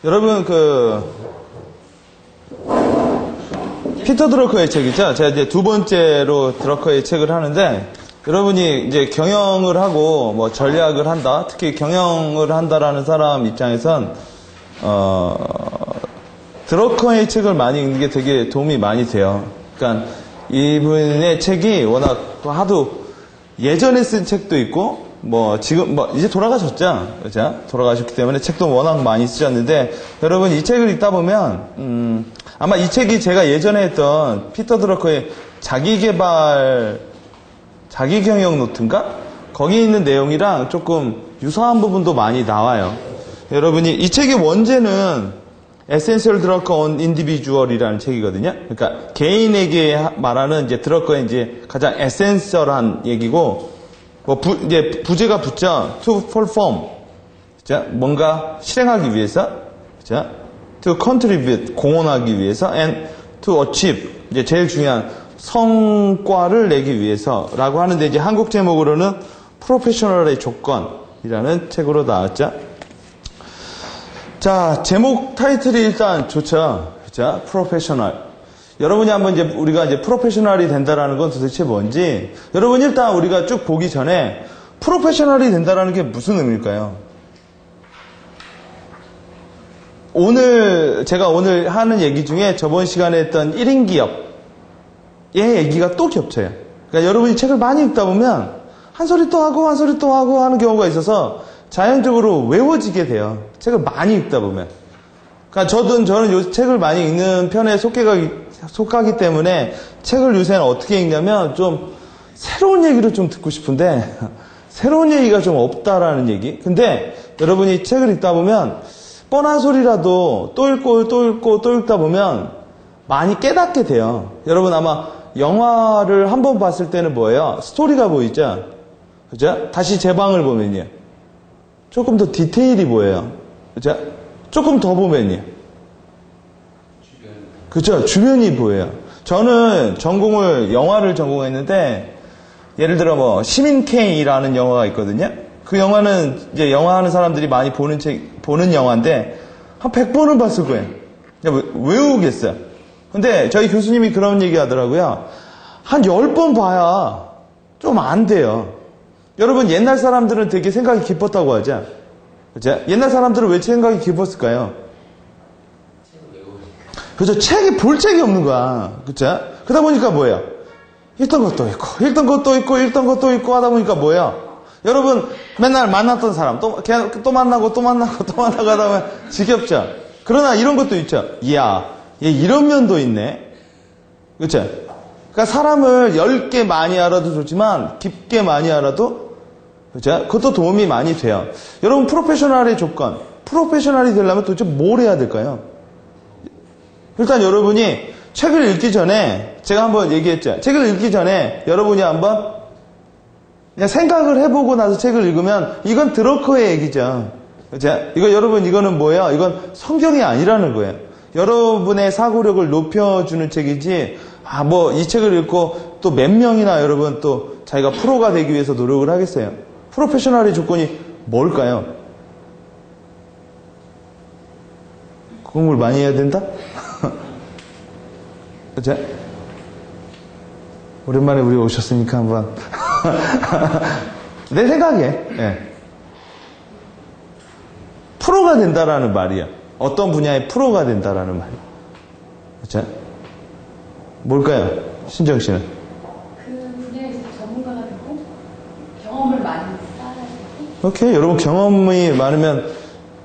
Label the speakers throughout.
Speaker 1: 여러분, 피터 드러커의 책이죠. 제가 이제 두 번째로 드러커의 책을 하는데, 여러분이 이제 경영을 하고, 뭐, 전략을 한다. 특히 경영을 한다라는 사람 입장에선, 드러커의 책을 많이 읽는 게 되게 도움이 많이 돼요. 그러니까, 이분의 책이 워낙 하도 예전에 쓴 책도 있고, 지금, 이제 돌아가셨죠? 그죠? 돌아가셨기 때문에 책도 워낙 많이 쓰셨는데, 여러분 이 책을 읽다 보면, 아마 이 책이 제가 예전에 했던 피터 드러커의 자기경영 노트인가? 거기 있는 내용이랑 조금 유사한 부분도 많이 나와요. 여러분이, 이 책의 원제는 Essential Drucker on Individual이라는 책이거든요. 그러니까 개인에게 말하는 이제 드러커의 이제 가장 에센셜한 얘기고, 이제 부제가 붙죠. To perform. 그죠? 뭔가 실행하기 위해서. 그죠? To contribute. 공헌하기 위해서. And to achieve. 이제 제일 중요한 성과를 내기 위해서라고 하는데, 이제 한국 제목으로는 프로페셔널의 조건이라는 책으로 나왔죠. 자, 제목 타이틀이 일단 좋죠. 그죠? 프로페셔널. 여러분이 한번 우리가 프로페셔널이 된다라는 건 도대체 뭔지, 여러분 일단 우리가 쭉 보기 전에 프로페셔널이 된다라는 게 무슨 의미일까요? 제가 오늘 하는 얘기 중에 저번 시간에 했던 1인 기업의 얘기가 또 겹쳐요. 그러니까 여러분이 책을 많이 읽다 보면 한 소리 또 하고 한 소리 또 하고 하는 경우가 있어서 자연적으로 외워지게 돼요. 책을 많이 읽다 보면. 그러니까 저는 요 책을 많이 읽는 편에 속하기 때문에 책을 요새는 어떻게 읽냐면 좀 새로운 얘기를 좀 듣고 싶은데 새로운 얘기가 좀 없다라는 얘기. 근데 여러분이 책을 읽다 보면 뻔한 소리라도 또 읽고 또 읽고 또 읽다 보면 많이 깨닫게 돼요. 여러분 아마 영화를 한번 봤을 때는 뭐예요? 스토리가 보이죠? 그죠? 다시 제 방을 보면요. 조금 더 디테일이 보여요. 그죠? 조금 더 보면요. 그죠? 주변이 보여요. 저는 영화를 전공했는데, 예를 들어 시민 K라는 영화가 있거든요. 그 영화는 이제 영화 하는 사람들이 많이 보는 영화인데, 한 100번은 봤을 거예요. 그냥 외우겠어요. 근데 저희 교수님이 그런 얘기 하더라고요. 한 10번 봐야 좀 안 돼요. 여러분 옛날 사람들은 되게 생각이 깊었다고 하죠. 그죠? 옛날 사람들은 왜 생각이 깊었을까요? 그죠? 볼 책이 없는 거야. 그죠? 그러다 보니까 뭐예요? 읽던 것도 있고, 읽던 것도 있고, 읽던 것도 있고 하다 보니까 뭐예요? 여러분, 맨날 만났던 사람, 또 만나고, 또 만나고, 또 만나고 하다 보면 지겹죠? 그러나 이런 것도 있죠. 이야, 얘 이런 면도 있네. 그죠? 그러니까 사람을 10개 많이 알아도 좋지만, 깊게 많이 알아도, 그죠? 그것도 도움이 많이 돼요. 여러분, 프로페셔널의 조건. 프로페셔널이 되려면 도대체 뭘 해야 될까요? 일단 여러분이 책을 읽기 전에, 제가 한번 얘기했죠. 책을 읽기 전에 여러분이 한번 그냥 생각을 해보고 나서 책을 읽으면 이건 드러커의 얘기죠. 그죠? 이거는 뭐예요? 이건 성경이 아니라는 거예요. 여러분의 사고력을 높여주는 책이지, 이 책을 읽고 또 몇 명이나 여러분 또 자기가 프로가 되기 위해서 노력을 하겠어요. 프로페셔널의 조건이 뭘까요? 공부를 많이 해야 된다? 그죠? 오랜만에 우리 오셨으니까 한번. 내 생각에, 예. 프로가 된다라는 말이야. 어떤 분야의 프로가 된다라는 말이야. 그죠? 뭘까요? 신정 씨는?
Speaker 2: 그 분야에서 전문가가 되고, 경험을 많이 쌓아야 되고.
Speaker 1: 오케이. 여러분 경험이 많으면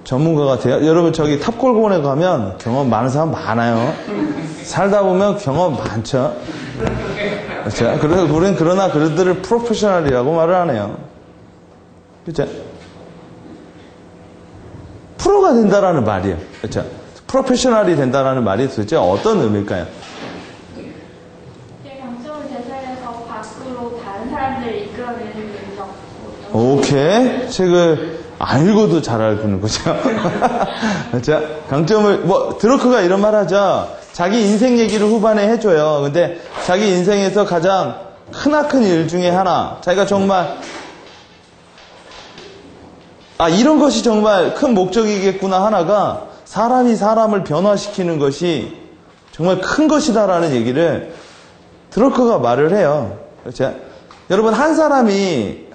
Speaker 1: 전문가가 돼요. 여러분 저기 탑골공원에 가면 경험 많은 사람 많아요. 살다 보면 경험 많죠. 그렇죠? 그래서 우리는 그러나 그들을 프로페셔널이라고 말을 하네요. 그렇죠? 프로가 된다라는 말이에요. 그렇죠? 프로페셔널이 된다라는 말이 도대체 어떤 의미일까요?
Speaker 2: 제 강점을 대사해서 밖으로 다른 사람들을 이끌어내는 능력.
Speaker 1: 오케이. 책을 안 읽어도 잘 알고는 거죠. 그렇죠? 강점을, 드러커가 이런 말 하죠. 자기 인생 얘기를 후반에 해줘요. 근데 자기 인생에서 가장 크나큰 일 중에 하나, 자기가 정말 이런 것이 정말 큰 목적이겠구나 하나가 사람이 사람을 변화시키는 것이 정말 큰 것이다라는 얘기를 드러커가 말을 해요. 그렇죠? 여러분, 한 사람이,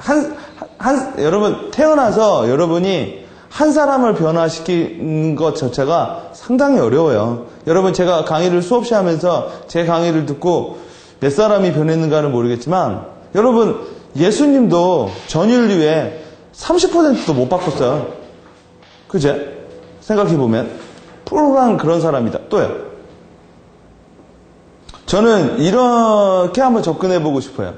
Speaker 1: 여러분, 태어나서 여러분이 한 사람을 변화시키는 것 자체가 상당히 어려워요. 여러분, 제가 강의를 수없이 하면서 제 강의를 듣고 몇 사람이 변했는가는 모르겠지만, 여러분, 예수님도 전 인류의 30%도 못 바꿨어요. 그죠? 생각해보면. 프로란 그런 사람이다. 또요. 저는 이렇게 한번 접근해보고 싶어요.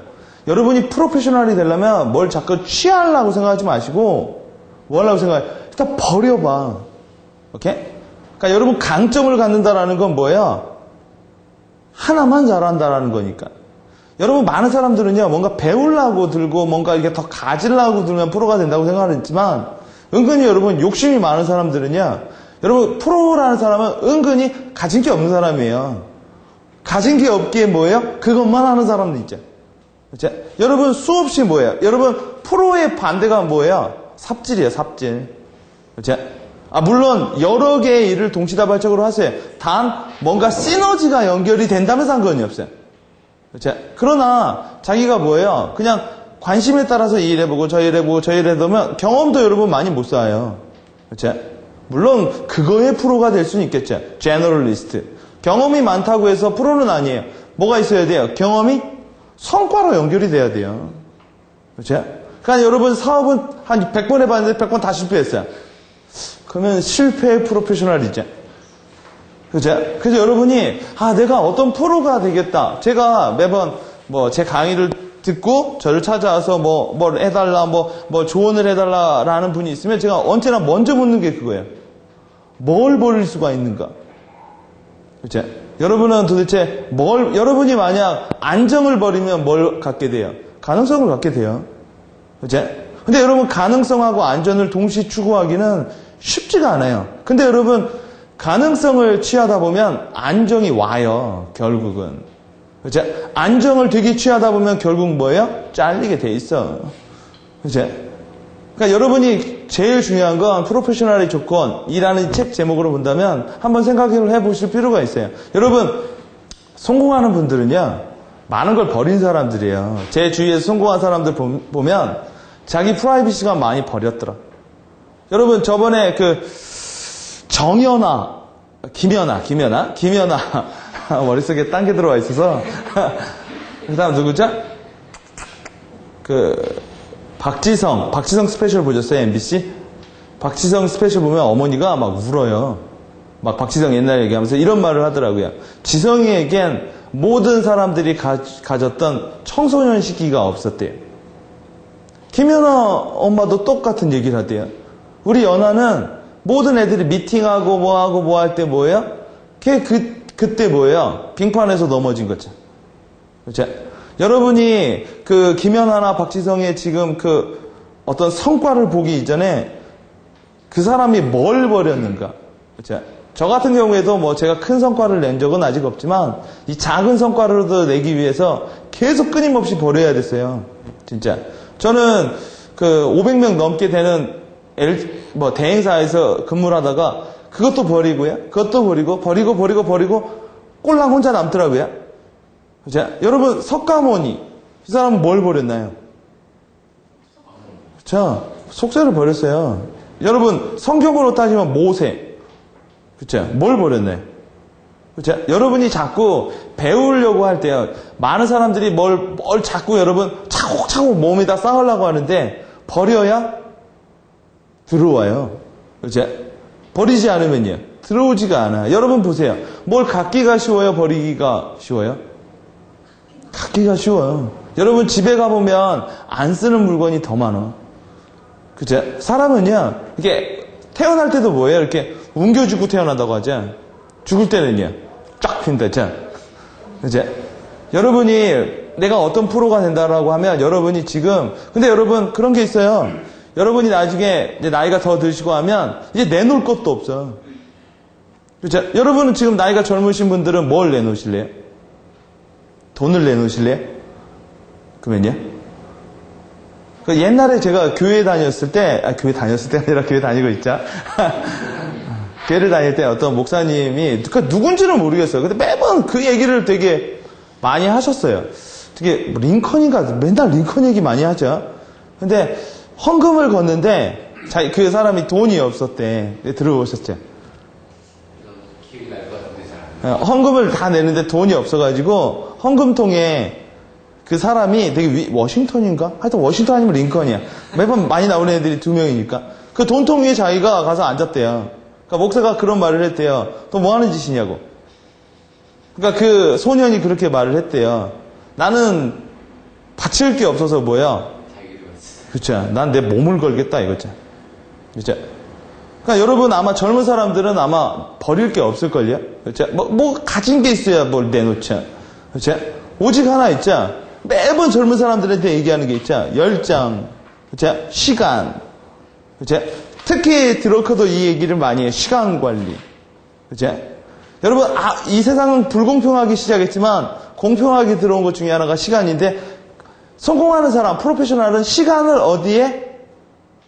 Speaker 1: 여러분이 프로페셔널이 되려면 뭘 자꾸 취하려고 생각하지 마시고, 뭐 하려고 생각해? 일단 버려봐. 오케이? 그러니까 여러분 강점을 갖는다라는 건 뭐예요? 하나만 잘한다라는 거니까. 여러분, 많은 사람들은요, 뭔가 배우려고 들고, 뭔가 이게 더 가지려고 들면 프로가 된다고 생각하지만, 은근히 여러분, 욕심이 많은 사람들은요, 여러분, 프로라는 사람은 은근히 가진 게 없는 사람이에요. 가진 게 없기에 뭐예요? 그것만 하는 사람도 있죠. 그렇죠? 여러분, 수없이 뭐예요? 여러분, 프로의 반대가 뭐예요? 삽질이에요, 삽질. 그렇죠? 물론, 여러 개의 일을 동시다발적으로 하세요. 단, 뭔가 시너지가 연결이 된다면 상관이 없어요. 그렇죠? 그러나, 자기가 뭐예요? 그냥 관심에 따라서 이 일 해보고, 저 일 해보고, 저 일 해보면 경험도 여러분 많이 못 쌓아요. 그렇죠? 물론, 그거의 프로가 될 수는 있겠죠. 제너럴리스트. 경험이 많다고 해서 프로는 아니에요. 뭐가 있어야 돼요? 경험이 성과로 연결이 돼야 돼요. 그렇죠? 그러니까 여러분 사업은 한 100번 해봤는데 100번 다 실패했어요. 그러면 실패의 프로페셔널이죠. 그죠? 그래서 여러분이, 내가 어떤 프로가 되겠다. 제가 매번 제 강의를 듣고 저를 찾아와서 뭘 해달라, 조언을 해달라라는 분이 있으면 제가 언제나 먼저 묻는 게 그거예요. 뭘 버릴 수가 있는가? 그렇죠? 여러분은 도대체 여러분이 만약 안정을 버리면 뭘 갖게 돼요? 가능성을 갖게 돼요. 그렇죠? 근데 여러분, 가능성하고 안전을 동시에 추구하기는 쉽지가 않아요. 근데 여러분, 가능성을 취하다 보면 안정이 와요, 결국은. 그렇죠? 안정을 되게 취하다 보면 결국 뭐예요? 잘리게 돼 있어. 그렇죠? 그러니까 여러분이 제일 중요한 건 프로페셔널의 조건이라는 책 제목으로 본다면 한번 생각을 해보실 필요가 있어요. 여러분, 성공하는 분들은요, 많은 걸 버린 사람들이에요. 제 주위에서 성공한 사람들 보면 자기 프라이빗 시간 많이 버렸더라. 여러분, 저번에 김연아 머릿속에 딴 게 들어와 있어서 그 다음 누구죠? 박지성 스페셜 보셨어요? MBC? 박지성 스페셜 보면 어머니가 막 울어요. 막 박지성 옛날 얘기하면서 이런 말을 하더라고요. 지성이에겐 모든 사람들이 가졌던 청소년 시기가 없었대요. 김연아 엄마도 똑같은 얘기를 하대요. 우리 연아는 모든 애들이 미팅하고 뭐 할 때 뭐예요? 그때 뭐예요? 빙판에서 넘어진 거죠. 그렇죠? 여러분이 김연아나 박지성의 지금 어떤 성과를 보기 이전에 그 사람이 뭘 버렸는가? 그렇죠? 저 같은 경우에도 제가 큰 성과를 낸 적은 아직 없지만 이 작은 성과를 내기 위해서 계속 끊임없이 버려야 됐어요. 진짜. 저는 500명 넘게 되는 대행사에서 근무를 하다가 그것도 버리고요. 그것도 버리고 꼴랑 혼자 남더라고요. 그죠? 여러분, 석가모니. 이 사람은 뭘 버렸나요? 그쵸? 속세를 버렸어요. 여러분, 성경으로 따지면 모세. 그쵸? 뭘 버렸나요? 그쵸? 여러분이 자꾸 배우려고 할 때요. 많은 사람들이 뭘 자꾸 여러분 차곡차곡 몸에다 쌓으려고 하는데 버려야 들어와요. 그쵸? 버리지 않으면요. 들어오지가 않아요. 여러분 보세요. 뭘 갖기가 쉬워요? 버리기가 쉬워요? 갖기가 쉬워요. 여러분 집에 가보면 안 쓰는 물건이 더 많아. 그죠? 사람은요, 이게 태어날 때도 뭐예요? 이렇게 웅겨주고 태어난다고 하죠? 죽을 때는요, 쫙 핀다, 죠? 그죠? 여러분이 내가 어떤 프로가 된다라고 하면 여러분이 근데 여러분 그런 게 있어요. 여러분이 나중에 이제 나이가 더 드시고 하면 이제 내놓을 것도 없어. 그죠? 여러분은 지금 나이가 젊으신 분들은 뭘 내놓으실래요? 돈을 내놓으실래요? 그러면요? 옛날에 제가 교회 다녔을 때 아니라 교회 다니고 있자. 교회를 다닐 때 어떤 목사님이, 그 누군지는 모르겠어요. 근데 매번 그 얘기를 되게 많이 하셨어요. 되게 링컨인가, 맨날 링컨 얘기 많이 하죠. 근데 헌금을 걷는데, 그 사람이 돈이 없었대. 들어보셨죠? 헌금을 다 내는데 돈이 없어가지고, 헌금통에 그 사람이 되게 워싱턴인가? 하여튼 워싱턴 아니면 링컨이야. 매번 많이 나오는 애들이 2명이니까. 그 돈통 위에 자기가 가서 앉았대요. 그러니까 목사가 그런 말을 했대요. 너 뭐 하는 짓이냐고. 그러니까 그 소년이 그렇게 말을 했대요. 나는 바칠 게 없어서 뭐야? 그쵸. 난 내 몸을 걸겠다 이거죠. 그쵸. 그러니까 여러분 아마 젊은 사람들은 아마 버릴 게 없을걸요? 그쵸. 뭐 가진 게 있어야 뭘 내놓죠. 그쵸. 오직 하나 있죠. 매번 젊은 사람들한테 얘기하는 게 있죠. 열정, 그쵸? 시간, 그쵸? 특히 드러커도 이 얘기를 많이 해요. 시간 관리, 그쵸? 여러분, 이 세상은 불공평하기 시작했지만 공평하게 들어온 것 중에 하나가 시간인데, 성공하는 사람, 프로페셔널은 시간을 어디에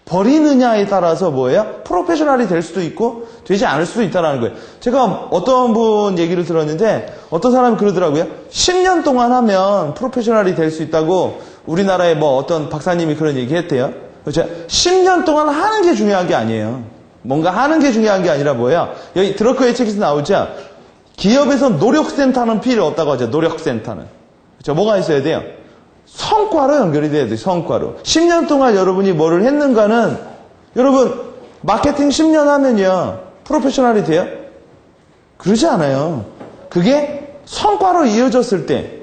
Speaker 1: 버리느냐에 따라서 뭐예요? 프로페셔널이 될 수도 있고 되지 않을 수도 있다는 거예요. 제가 어떤 분 얘기를 들었는데 어떤 사람이 그러더라고요. 10년 동안 하면 프로페셔널이 될 수 있다고 우리나라의 뭐 어떤 박사님이 그런 얘기 했대요. 그렇죠? 10년 동안 하는 게 중요한 게 아니에요. 뭔가 하는 게 중요한 게 아니라 뭐예요? 여기 드러커의 책에서 나오죠. 기업에서 노력센터는 필요 없다고 하죠. 노력센터는. 그렇죠? 뭐가 있어야 돼요? 성과로 연결이 돼야 돼요. 성과로. 10년 동안 여러분이 뭐를 했는가는 여러분 마케팅 10년 하면요. 프로페셔널이 돼요? 그러지 않아요. 그게 성과로 이어졌을 때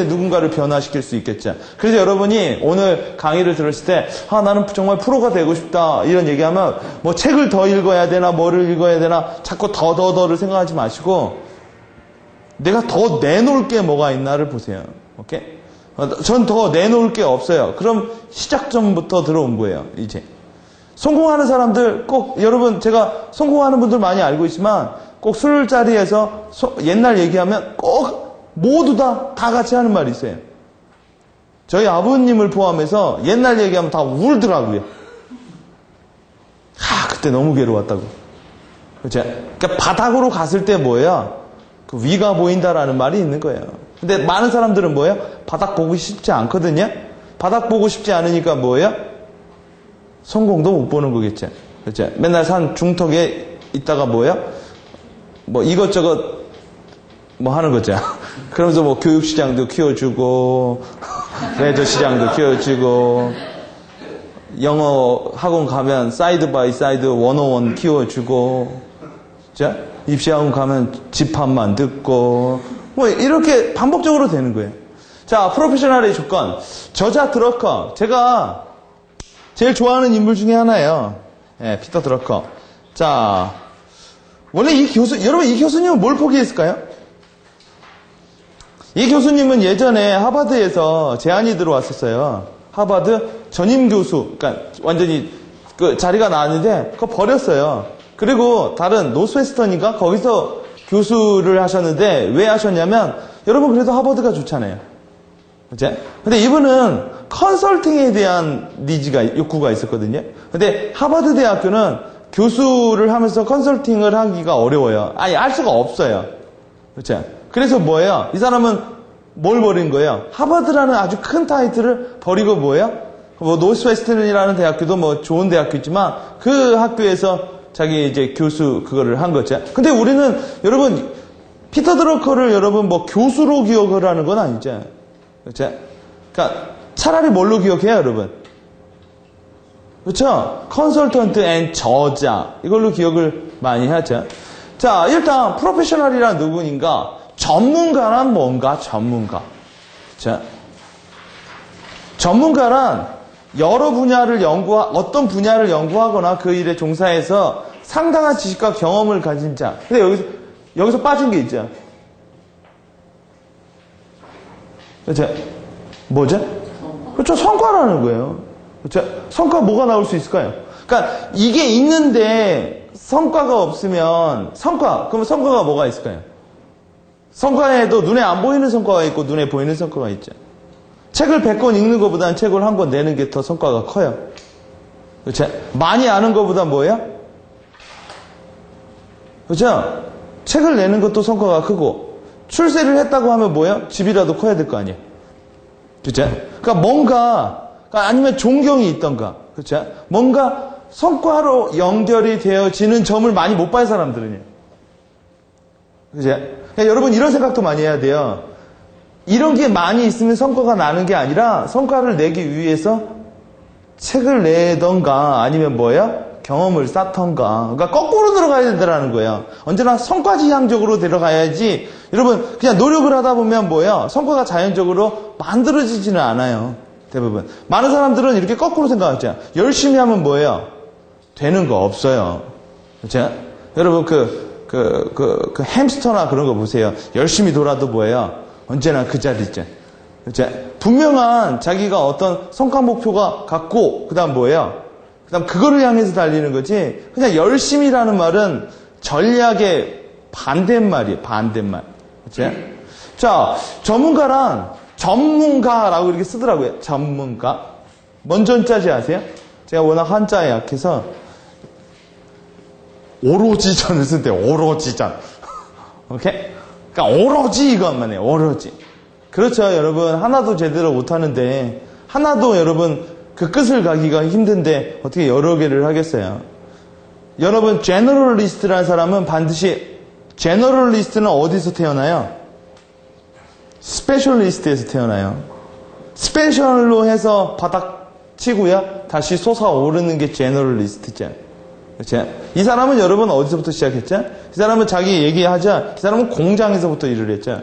Speaker 1: 누군가를 변화시킬 수 있겠죠. 그래서 여러분이 오늘 강의를 들었을 때 나는 정말 프로가 되고 싶다 이런 얘기하면 뭐 책을 더 읽어야 되나 뭐를 읽어야 되나 자꾸 더를 생각하지 마시고 내가 더 내놓을 게 뭐가 있나를 보세요. 오케이? 전 더 내놓을 게 없어요. 그럼 시작점부터 들어온 거예요. 이제 성공하는 사람들 꼭 여러분 제가 성공하는 분들 많이 알고 있지만 꼭 술자리에서 옛날 얘기하면 꼭 모두 다 같이 하는 말이 있어요. 저희 아버님을 포함해서 옛날 얘기하면 다 울더라고요. 그때 너무 괴로웠다고. 그렇죠? 그러니까 바닥으로 갔을 때 뭐예요? 그 위가 보인다라는 말이 있는 거예요. 근데 많은 사람들은 뭐예요? 바닥 보고 싶지 않거든요? 바닥 보고 싶지 않으니까 뭐예요? 성공도 못 보는 거겠죠. 그렇죠? 맨날 산 중턱에 있다가 뭐예요? 뭐 이것저것 뭐 하는 거죠. 그러면서 뭐 교육시장도 키워주고, 레저 시장도 키워주고, 영어 학원 가면 사이드 바이 사이드 101 키워주고, 그렇죠? 입시학원 가면 집합만 듣고, 뭐 이렇게 반복적으로 되는 거예요. 자, 프로페셔널의 조건. 저자 드러커. 제가 제일 좋아하는 인물 중에 하나예요. 예, 피터 드러커. 자, 원래 여러분 이 교수님은 뭘 포기했을까요? 이 교수님은 예전에 하버드에서 제안이 들어왔었어요. 하버드 전임 교수. 그러니까 완전히 그 자리가 나왔는데 그거 버렸어요. 그리고 다른 노스웨스턴인가? 거기서 교수를 하셨는데 왜 하셨냐면 여러분 그래도 하버드가 좋잖아요. 그치? 근데 이분은 컨설팅에 대한 욕구가 있었거든요. 근데 하버드 대학교는 교수를 하면서 컨설팅을 하기가 어려워요. 아니, 할 수가 없어요. 그치? 그래서 뭐예요? 이 사람은 뭘 버린 거예요? 하버드라는 아주 큰 타이틀을 버리고 뭐예요? 뭐 노스웨스턴이라는 대학교도 뭐 좋은 대학교지만 그 학교에서 자기 이제 교수 그거를 한 거죠. 근데 우리는 여러분 피터 드러커를 여러분 뭐 교수로 기억을 하는 건 아니죠. 그렇죠? 그러니까 차라리 뭘로 기억해요, 여러분? 그렇죠? 컨설턴트 앤 저자 이걸로 기억을 많이 하죠. 자, 일단 프로페셔널이란 누구인가? 전문가란 뭔가? 전문가. 그렇죠? 전문가란 여러 분야를 어떤 분야를 연구하거나 그 일에 종사해서 상당한 지식과 경험을 가진 자. 근데 여기서 빠진 게 있죠. 그렇죠? 뭐죠? 그렇죠. 성과라는 거예요. 그렇죠? 성과 뭐가 나올 수 있을까요? 그러니까 이게 있는데 성과가 없으면 그러면 성과가 뭐가 있을까요? 성과에도 눈에 안 보이는 성과가 있고 눈에 보이는 성과가 있죠. 책을 100권 읽는 것보다는 책을 한 권 내는 게 더 성과가 커요. 그렇죠? 많이 아는 것보다 뭐예요? 그죠? 책을 내는 것도 성과가 크고, 출세를 했다고 하면 뭐예요? 집이라도 커야 될 거 아니에요. 그죠? 그러니까 뭔가, 아니면 존경이 있던가, 그죠? 뭔가 성과로 연결이 되어지는 점을 많이 못 봐요, 사람들은요. 그죠? 그러니까 여러분 이런 생각도 많이 해야 돼요. 이런 게 많이 있으면 성과가 나는 게 아니라 성과를 내기 위해서 책을 내던가 아니면 뭐예요? 경험을 쌓던가. 그러니까 거꾸로 들어가야 된다는 거예요. 언제나 성과 지향적으로 들어가야지. 여러분 그냥 노력을 하다 보면 뭐예요? 성과가 자연적으로 만들어지지는 않아요. 대부분. 많은 사람들은 이렇게 거꾸로 생각하죠. 열심히 하면 뭐예요? 되는 거 없어요. 그렇죠? 여러분 그 햄스터나 그런 거 보세요. 열심히 돌아도 뭐예요? 언제나 그 자리죠. 그렇죠? 분명한 자기가 어떤 성과 목표가 갖고 그다음 뭐예요? 그다음 그거를 향해서 달리는 거지. 그냥 열심히라는 말은 전략의 반대말이에요. 반대말. 그렇죠? 자, 전문가라고 이렇게 쓰더라고요. 전문가. 뭔 전자지 아세요? 제가 워낙 한자에 약해서 오로지 전을 쓴대요. 오로지 전. 오케이? 그러니까 오로지 이것만 해요. 오로지. 그렇죠. 여러분 하나도 제대로 못하는데 하나도 여러분 그 끝을 가기가 힘든데 어떻게 여러 개를 하겠어요. 여러분 제너럴리스트라는 사람은 반드시 제너럴리스트는 어디서 태어나요? 스페셜리스트에서 태어나요. 스페셜로 해서 바닥 치고요. 다시 솟아오르는 게 제너럴리스트죠. 그렇죠? 이 사람은 여러분 어디서부터 시작했죠? 이 사람은 자기 얘기하자. 이 사람은 공장에서부터 일을 했죠.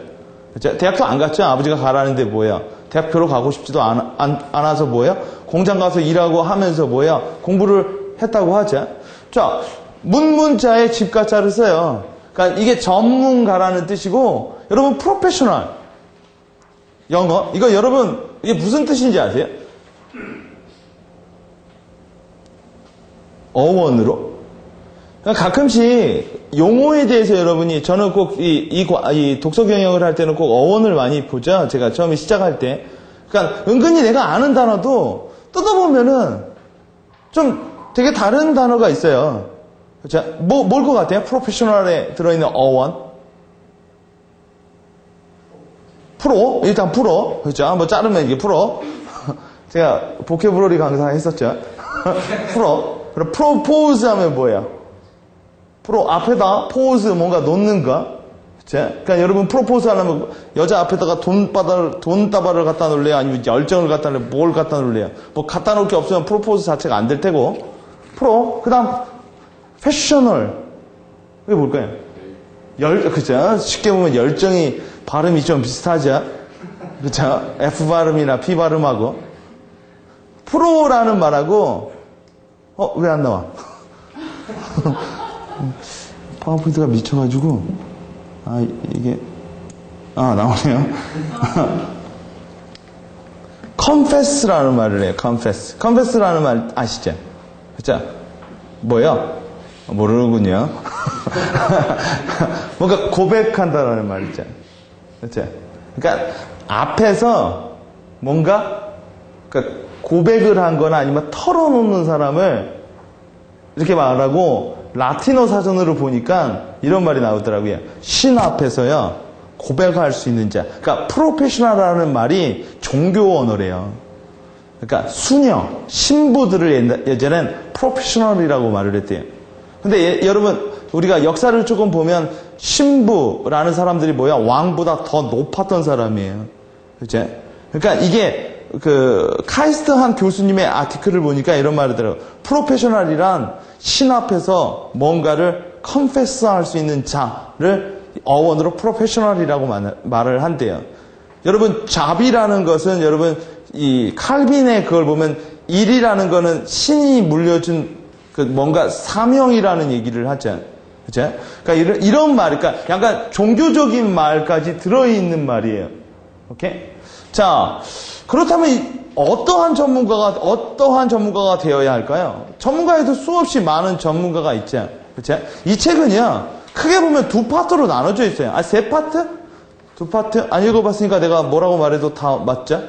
Speaker 1: 그렇죠? 대학교 안 갔죠? 아버지가 가라는데 뭐야? 대학교로 가고 싶지도 않아서 뭐야? 공장 가서 일하고 하면서 뭐야? 공부를 했다고 하죠. 자, 문문자에 집가자를 써요. 그러니까 이게 전문가라는 뜻이고, 여러분 프로페셔널 영어 이거 여러분 이게 무슨 뜻인지 아세요? 어원으로. 그러니까 가끔씩 용어에 대해서 여러분이 저는 꼭 이 독서 경영을 할 때는 꼭 어원을 많이 보죠. 제가 처음에 시작할 때. 그러니까 은근히 내가 아는 단어도 뜯어보면은 좀 되게 다른 단어가 있어요. 그렇죠? 뭘 것 같아요? 프로페셔널에 들어있는 어원. 프로? 일단 프로. 그렇죠? 한번 자르면 이게 프로. 제가 보케브러리 강사 했었죠. 프로. 그럼 프로포즈 하면 뭐예요? 프로 앞에다 포즈 뭔가 놓는 거. 그쵸? 그러니까 여러분 프로포즈 하려면 여자 앞에다가 돈다발을 갖다 놓을래요? 아니면 열정을 갖다 놓을래요? 뭘 갖다 놓을래요? 뭐 갖다 놓을 게 없으면 프로포즈 자체가 안 될 테고. 프로. 그 다음 패셔널. 그게 뭘까요? 그쵸? 쉽게 보면 열정이 발음이 좀 비슷하죠? 그쵸? F 발음이나 P 발음하고. 프로라는 말하고 왜 안 나와? 파워포인트가 미쳐가지고 이게 나오네요. confess라는 말을 해요. confess라는 말 아시죠? 그쵸? 뭐요? 모르는군요. 뭔가 고백한다라는 말 있죠. 그쵸? 그러니까 앞에서 뭔가 고백을 한 거나 아니면 털어놓는 사람을 이렇게 말하고 라틴어 사전으로 보니까 이런 말이 나오더라고요. 신 앞에서요 고백할 수 있는 자. 그러니까 프로페셔널이라는 말이 종교 언어래요. 그러니까 수녀, 신부들을 예전엔 프로페셔널이라고 말을 했대요. 근데 여러분 우리가 역사를 조금 보면 신부라는 사람들이 뭐야? 왕보다 더 높았던 사람이에요. 그렇죠? 그러니까 이게 카이스트 한 교수님의 아티클을 보니까 이런 말을 들어요. 프로페셔널이란 신 앞에서 뭔가를 컨페스 할 수 있는 자를 어원으로 프로페셔널이라고 말을 한대요. 여러분, 잡이라는 것은 여러분, 이 칼빈의 그걸 보면 일이라는 거는 신이 물려준 뭔가 사명이라는 얘기를 하죠. 그죠? 그러니까 이런 말, 그러니까 약간 종교적인 말까지 들어있는 말이에요. 오케이? 자, 그렇다면 어떠한 전문가가 되어야 할까요? 전문가에도 수없이 많은 전문가가 있죠. 그렇죠? 이 책은요, 크게 보면 두 파트로 나눠져 있어요. 세 파트? 두 파트? 안 읽어봤으니까 내가 뭐라고 말해도 다 맞죠?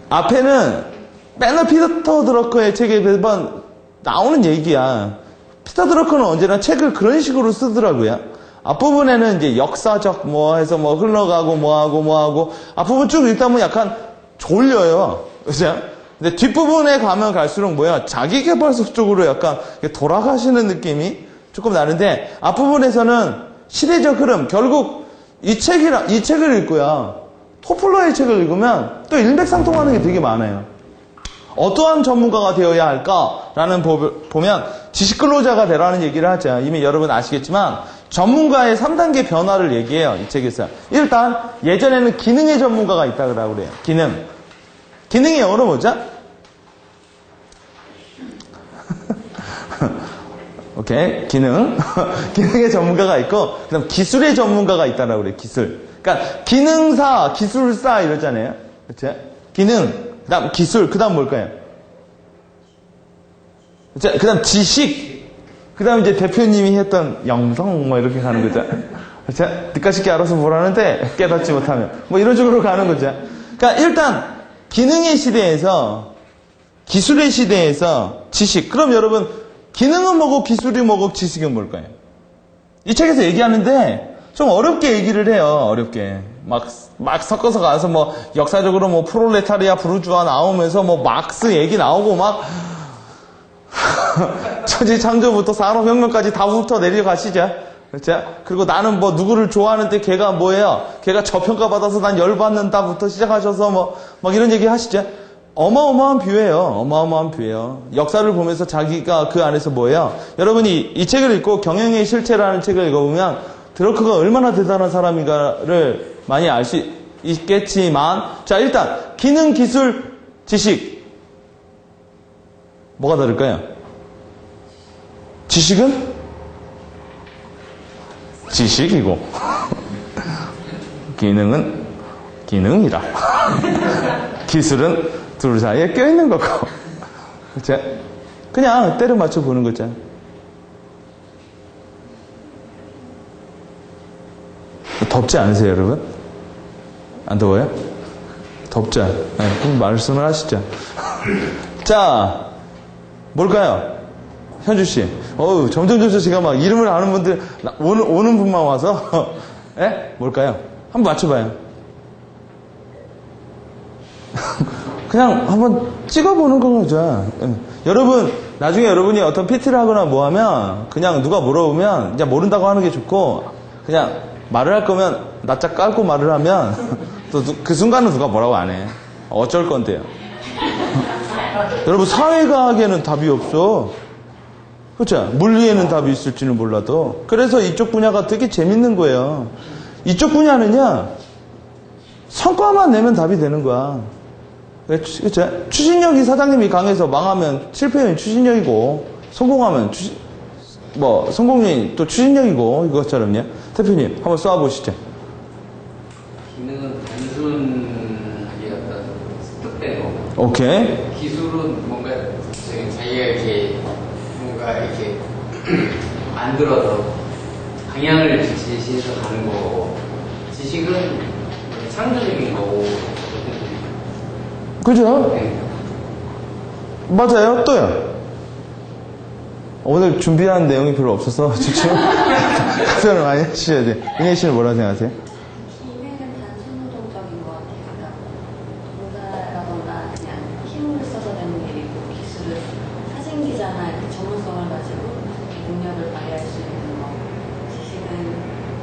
Speaker 1: 앞에는 맨날 피터 드러커의 책에 매번 나오는 얘기야. 피터 드러커는 언제나 책을 그런 식으로 쓰더라고요. 앞부분에는 이제 역사적 뭐 해서 뭐 흘러가고 뭐하고 앞부분 쭉 읽다 보면 약간 졸려요. 그죠? 근데 뒷부분에 가면 갈수록 뭐야? 자기계발서 쪽으로 약간 돌아가시는 느낌이 조금 나는데 앞부분에서는 시대적 흐름, 결국 이 책을 읽고요. 토플러의 책을 읽으면 또 일맥상통하는 게 되게 많아요. 어떠한 전문가가 되어야 할까라는 보면 지식근로자가 되라는 얘기를 하죠. 이미 여러분 아시겠지만 전문가의 3단계 변화를 얘기해요. 이 책에서. 일단 예전에는 기능의 전문가가 있다고 그래요. 기능의 영어로 뭐죠? 오케이. 기능의 전문가가 있고 그다음 기술의 전문가가 있다고 그래요. 기술. 그러니까 기능사, 기술사 이러잖아요. 그렇죠? 기능, 그다음 기술, 그다음 뭘까요? 그렇죠? 그다음 지식, 그다음 이제 대표님이 했던 영성 뭐 이렇게 가는 거죠. 그렇죠? 니까짓게 알아서 뭐라는데 깨닫지 못하면 뭐 이런 식으로 가는 거죠. 그러니까 일단 기능의 시대에서 기술의 시대에서 지식. 그럼 여러분 기능은 뭐고 기술이 뭐고 지식은 뭘까요? 이 책에서 얘기하는데 좀 어렵게 얘기를 해요. 어렵게. 막 섞어서 가서 뭐 역사적으로 뭐 프롤레타리아 부르주아 나오면서 뭐 막스 얘기 나오고 막 천지창조부터 산업혁명까지 다 훑어 내려가시죠. 그렇죠? 그리고 나는 뭐 누구를 좋아하는데 걔가 뭐예요? 걔가 저평가 받아서 난 열받는다부터 시작하셔서 막 이런 얘기 하시죠. 어마어마한 뷰예요. 역사를 보면서 자기가 그 안에서 뭐예요? 여러분이 이 책을 읽고 경영의 실체라는 책을 읽어보면 드러커가 얼마나 대단한 사람인가를 많이 알 수 있겠지만 자 일단 기능, 기술, 지식 뭐가 다를까요? 지식은 지식이고 기능은 기능이라 기술은 둘 사이에 껴있는 거고 그렇죠? 그냥 때려 맞춰 보는 거죠. 덥지 않으세요, 여러분? 안 더워요? 덥죠? 네, 그럼 말씀을 하시죠. 자, 뭘까요? 현주씨. 점점 제가 막 이름을 아는 분들, 오는 분만 와서, 예? 뭘까요? 한번 맞춰봐요. 그냥 한번 찍어보는 거죠. 여러분, 나중에 여러분이 어떤 PT를 하거나 뭐 하면, 그냥 누가 물어보면, 이제 모른다고 하는 게 좋고, 그냥, 말을 할 거면 낯짝 깔고 말을 하면 또 그 순간은 누가 뭐라고 안 해. 어쩔 건데요. 여러분 사회과학에는 답이 없어. 그렇죠? 물리에는 답이 있을지는 몰라도. 그래서 이쪽 분야가 되게 재밌는 거예요. 이쪽 분야는요. 성과만 내면 답이 되는 거야. 그렇죠? 추진력이 사장님이 강해서 망하면 실패 요인 추진력이고 성공하면 성공 요인 또 추진력이고 이것처럼요. 대표님, 한번 쏴보시죠.
Speaker 3: 기능은 단순하게 어떤 습득된 거.
Speaker 1: 오케이.
Speaker 3: 기술은 뭔가 자기가 이렇게 뭔가 이렇게 만들어서 방향을 제시해서 가는 거고, 지식은 창조적인 거고.
Speaker 1: 그죠?
Speaker 3: 네.
Speaker 1: 맞아요. 또요. 오늘 준비한 내용이 별로 없어서 지금 답변을 많이 하셔야 돼. 은혜 씨는 뭐라고 생각하세요?
Speaker 2: 기능은 단순노동적인 것 같아요. 그러니까 동사라던가 그냥 힘을 써서 되는 일이고 기술은 사진기자나 전문성을 가지고 능력을 발휘할 수 있는 거. 지식은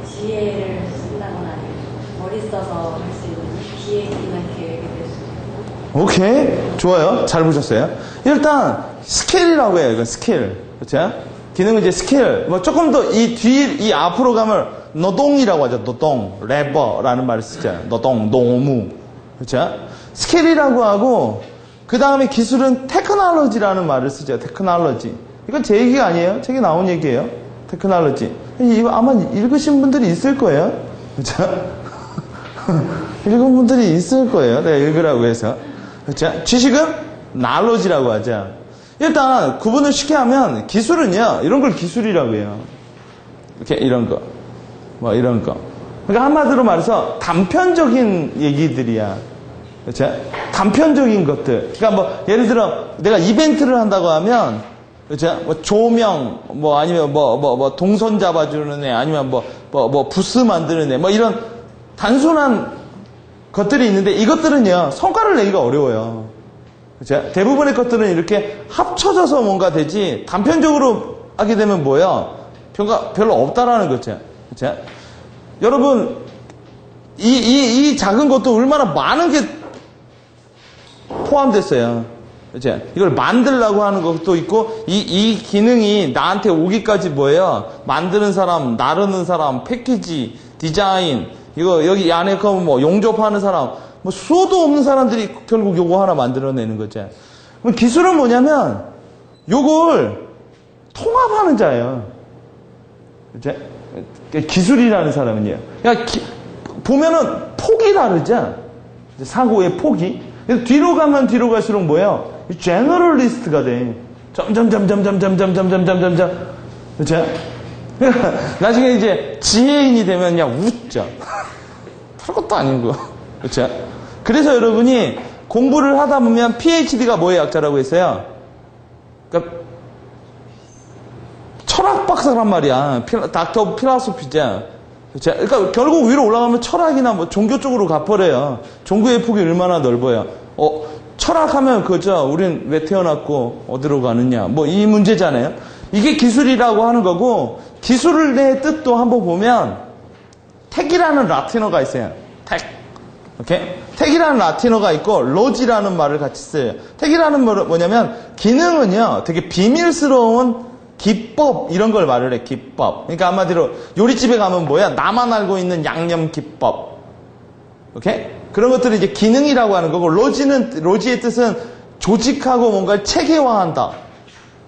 Speaker 2: 지혜를 쓴다거나 아니면 머리 써서 할 수 있는 기획이나 계획이 될 수 있고.
Speaker 1: 오케이. 좋아요. 잘 보셨어요. 일단 스킬이라고 해요. 이거 스킬. 그렇죠? 기능은 이제 스킬. 조금 더 이 앞으로 가면 노동이라고 하죠. 노동. 레버라는 말을 쓰잖아요. 노동, 노무. 그렇죠? 스킬이라고 하고 그 다음에 기술은 테크놀로지라는 말을 쓰죠. 테크놀로지. 이건 제 얘기가 아니에요. 책에 나온 얘기예요. 테크놀로지. 이거 아마 읽으신 분들이 있을 거예요. 그렇죠? 읽은 분들이 있을 거예요. 내가 읽으라고 해서. 그렇죠? 지식은 knowledge라고 하죠. 일단 구분을 쉽게 하면 기술은요. 이런 걸 기술이라고 해요. 이렇게 이런 거. 이런 거. 그러니까 한마디로 말해서 단편적인 얘기들이야. 그렇죠? 단편적인 것들. 그러니까 예를 들어 내가 이벤트를 한다고 하면 그죠? 뭐 조명, 뭐 아니면 뭐 동선 잡아주는 애, 아니면 뭐 부스 만드는 애, 뭐 이런 단순한 것들이 있는데 이것들은요, 성과를 내기가 어려워요. 그죠? 대부분의 것들은 이렇게 합쳐져서 뭔가 되지, 단편적으로 하게 되면 뭐예요? 별로 없다라는 거죠. 그죠? 여러분, 이 작은 것도 얼마나 많은 게 포함됐어요. 그죠? 이걸 만들려고 하는 것도 있고, 이 기능이 나한테 오기까지 뭐예요? 만드는 사람, 나르는 사람, 패키지, 디자인, 이거 여기 안에 뭐 용접하는 사람, 뭐 수도 없는 사람들이 결국 요거 하나 만들어내는 거죠. 그럼 기술은 뭐냐면, 요걸 통합하는 자예요. 그죠? 기술이라는 사람은요. 보면은 폭이 다르죠? 사고의 폭이. 그래서 뒤로 가면 뒤로 갈수록 뭐예요? 제너럴리스트가 돼. 점점. 그렇죠? 나중에 이제 지혜인이 되면 그냥 웃죠. 별것도 아닌 거. 그렇죠? 그래서 여러분이 공부를 하다 보면 PhD가 뭐의 약자라고 했어요? 그러니까 철학 박사란 말이야. 닥터 필라소피자. 그렇죠? 그러니까 결국 위로 올라가면 철학이나 뭐 종교 쪽으로 가버려요. 종교의 폭이 얼마나 넓어요. 철학하면 그죠? 우린 왜 태어났고 어디로 가느냐? 뭐 이 문제잖아요. 이게 기술이라고 하는 거고, 기술의 뜻도 한번 보면 택이라는 라틴어가 있어요. 택. 오케이? 택이라는 라틴어가 있고 로지라는 말을 같이 써요. 택이라는 말은 뭐냐면 기능은요, 되게 비밀스러운 기법 이런 걸 말을 해. 기법. 그러니까 한마디로 요리집에 가면 뭐야? 나만 알고 있는 양념 기법. 오케이? 그런 것들을 이제 기능이라고 하는 거고, 로지의 뜻은 조직하고 뭔가를 체계화한다.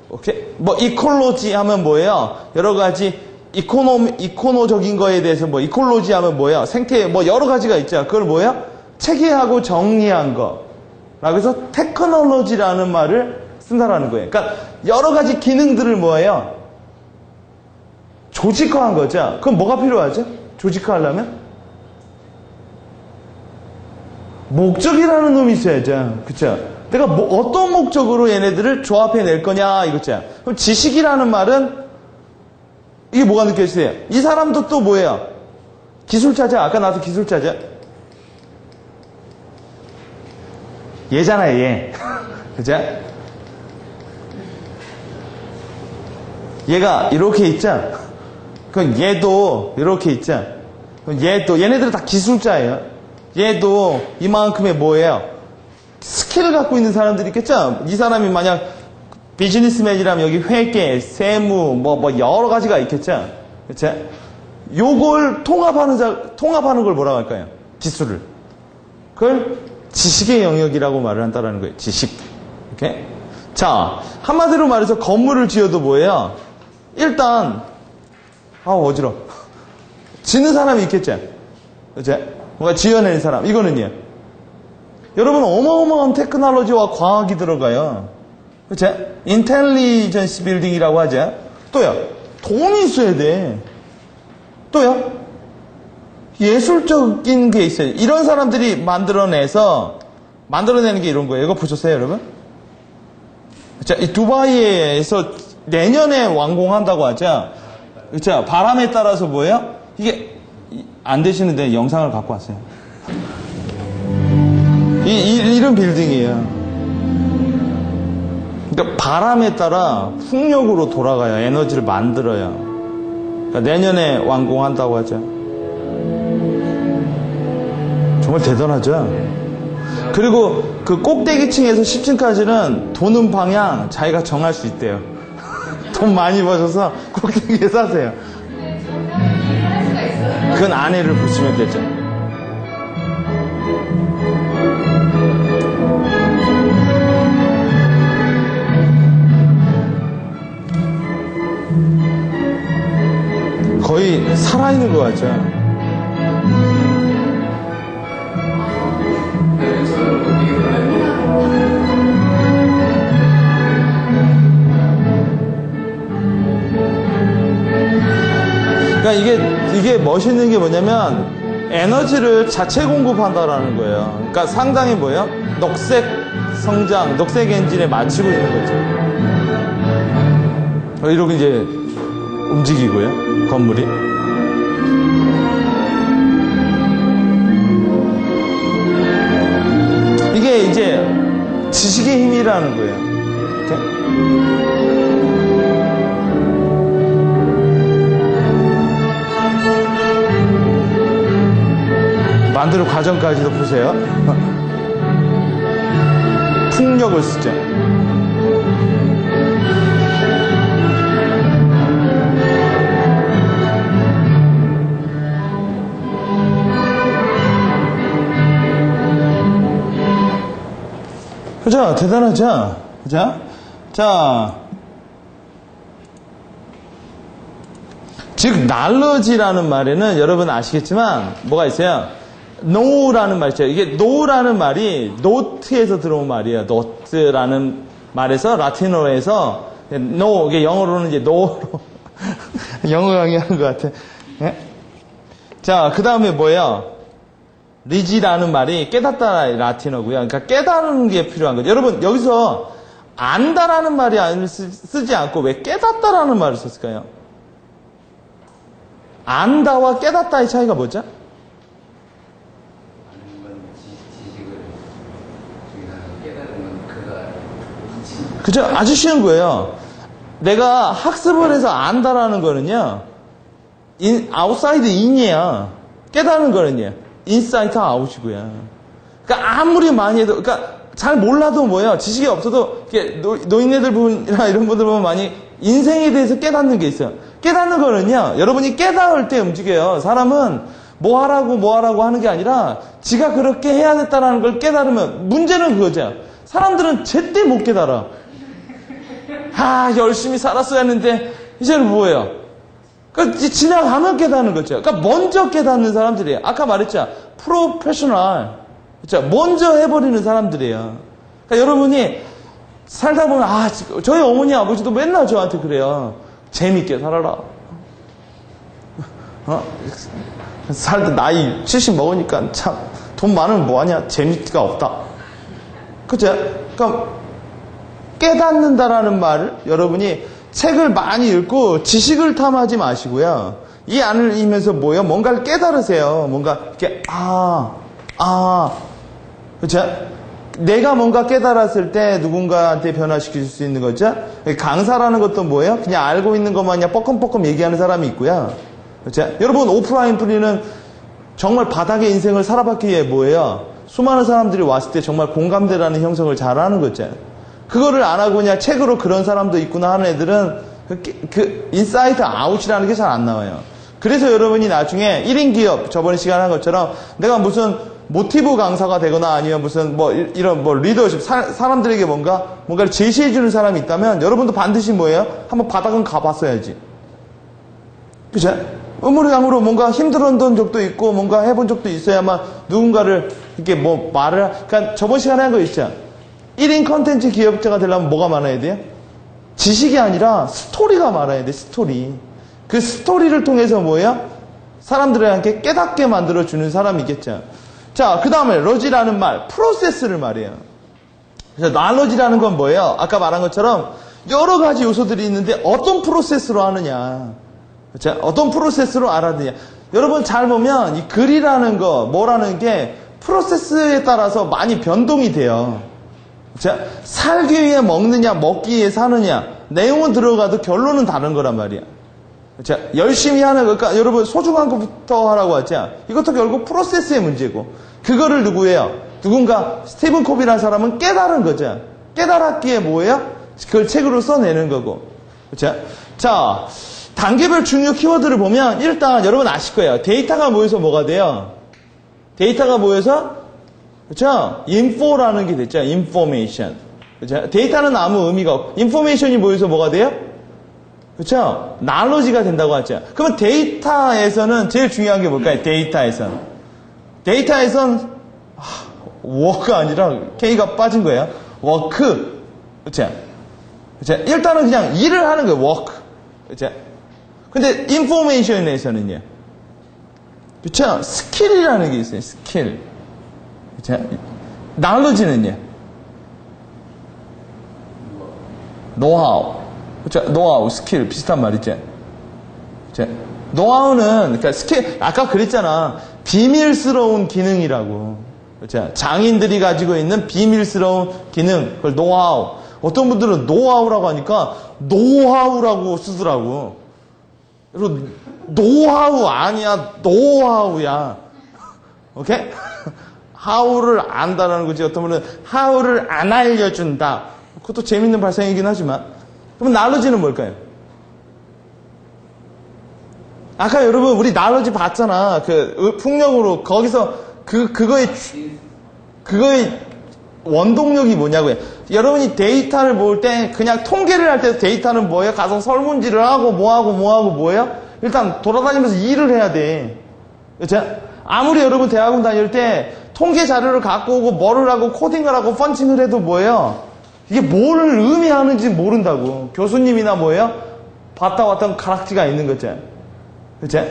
Speaker 1: 오케이? 뭐 이콜로지 하면 뭐예요? 여러 가지 이코노적인 거에 대해서 뭐 이콜로지 하면 뭐예요? 생태 뭐 여러 가지가 있죠. 그걸 뭐예요? 체계하고 정리한 거. 그래서 테크놀로지라는 말을 쓴다라는 거예요. 그러니까 여러 가지 기능들을 뭐예요? 조직화한 거죠. 그럼 뭐가 필요하죠? 조직화하려면? 목적이라는 놈이 있어야죠. 그쵸? 내가 어떤 목적으로 얘네들을 조합해 낼 거냐, 이거죠. 그럼 지식이라는 말은, 이게 뭐가 느껴지세요? 이 사람도 또 뭐예요? 기술자죠? 아까 나도 기술자죠? 얘잖아요, 얘. 그죠? 얘가 이렇게 있죠? 그럼 얘도 이렇게 있죠? 그럼 얘네들은 다 기술자예요. 얘도 이만큼의 뭐예요? 스킬을 갖고 있는 사람들이 있겠죠? 이 사람이 만약 비즈니스맨이라면 여기 회계, 세무, 뭐 여러 가지가 있겠죠? 그쵸? 요걸 통합하는 걸 뭐라고 할까요? 기술을. 그걸 지식의 영역이라고 말을 한다는 거예요. 지식. 오케이? 자, 한마디로 말해서 건물을 지어도 뭐예요? 일단, 어지러워. 지는 사람이 있겠죠? 그쵸? 뭔가 지어낸 사람. 이거는요. 여러분, 어마어마한 테크놀로지와 과학이 들어가요. 그쵸? 인텔리전스 빌딩이라고 하죠. 또요. 돈이 있어야 돼. 또요. 예술적인 게 있어요. 이런 사람들이 만들어내는 게 이런 거예요. 이거 보셨어요, 여러분? 그쵸? 이 두바이에서 내년에 완공한다고 하죠. 그쵸? 바람에 따라서 뭐예요? 이게 안 되시는데 영상을 갖고 왔어요. 이런 빌딩이에요. 그러니까 바람에 따라 풍력으로 돌아가요. 에너지를 만들어요. 그러니까 내년에 완공한다고 하죠. 정말 대단하죠. 그리고 그 꼭대기층에서 10층까지는 도는 방향 자기가 정할 수 있대요. 돈 많이 버셔서 꼭대기에 사세요. 그건 아내를 보시면 되죠. 거의 살아있는 거 같죠. 그러니까 이게 멋있는 게 뭐냐면 에너지를 자체 공급한다라는 거예요. 그러니까 상당히 뭐예요? 녹색 성장, 녹색 엔진에 맞추고 있는 거죠. 이러고 이제 움직이고요, 건물이. 이게 이제 지식의 힘이라는 거예요. 이렇게? 만드는 과정까지도 보세요. 풍력을 쓰죠. 그죠? 대단하죠? 그죠? 자, 즉, knowledge라는 말에는 여러분 아시겠지만, 뭐가 있어요? know라는 말 있죠. 이게 know라는 말이 note에서 들어온 말이에요. note라는 말에서, 라틴어에서, know, 이게 영어로는 이제 know로, 영어 강의하는 것 같아. 예? 자, 그 다음에 뭐예요? 리지라는 말이 깨닫다 라틴어고요. 그러니까 깨달은 게 필요한 거죠. 여러분 여기서 안다라는 말이 쓰지 않고 왜 깨닫다라는 말을 썼을까요? 안다와 깨닫다의 차이가 뭐죠?
Speaker 3: 아는 건 지식을 깨달은 건 그가
Speaker 1: 그죠? 아주 쉬운 거예요. 내가 학습을 해서 안다라는 거는요, 아웃사이드 인이야. 깨닫는 거는요, 인사이트 아웃이고요. 그러니까 아무리 많이 해도, 그러니까 잘 몰라도 뭐예요? 지식이 없어도 이렇게 노인네들 분이나 이런 분들 보면 많이 인생에 대해서 깨닫는 게 있어요. 깨닫는 거는요, 여러분이 깨달을 때 움직여요. 사람은 뭐 하라고 하는 게 아니라 지가 그렇게 해야 됐다라는 걸 깨달으면, 문제는 그거죠. 사람들은 제때 못 깨달아. 열심히 살았어야 했는데 이제는 뭐예요? 그러니까 지나가면 깨닫는 거죠. 그러니까 먼저 깨닫는 사람들이에요. 아까 말했죠. 프로페셔널. 그렇죠? 먼저 해버리는 사람들이에요. 그러니까 여러분이 살다 보면, 저희 어머니 아버지도 맨날 저한테 그래요. 재밌게 살아라. 살다 나이 70 먹으니까 참 돈 많으면 뭐하냐? 재미가 없다. 그죠? 그러니까 깨닫는다라는 말을 여러분이 책을 많이 읽고 지식을 탐하지 마시고요. 이 안을 읽으면서 뭐예요? 뭔가를 깨달으세요. 뭔가 이렇게 그렇죠? 내가 뭔가 깨달았을 때 누군가한테 변화시킬 수 있는 거죠. 강사라는 것도 뭐예요? 그냥 알고 있는 것만 그냥 뻐끔뻐끔 얘기하는 사람이 있고요. 그렇죠? 여러분 오프라인 프리는 정말 바닥의 인생을 살아봤기 위해 뭐예요? 수많은 사람들이 왔을 때 정말 공감대라는 형성을 잘하는 거죠. 그거를 안 하고 그냥 책으로 그런 사람도 있구나 하는 애들은 그 인사이트 아웃이라는 게 잘 안 나와요. 그래서 여러분이 나중에 1인 기업, 저번에 시간에 한 것처럼 내가 무슨 모티브 강사가 되거나 아니면 무슨 이런 리더십, 사람들에게 뭔가를 제시해주는 사람이 있다면 여러분도 반드시 뭐예요? 한번 바닥은 가봤어야지. 그죠? 의무량으로 뭔가 힘들었던 적도 있고 뭔가 해본 적도 있어야만 누군가를 이렇게 그러니까 저번 시간에 한 거 있죠? 1인 컨텐츠 기업자가 되려면 뭐가 많아야 돼요? 지식이 아니라 스토리가 많아야 돼, 스토리. 그 스토리를 통해서 뭐예요? 사람들에게 깨닫게 만들어주는 사람이겠죠. 자, 그 다음에 러지라는 말, 프로세스를 말해요. 그래서 나러지라는 건 뭐예요? 아까 말한 것처럼 여러 가지 요소들이 있는데 어떤 프로세스로 하느냐. 그렇죠? 어떤 프로세스로 알아듣냐. 여러분 잘 보면 이 글이라는 거, 뭐라는 게 프로세스에 따라서 많이 변동이 돼요. 자, 살기 위해 먹느냐, 먹기 위해 사느냐, 내용은 들어가도 결론은 다른 거란 말이야. 자, 열심히 하는 거, 그러니까 여러분 소중한 것부터 하라고 하죠. 이것도 결국 프로세스의 문제고, 그거를 누구예요? 누군가 스티븐 코비라는 사람은 깨달은 거죠. 깨달았기에 뭐예요? 그걸 책으로 써내는 거고. 그렇죠? 자, 단계별 중요 키워드를 보면 일단 여러분 아실 거예요. 데이터가 모여서 뭐가 돼요? 데이터가 모여서 그렇죠? 인포라는 게 됐죠. 인포메이션. 그렇죠? 데이터는 아무 의미가 없고 인포메이션이 모여서 뭐가 돼요? 그렇죠? 나로지가 된다고 하죠. 그러면 데이터에서는 제일 중요한 게 뭘까요? 데이터에선 워크가 아니라 K가 빠진 거예요. 워크. 그렇죠? 그렇죠? 일단은 그냥 일을 하는 거예요. 워크. 그렇죠? 근데 인포메이션에서는요. 그렇죠? 스킬이라는 게 있어요. 스킬. 그렇죠? 나로지는요. 노하우. 그쵸? 노하우, 스킬, 비슷한 말이지. 그쵸? 노하우는, 그러니까 스킬, 아까 그랬잖아. 비밀스러운 기능이라고. 그쵸? 장인들이 가지고 있는 비밀스러운 기능. 그걸 노하우. 어떤 분들은 노하우라고 하니까 노하우라고 쓰더라고. 그리고 노하우 아니야. 노하우야. 오케이? 하우를 안다라는 거지. 어떤 분은 하우를 안 알려준다. 그것도 재밌는 발상이긴 하지만. 그럼 나로지는 뭘까요? 아까 여러분 우리 나로지 봤잖아. 그 풍력으로 거기서 그거의 원동력이 뭐냐고요. 여러분이 데이터를 모을 때 그냥 통계를 할 때 데이터는 뭐예요? 가서 설문지를 하고 뭐예요? 일단 돌아다니면서 일을 해야 돼. 그렇죠? 아무리 여러분 대학원 다닐 때 통계 자료를 갖고 오고 뭐를 하고 코딩을 하고 펀칭을 해도 뭐예요? 이게 뭐를 의미하는지 모른다고. 교수님이나 뭐예요? 봤다 왔다 가락지가 있는 거죠. 그렇죠?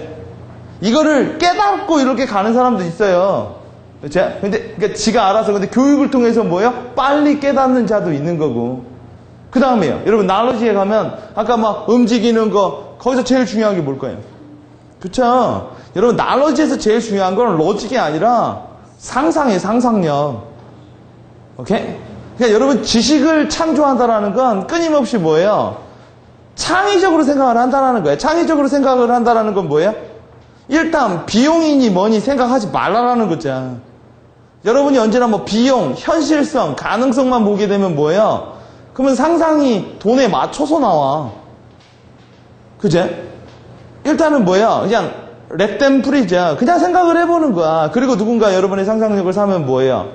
Speaker 1: 이거를 깨닫고 이렇게 가는 사람도 있어요. 그렇죠? 근데 그러니까 지가 알아서 근데 교육을 통해서 뭐예요? 빨리 깨닫는 자도 있는 거고. 그 다음에요. 여러분 나로지에 가면 아까 막 움직이는 거 거기서 제일 중요한 게 뭘까요? 그렇죠? 여러분 나로지에서 제일 중요한 건 로직이 아니라 상상이에요. 상상력. 오케이? 그러니까 여러분 지식을 창조한다라는 건 끊임없이 뭐예요? 창의적으로 생각을 한다라는 거예요. 창의적으로 생각을 한다라는 건 뭐예요? 일단 비용이니 뭐니 생각하지 말라라는 거죠. 여러분이 언제나 뭐 비용, 현실성, 가능성만 보게 되면 뭐예요? 그러면 상상이 돈에 맞춰서 나와. 그죠? 일단은 뭐예요? 그냥 렛댐 프리죠. 그냥 생각을 해보는 거야. 그리고 누군가 여러분의 상상력을 사면 뭐예요?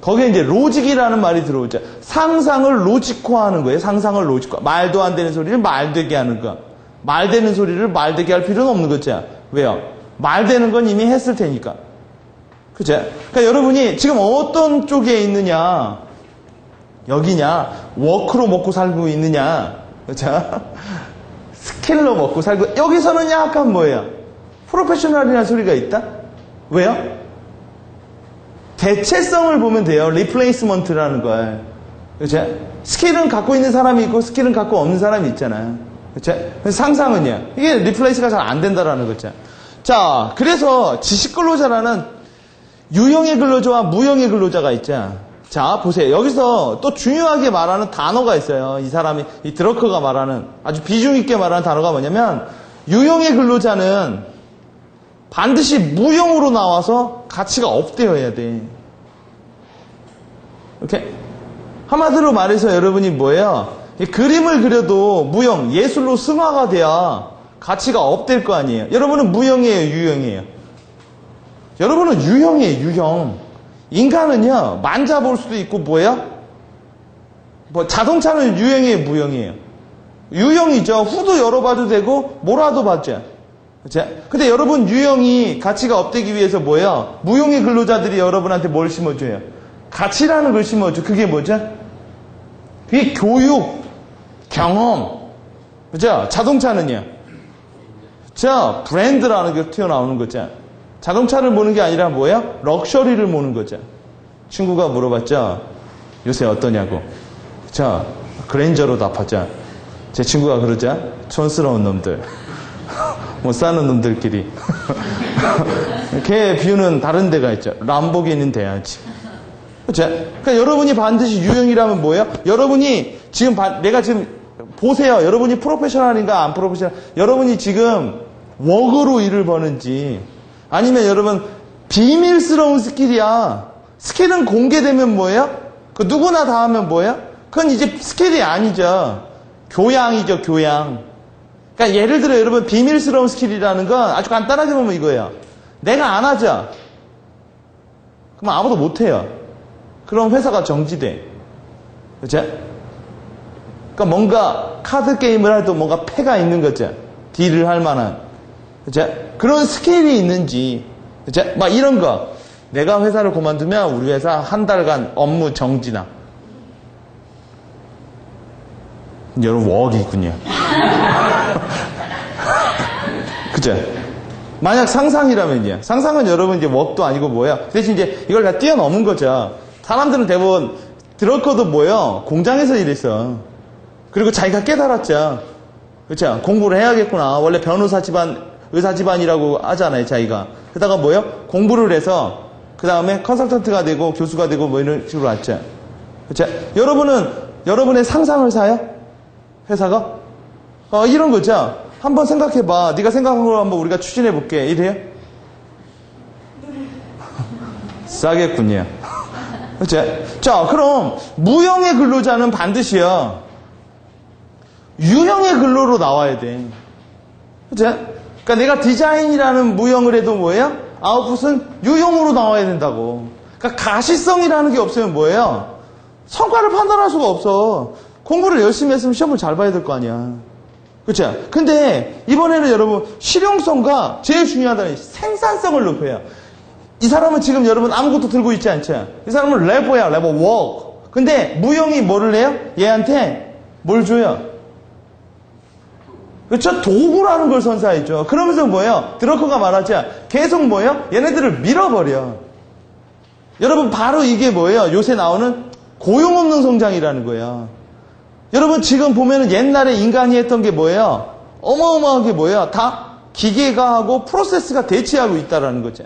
Speaker 1: 거기에 이제 로직이라는 말이 들어오죠. 상상을 로직화하는 거예요. 상상을 로직화. 말도 안 되는 소리를 말되게 하는 거. 말되는 소리를 말되게 할 필요는 없는 거죠. 왜요? 말되는 건 이미 했을 테니까. 그죠? 그러니까 여러분이 지금 어떤 쪽에 있느냐? 여기냐? 워크로 먹고 살고 있느냐? 그죠? 스킬로 먹고 살고, 여기서는 약간 뭐예요? 프로페셔널이라는 소리가 있다? 왜요? 대체성을 보면 돼요. 리플레이스먼트라는 걸. 그렇죠? 스킬은 갖고 있는 사람이 있고 스킬은 갖고 없는 사람이 있잖아요. 그렇죠? 상상은요. 이게 리플레이스가 잘 안 된다라는 거죠. 자, 그래서 지식 근로자라는 유형의 근로자와 무형의 근로자가 있죠. 자, 보세요. 여기서 또 중요하게 말하는 단어가 있어요. 이 사람이, 이 드러커가 말하는, 아주 비중 있게 말하는 단어가 뭐냐면, 유형의 근로자는 반드시 무형으로 나와서 가치가 업되어야 돼. 이렇게 한마디로 말해서 여러분이 뭐예요? 이 그림을 그려도 무형, 예술로 승화가 돼야 가치가 업될 거 아니에요. 여러분은 무형이에요, 유형이에요? 여러분은 유형이에요, 유형. 인간은요, 만져볼 수도 있고 뭐예요? 뭐 자동차는 유형이에요, 무형이에요? 유형이죠. 후도 열어봐도 되고 몰아도 봤죠. 그렇죠? 근데 여러분 유형이 가치가 업되기 위해서 뭐예요? 무형의 근로자들이 여러분한테 뭘 심어줘요? 가치라는 걸 심어줘. 그게 뭐죠? 그게 교육, 경험. 그죠? 자동차는요? 그죠? 브랜드라는 게 튀어나오는 거죠. 자동차를 모는 게 아니라 뭐예요? 럭셔리를 모는 거죠. 친구가 물어봤죠? 요새 어떠냐고. 그죠? 그랜저로 답하죠. 제 친구가 그러죠? 촌스러운 놈들. 못 사는 놈들끼리. 걔 뷰는 다른 데가 있죠. 람보기는 돼야지. 그렇죠? 그러니까 여러분이 반드시 유형이라면 뭐예요? 여러분이 지금 내가 지금 보세요. 여러분이 프로페셔널인가 안 프로페셔널? 여러분이 지금 웍으로 일을 버는지 아니면 여러분 비밀스러운 스킬이야. 스킬은 공개되면 뭐예요? 그 누구나 다 하면 뭐예요? 그건 이제 스킬이 아니죠. 교양이죠, 교양. 그러니까 예를 들어 여러분 비밀스러운 스킬이라는 건 아주 간단하게 보면 이거예요. 내가 안 하죠. 그럼 아무도 못 해요. 그럼 회사가 정지돼. 그렇죠? 그러니까 뭔가 카드 게임을 할 때 뭔가 패가 있는 거죠. 딜을 할 만한. 그렇죠? 그런 스킬이 있는지. 그렇죠? 막 이런 거. 내가 회사를 그만두면 우리 회사 한 달간 업무 정지나. 여러분 웍이 있군요. 그죠? 만약 상상이라면요. 상상은 여러분 이제 웍도 아니고 뭐예요? 대신 이제 이걸 다 뛰어넘은 거죠. 사람들은 대부분 드러커도 뭐예요? 공장에서 일했어. 그리고 자기가 깨달았죠. 그렇죠? 공부를 해야겠구나. 원래 변호사 집안, 의사 집안이라고 하잖아요, 자기가. 그러다가 뭐요? 공부를 해서 그 다음에 컨설턴트가 되고 교수가 되고 뭐 이런 식으로 왔죠. 그렇죠? 여러분은 여러분의 상상을 사요? 회사가? 이런 거죠. 한번 생각해봐. 네가 생각한 걸 한번 우리가 추진해볼게. 이래요? 싸겠군요. 그렇죠? 자, 그럼 무형의 근로자는 반드시요 유형의 근로로 나와야 돼. 그렇죠? 그러니까 내가 디자인이라는 무형을 해도 뭐예요? 아웃풋은 유형으로 나와야 된다고. 그러니까 가시성이라는 게 없으면 뭐예요? 성과를 판단할 수가 없어. 공부를 열심히 했으면 시험을 잘 봐야 될 거 아니야. 그렇죠? 근데 이번에는 여러분 실용성과 제일 중요하다는 생산성을 높여요. 이 사람은 지금 여러분 아무것도 들고 있지 않죠? 이 사람은 레버야, 레버 워크. 근데 무형이 뭐를 해요? 얘한테 뭘 줘요? 그렇죠? 도구라는 걸 선사해줘. 그러면서 뭐예요? 드러커가 말하자. 계속 뭐예요? 얘네들을 밀어버려. 여러분 바로 이게 뭐예요? 요새 나오는 고용없는 성장이라는 거예요. 여러분 지금 보면은 옛날에 인간이 했던 게 뭐예요? 어마어마하게 뭐예요? 다 기계가 하고 프로세스가 대체하고 있다라는 거죠.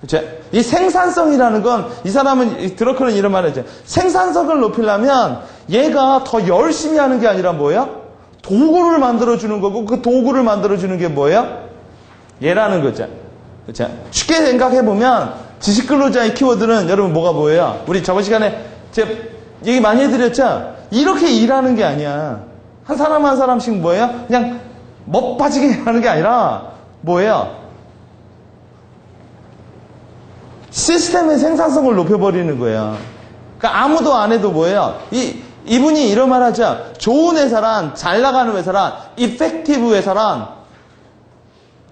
Speaker 1: 그렇죠? 이 생산성이라는 건 이 사람은 드러커는 이런 말을 하죠. 생산성을 높이려면 얘가 더 열심히 하는 게 아니라 뭐예요? 도구를 만들어주는 거고 그 도구를 만들어주는 게 뭐예요? 얘라는 거죠. 그렇죠? 쉽게 생각해보면 지식근로자의 키워드는 여러분 뭐가 뭐예요? 우리 저번 시간에 제가 얘기 많이 해드렸죠? 이렇게 일하는 게 아니야. 한 사람 한 사람씩 뭐예요? 그냥 멋빠지게 하는 게 아니라 뭐예요? 시스템의 생산성을 높여버리는 거예요. 그러니까 아무도 안 해도 뭐예요? 이분이 이런 말 하죠. 좋은 회사란, 잘 나가는 회사란, 이펙티브 회사란,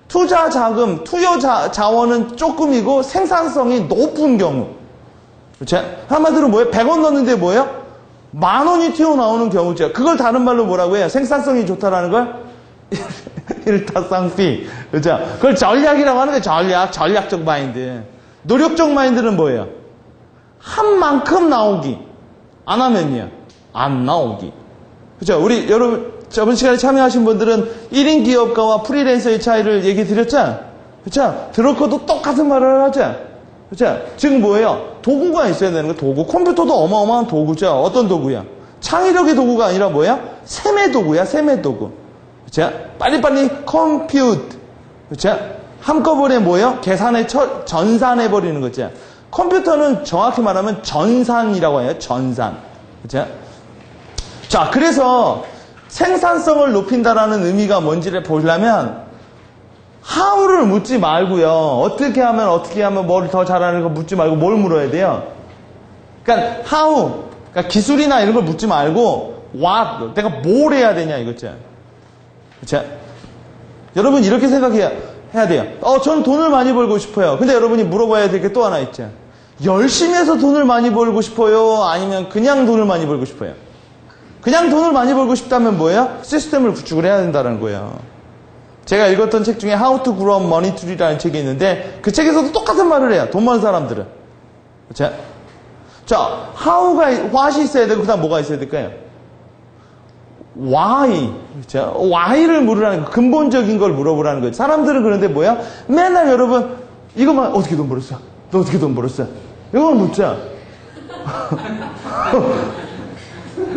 Speaker 1: 투자 자금, 투여 자원은 조금이고 생산성이 높은 경우. 그렇죠? 한마디로 뭐예요? 100원 넣는데 뭐예요? 10,000원이 튀어나오는 경우죠. 그걸 다른 말로 뭐라고 해요? 생산성이 좋다라는 걸? 일타쌍피. 그렇죠? 그걸 전략이라고 하는 거예요. 전략적 마인드. 노력적 마인드는 뭐예요? 한 만큼 나오기. 안 하면요? 안 나오기. 그렇죠? 우리 여러분 저번 시간에 참여하신 분들은 1인 기업가와 프리랜서의 차이를 얘기 드렸죠? 그렇죠? 드러커도 똑같은 말을 하죠? 그렇죠? 지금 뭐예요? 도구가 있어야 되는 거예요. 도구. 컴퓨터도 어마어마한 도구죠. 어떤 도구야? 창의력의 도구가 아니라 뭐야? 셈의 도구야. 셈의 도구. 그렇죠? 빨리빨리 컴퓨트. 그렇죠? 한꺼번에 뭐예요? 계산에 전산해버리는 거죠. 컴퓨터는 정확히 말하면 전산이라고 해요. 전산. 그렇죠? 자, 그래서 생산성을 높인다라는 의미가 뭔지를 보려면 how를 묻지 말고요. 어떻게 하면 뭘 더 잘하는 거 묻지 말고 뭘 물어야 돼요? 그러니까 how, 그러니까 기술이나 이런 걸 묻지 말고 what, 내가 뭘 해야 되냐 이거죠. 그렇죠? 여러분 이렇게 생각해야 돼요. 저는 돈을 많이 벌고 싶어요. 근데 여러분이 물어봐야 될 게 또 하나 있죠. 열심히 해서 돈을 많이 벌고 싶어요? 아니면 그냥 돈을 많이 벌고 싶어요? 그냥 돈을 많이 벌고 싶다면 뭐예요? 시스템을 구축을 해야 된다는 거예요. 제가 읽었던 책 중에 How to Grow Money Tree라는 책이 있는데 그 책에서도 똑같은 말을 해요. 돈 많은 사람들은. 그렇죠? 자, what이 있어야 되고 그 다음 뭐가 있어야 될까요? why. 그렇죠? why를 물으라는 거. 근본적인 걸 물어보라는 거예요. 사람들은 그런데 뭐야? 맨날 여러분 이것만 어떻게 돈 벌었어? 너 어떻게 돈 벌었어? 이걸 묻자.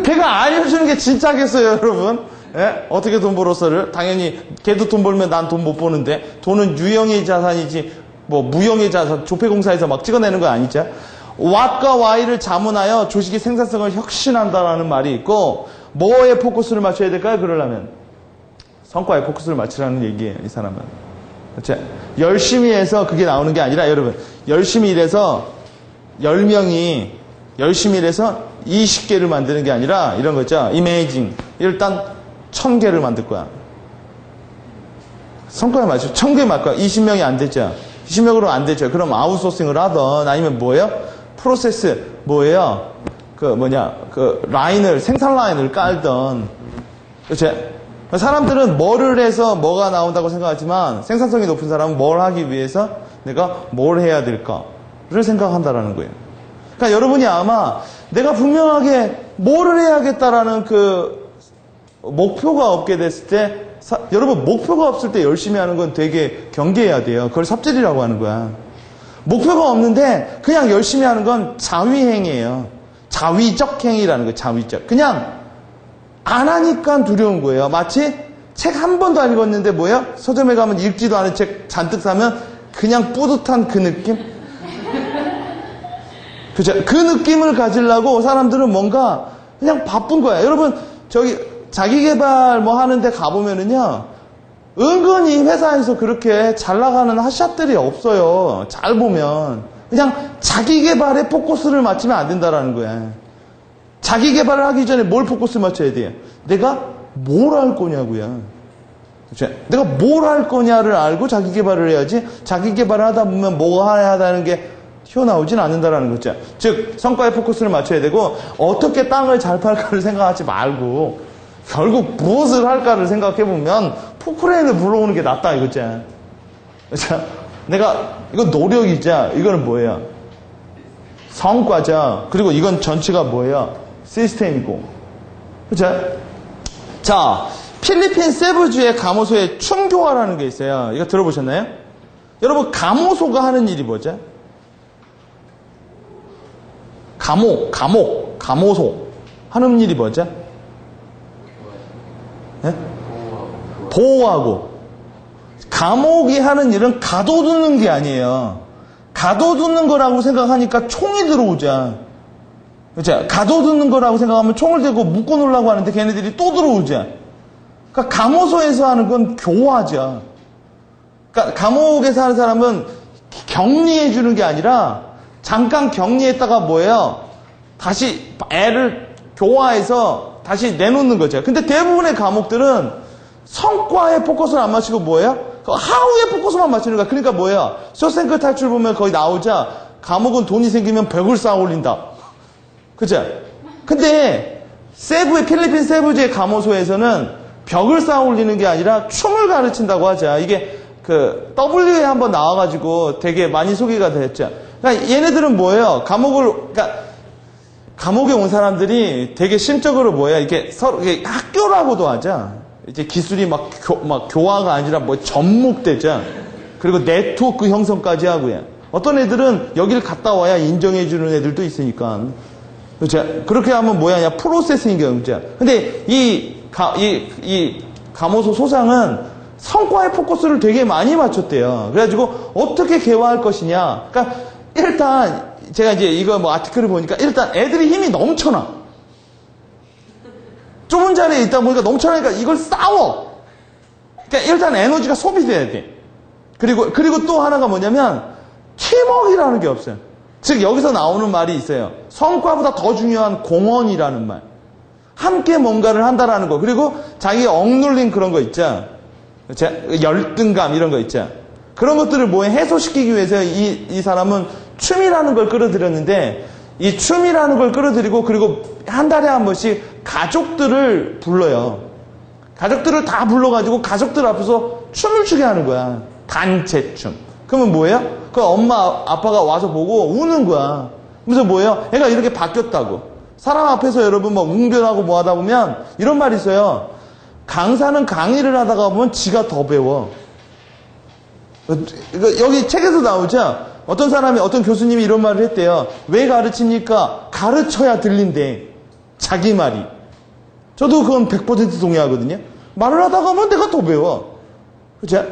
Speaker 1: 걔가 알려주는 게 진짜겠어요, 여러분? 예? 어떻게 돈 벌었어를? 당연히 걔도 돈 벌면 난 돈 못 버는데 돈은 유형의 자산이지 뭐 무형의 자산 조폐공사에서 막 찍어내는 거 아니죠? what과 why를 자문하여 조직의 생산성을 혁신한다라는 말이 있고 뭐에 포커스를 맞춰야 될까요? 그러려면 성과에 포커스를 맞추라는 얘기예요, 이 사람은. 그렇죠? 열심히 해서 그게 나오는 게 아니라 여러분 열심히 일해서 10명이 열심히 일해서 20개를 만드는 게 아니라 이런 거 있죠. 이메이징. 일단 1000개를 만들 거야. 성과에 맞춰. 1000개 맞을 거야. 20명이 안 됐죠. 20명으로 안 됐죠. 그럼 아웃소싱을 하던 아니면 뭐예요? 프로세스 뭐예요? 라인을 생산 라인을 깔던. 그렇죠? 사람들은 뭐를 해서 뭐가 나온다고 생각하지만 생산성이 높은 사람은 뭘 하기 위해서 내가 뭘 해야 될까를 생각한다라는 거예요. 그러니까 여러분이 아마 내가 분명하게 뭐를 해야겠다라는 그 목표가 없게 됐을 때, 여러분, 목표가 없을 때 열심히 하는 건 되게 경계해야 돼요. 그걸 삽질이라고 하는 거야. 목표가 없는데, 그냥 열심히 하는 건 자위행위예요. 자위적 행위라는 거예요, 자위적. 그냥, 안 하니까 두려운 거예요. 마치 책 한 번도 안 읽었는데 뭐야? 서점에 가면 읽지도 않은 책 잔뜩 사면 그냥 뿌듯한 그 느낌? 그죠? 그 느낌을 가지려고 사람들은 뭔가 그냥 바쁜 거야. 여러분, 저기, 자기개발 뭐 하는데 가보면은요, 은근히 회사에서 그렇게 잘 나가는 핫샷들이 없어요. 잘 보면. 그냥 자기개발에 포커스를 맞추면 안 된다라는 거야. 자기개발을 하기 전에 뭘 포커스 맞춰야 돼요? 내가 뭘 할 거냐고요. 그렇죠? 내가 뭘 할 거냐를 알고 자기개발을 해야지, 자기개발을 하다 보면 뭐가 해야 하다는 게 튀어나오진 않는다라는 거죠. 즉, 성과에 포커스를 맞춰야 되고, 어떻게 땅을 잘 팔까를 생각하지 말고, 결국 무엇을 할까를 생각해보면, 포크레인을 불러오는 게 낫다, 이거죠. 그렇죠? 내가, 이건 노력이자, 이거는 뭐예요? 성과자. 그리고 이건 전체가 뭐예요? 시스템이고. 그렇죠? 자, 필리핀 세부주의 가모소의 춤교화라는 게 있어요. 이거 들어보셨나요? 여러분, 가모소가 하는 일이 뭐죠? 가모소 하는 일이 뭐죠? 네? 보호하고. 감옥이 하는 일은 가둬두는 게 아니에요. 가둬두는 거라고 생각하니까 총이 들어오자. 그렇죠? 가둬두는 거라고 생각하면 총을 들고 묶어놓으려고 하는데 걔네들이 또 들어오자. 그러니까 감호소에서 하는 건 교화죠. 그러니까 감옥에서 하는 사람은 격리해 주는 게 아니라 잠깐 격리했다가 뭐예요? 다시 애를 교화해서 다시 내놓는 거죠. 근데 대부분의 감옥들은 성과에 포커스를 안 맞추고 뭐예요? 하우에 포커스만 맞추는 거야. 그러니까 뭐예요? 쇼생크 탈출 보면 거의 나오자. 감옥은 돈이 생기면 벽을 쌓아 올린다. 그죠? 근데 필리핀 세부주의 감호소에서는 벽을 쌓아 올리는 게 아니라 춤을 가르친다고 하자. 이게 그 W에 한번 나와가지고 되게 많이 소개가 됐죠. 그러니까 얘네들은 뭐예요? 감옥에 온 사람들이 되게 심적으로 뭐야? 이게 서로 이게 학교라고도 하자. 이제 기술이 막 교화가 아니라 뭐 접목되자. 그리고 네트워크 형성까지 하고요. 어떤 애들은 여기를 갔다 와야 인정해주는 애들도 있으니까. 그렇죠? 그렇게 하면 뭐야? 프로세싱인 경우죠. 근데 이 감호소 소장은 성과에 포커스를 되게 많이 맞췄대요. 그래가지고 어떻게 개화할 것이냐. 그러니까 일단 제가 이제 이거 뭐 아티클을 보니까 일단 애들이 힘이 넘쳐나. 좁은 자리에 있다 보니까 넘쳐나니까 이걸 싸워. 그러니까 일단 에너지가 소비돼야 돼. 그리고 또 하나가 뭐냐면 팀워크라는 게 없어요. 즉 여기서 나오는 말이 있어요. 성과보다 더 중요한 공헌이라는 말. 함께 뭔가를 한다라는 거. 그리고 자기가 억눌린 그런 거 있죠. 열등감 이런 거 있죠. 그런 것들을 해소시키기 위해서 이 사람은 춤이라는 걸 끌어들였는데 이 춤이라는 걸 끌어들이고 그리고 한 달에 한 번씩 가족들을 불러요. 가족들을 다 불러가지고 가족들 앞에서 춤을 추게 하는 거야. 단체춤. 그러면 뭐예요? 그 엄마 아빠가 와서 보고 우는 거야. 그래서 뭐예요? 애가 이렇게 바뀌었다고. 사람 앞에서 여러분 막 웅변하고 뭐 하다 보면 이런 말이 있어요. 강사는 강의를 하다가 보면 지가 더 배워. 여기 책에서 나오죠? 어떤 교수님이 이런 말을 했대요. 왜 가르칩니까? 가르쳐야 들린대. 자기 말이. 저도 그건 100% 동의하거든요. 말을 하다가 보면 내가 더 배워. 그죠?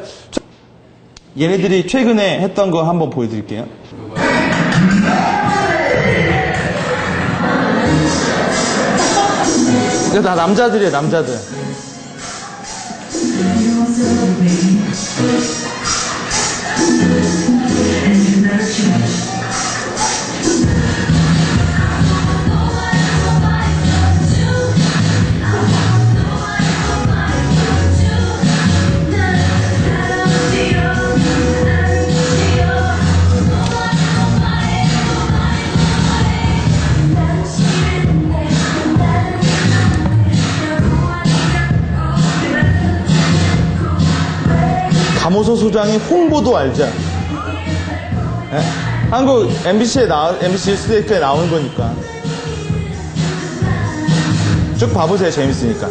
Speaker 1: 얘네들이 최근에 했던 거 한번 보여드릴게요. 이거 다 남자들이에요, 남자들. 감호소 소장이 홍보도 알죠? 네? 한국 MBC 뉴스데이크에 나오는 거니까 쭉 봐보세요. 재밌으니까.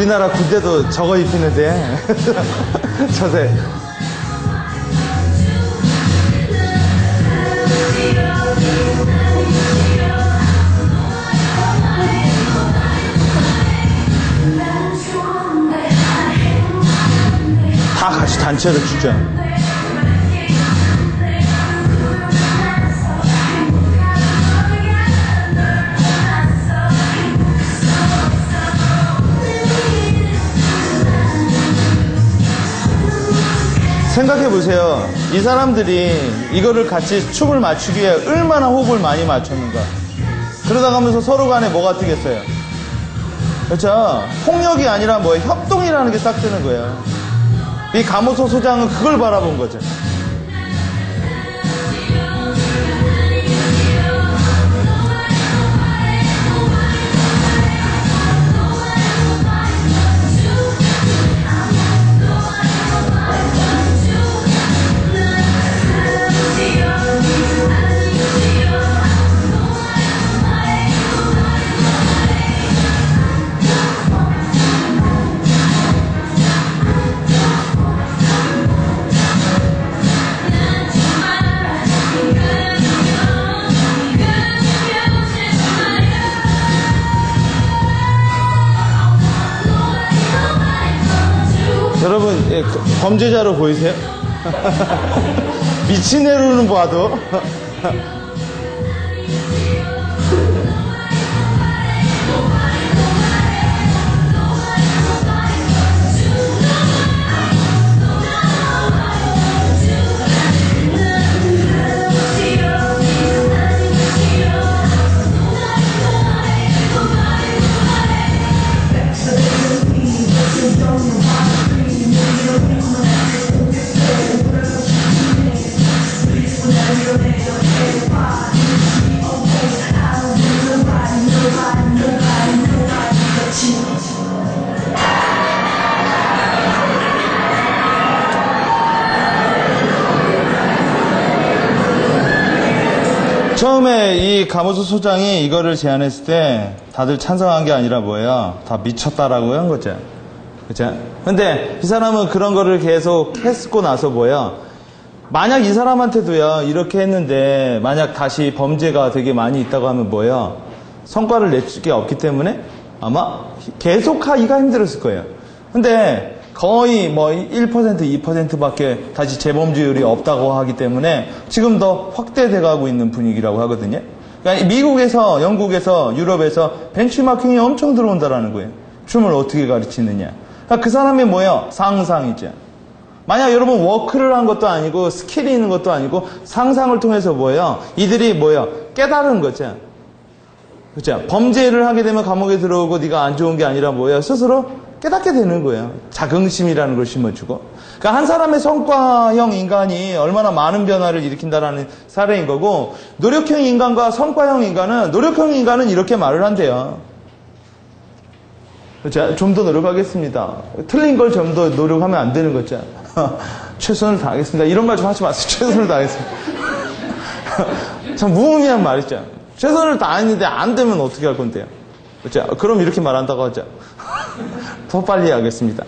Speaker 1: 우리나라 군대도 저거 입히는데. 저세. 다 같이 단체로 추죠. 생각해 보세요. 이 사람들이 이거를 같이 춤을 맞추기 위해 얼마나 호흡을 많이 맞췄는가. 그러다 가면서 서로 간에 뭐가 뜨겠어요? 그렇죠? 폭력이 아니라 뭐 협동이라는 게 딱 뜨는 거예요. 이 가모소 소장은 그걸 바라본 거죠. 여러분, 범죄자로 보이세요? 미친 애로는 봐도. 처음에 이 가모수 소장이 이거를 제안했을 때 다들 찬성한 게 아니라 뭐예요? 다 미쳤다라고 한 거죠. 그죠? 근데 이 사람은 그런 거를 계속 했고 나서 뭐예요? 만약 이 사람한테도요, 이렇게 했는데 만약 다시 범죄가 되게 많이 있다고 하면 뭐예요? 성과를 낼 게 없기 때문에 아마 계속 하기가 힘들었을 거예요. 근데 거의 뭐 1%, 2%밖에 다시 재범죄율이 없다고 하기 때문에 지금 더 확대돼 가고 있는 분위기라고 하거든요. 그러니까 미국에서, 영국에서, 유럽에서 벤치마킹이 엄청 들어온다라는 거예요. 춤을 어떻게 가르치느냐. 그러니까 그 사람이 뭐예요? 상상이죠. 만약 여러분 워크를 한 것도 아니고 스킬이 있는 것도 아니고 상상을 통해서 뭐예요? 이들이 뭐예요? 깨달은 거죠. 그렇죠? 범죄를 하게 되면 감옥에 들어오고 네가 안 좋은 게 아니라 뭐예요? 스스로 깨닫게 되는 거예요. 자긍심이라는 걸 심어주고. 그러니까 한 사람의 성과형 인간이 얼마나 많은 변화를 일으킨다라는 사례인 거고, 노력형 인간과 성과형 인간은, 노력형 인간은 이렇게 말을 한대요. 그렇죠? 좀 더 노력하겠습니다. 틀린 걸 좀 더 노력하면 안 되는 거죠. 최선을 다하겠습니다. 이런 말 좀 하지 마세요. 최선을 다하겠습니다. 참 무의미한 말이죠. 최선을 다했는데 안 되면 어떻게 할 건데요? 그렇죠? 그럼 이렇게 말한다고 하죠. 더 빨리 하겠습니다.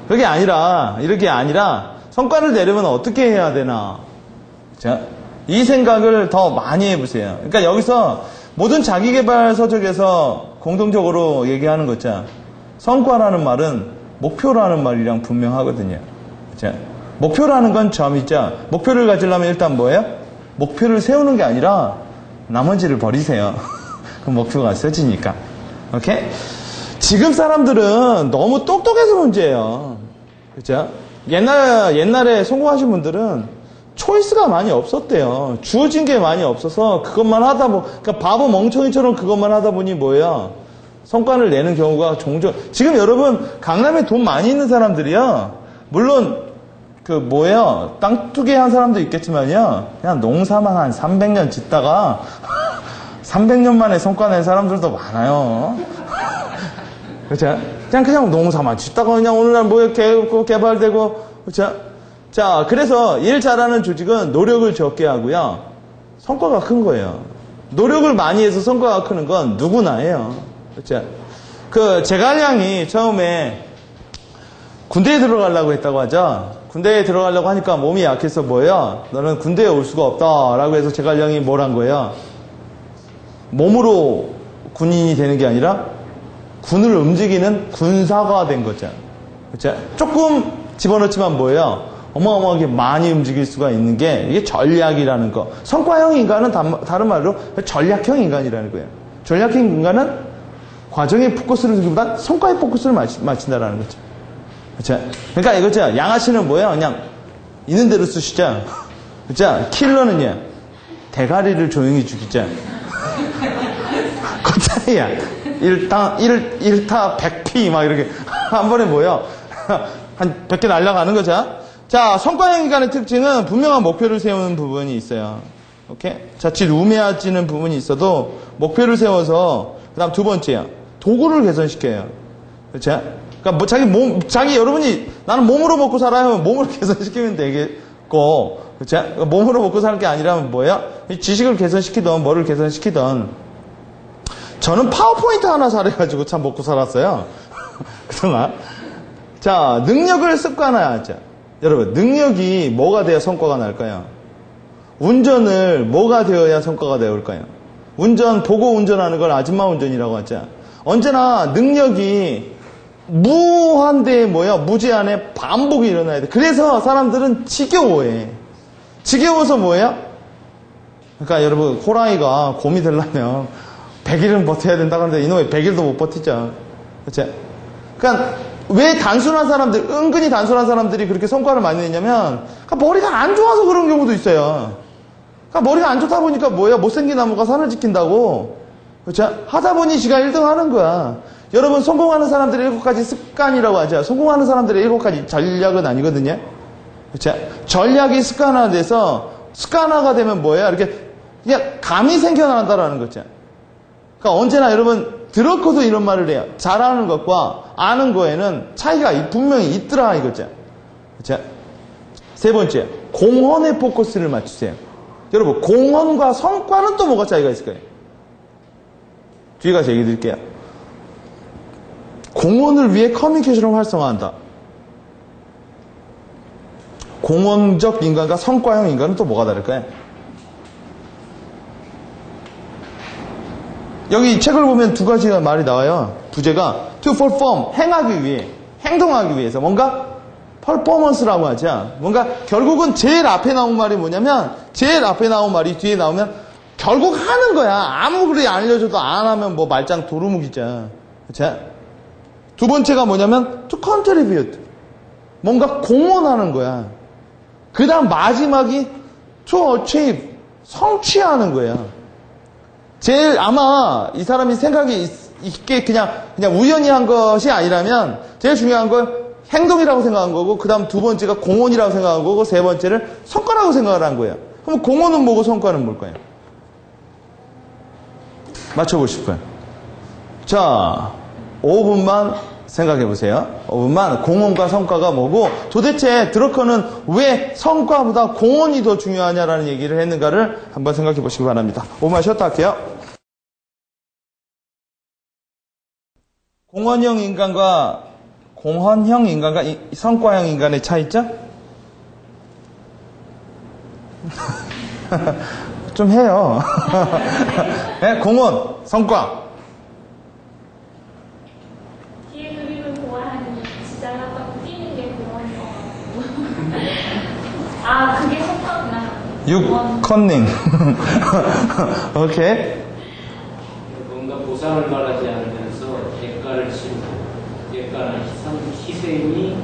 Speaker 1: 그게 아니라, 이렇게 아니라, 성과를 내려면 어떻게 해야 되나. 자, 이 생각을 더 많이 해보세요. 그러니까 여기서 모든 자기개발 서적에서 공통적으로 얘기하는 거죠. 성과라는 말은 목표라는 말이랑 분명하거든요. 자, 목표라는 건 점이죠. 목표를 가지려면 일단 뭐예요? 목표를 세우는 게 아니라 나머지를 버리세요. 그럼 목표가 써지니까. 오케이? 지금 사람들은 너무 똑똑해서 문제예요. 그죠? 옛날에 성공하신 분들은 초이스가 많이 없었대요. 주어진 게 많이 없어서 그것만 하다 그러니까 바보 멍청이처럼 그것만 하다 보니 뭐예요? 성과를 내는 경우가 종종. 지금 여러분, 강남에 돈 많이 있는 사람들이요. 물론, 땅두개 한 사람도 있겠지만요. 그냥 농사만 한 300년 짓다가 300년 만에 성과 낸 사람들도 많아요. 그렇죠? 그냥 농사만 짓다가 그냥 오늘날 뭐에 개발되고, 그렇죠? 자, 그래서 일 잘하는 조직은 노력을 적게 하고요. 성과가 큰 거예요. 노력을 많이 해서 성과가 크는 건 누구나 해요. 그렇죠? 그 제갈량이 처음에 군대에 들어가려고 했다고 하죠. 군대에 들어가려고 하니까 몸이 약해서 뭐예요? 너는 군대에 올 수가 없다라고 해서 제갈량이 뭘 한 거예요? 몸으로 군인이 되는 게 아니라 군을 움직이는 군사가 된 거죠. 그렇죠? 조금 집어넣지만 뭐예요? 어마어마하게 많이 움직일 수가 있는 게 이게 전략이라는 거. 성과형 인간은 다른 말로 전략형 인간이라는 거예요. 전략형 인간은 과정에 포커스를 두기보다 성과에 포커스를 맞춘다라는 거죠. 그렇죠? 그러니까 이거죠. 양아치는 뭐예요? 그냥 있는 대로 쓰시죠. 그렇죠? 킬러는요. 대가리를 조용히 죽이죠. 그 차이야. 1타 100피 막 이렇게 한 번에 뭐예요? 한 100개 날아가는 거죠. 자, 성과형 인간의 특징은 분명한 목표를 세우는 부분이 있어요. 오케이? 자칫 우매해지는 부분이 있어도 목표를 세워서 그다음 두 번째요. 도구를 개선시켜요. 그렇죠? 그러니까 뭐 자기 여러분이 나는 몸으로 먹고 살아요. 몸을 개선시키면 되겠고, 그렇죠? 그러니까 몸으로 먹고 사는 게 아니라면 뭐예요? 지식을 개선시키던 뭐를 개선시키던 저는 파워포인트 하나 잘해가지고 참 먹고 살았어요. 그동안. 자, 능력을 습관화하자. 여러분, 능력이 뭐가 돼야 성과가 날까요? 운전을 뭐가 되어야 성과가 나올까요? 운전, 보고 운전하는 걸 아줌마 운전이라고 하죠. 언제나 능력이 무한대에 무제한의 반복이 일어나야 돼. 그래서 사람들은 지겨워해. 지겨워서 뭐예요? 그러니까 여러분, 호랑이가 곰이 되려면 100일은 버텨야 된다 그러는데 이놈의 100일도 못 버티죠. 그렇죠? 그러니까 왜 단순한 사람들, 은근히 단순한 사람들이 그렇게 성과를 많이 냈냐면 그러니까 머리가 안 좋아서 그런 경우도 있어요. 그러니까 머리가 안 좋다 보니까 못생긴 나무가 산을 지킨다고. 그렇죠? 하다 보니 지가 1등 하는 거야. 여러분, 성공하는 사람들의 7가지 습관이라고 하죠. 성공하는 사람들의 7가지 전략은 아니거든요. 그렇죠? 전략이 습관화돼서 습관화가 되면 뭐예요? 이렇게 그냥 감이 생겨난다라는 거죠. 그러니까 언제나 여러분 들었고도 이런 말을 해요. 잘하는 것과 아는 거에는 차이가 분명히 있더라 이거죠. 그렇죠? 세 번째, 공헌에 포커스를 맞추세요. 여러분, 공헌과 성과는 또 뭐가 차이가 있을까요? 뒤에 가서 얘기 드릴게요. 공헌을 위해 커뮤니케이션을 활성화한다. 공헌적 인간과 성과형 인간은 또 뭐가 다를까요? 여기 책을 보면 두 가지가 말이 나와요. 부제가 to perform, 행하기 위해, 행동하기 위해서 뭔가 퍼포먼스라고 하죠. 뭔가 결국은 제일 앞에 나온 말이 뭐냐면 제일 앞에 나온 말이 뒤에 나오면 결국 하는 거야. 아무리 알려줘도 안 하면 뭐 말짱 도루묵이죠. 그렇죠? 두 번째가 뭐냐면 to contribute, 뭔가 공헌하는 거야. 그 다음 마지막이 to achieve, 성취하는 거야. 제일 아마 이 사람이 생각이 있게 그냥 우연히 한 것이 아니라면 제일 중요한 걸 행동이라고 생각한 거고, 그 다음 두 번째가 공헌이라고 생각한 거고, 세 번째를 성과라고 생각을 한 거예요. 그럼 공헌은 뭐고 성과는 뭘까요? 맞춰보실 거예요. 자, 5분만 생각해 보세요. 5분만 공헌과 성과가 뭐고, 도대체 드러커는 왜 성과보다 공헌이 더 중요하냐라는 얘기를 했는가를 한번 생각해 보시기 바랍니다. 5분만 쉬었다 할게요. 공헌형 인간과 성과형 인간의 차이점? 좀 해요. 네, 공헌, 성과.
Speaker 4: 뒤에 그림을 보아하니 지잘났다고 뛰는 게 공헌이요. 아, 그게 성과구나.
Speaker 1: 컨닝. 오케이.
Speaker 3: 뭔가 보상을 바라지 않으면서 대가를 치르고 대가는 희생이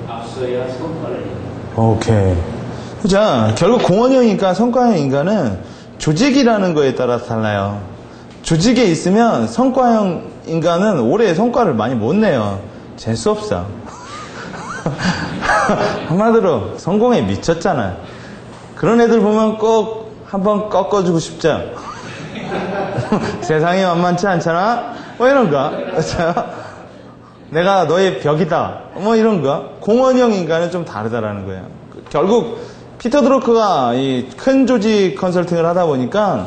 Speaker 3: 앞서야 성과를 내는.
Speaker 1: 오케이. 자, 결국 공헌형이니까 성과형 인간은 조직이라는 거에 따라 달라요. 조직에 있으면 성과형 인간은 오래 성과를 많이 못 내요. 재수없어. 한마디로 성공에 미쳤잖아. 그런 애들 보면 꼭 한번 꺾어주고 싶죠. 세상이 만만치 않잖아. 뭐 이런 거. 내가 너의 벽이다. 뭐 이런 거. 공헌형 인간은 좀 다르다라는 거예요. 결국 피터 드러커가 이 큰 조직 컨설팅을 하다 보니까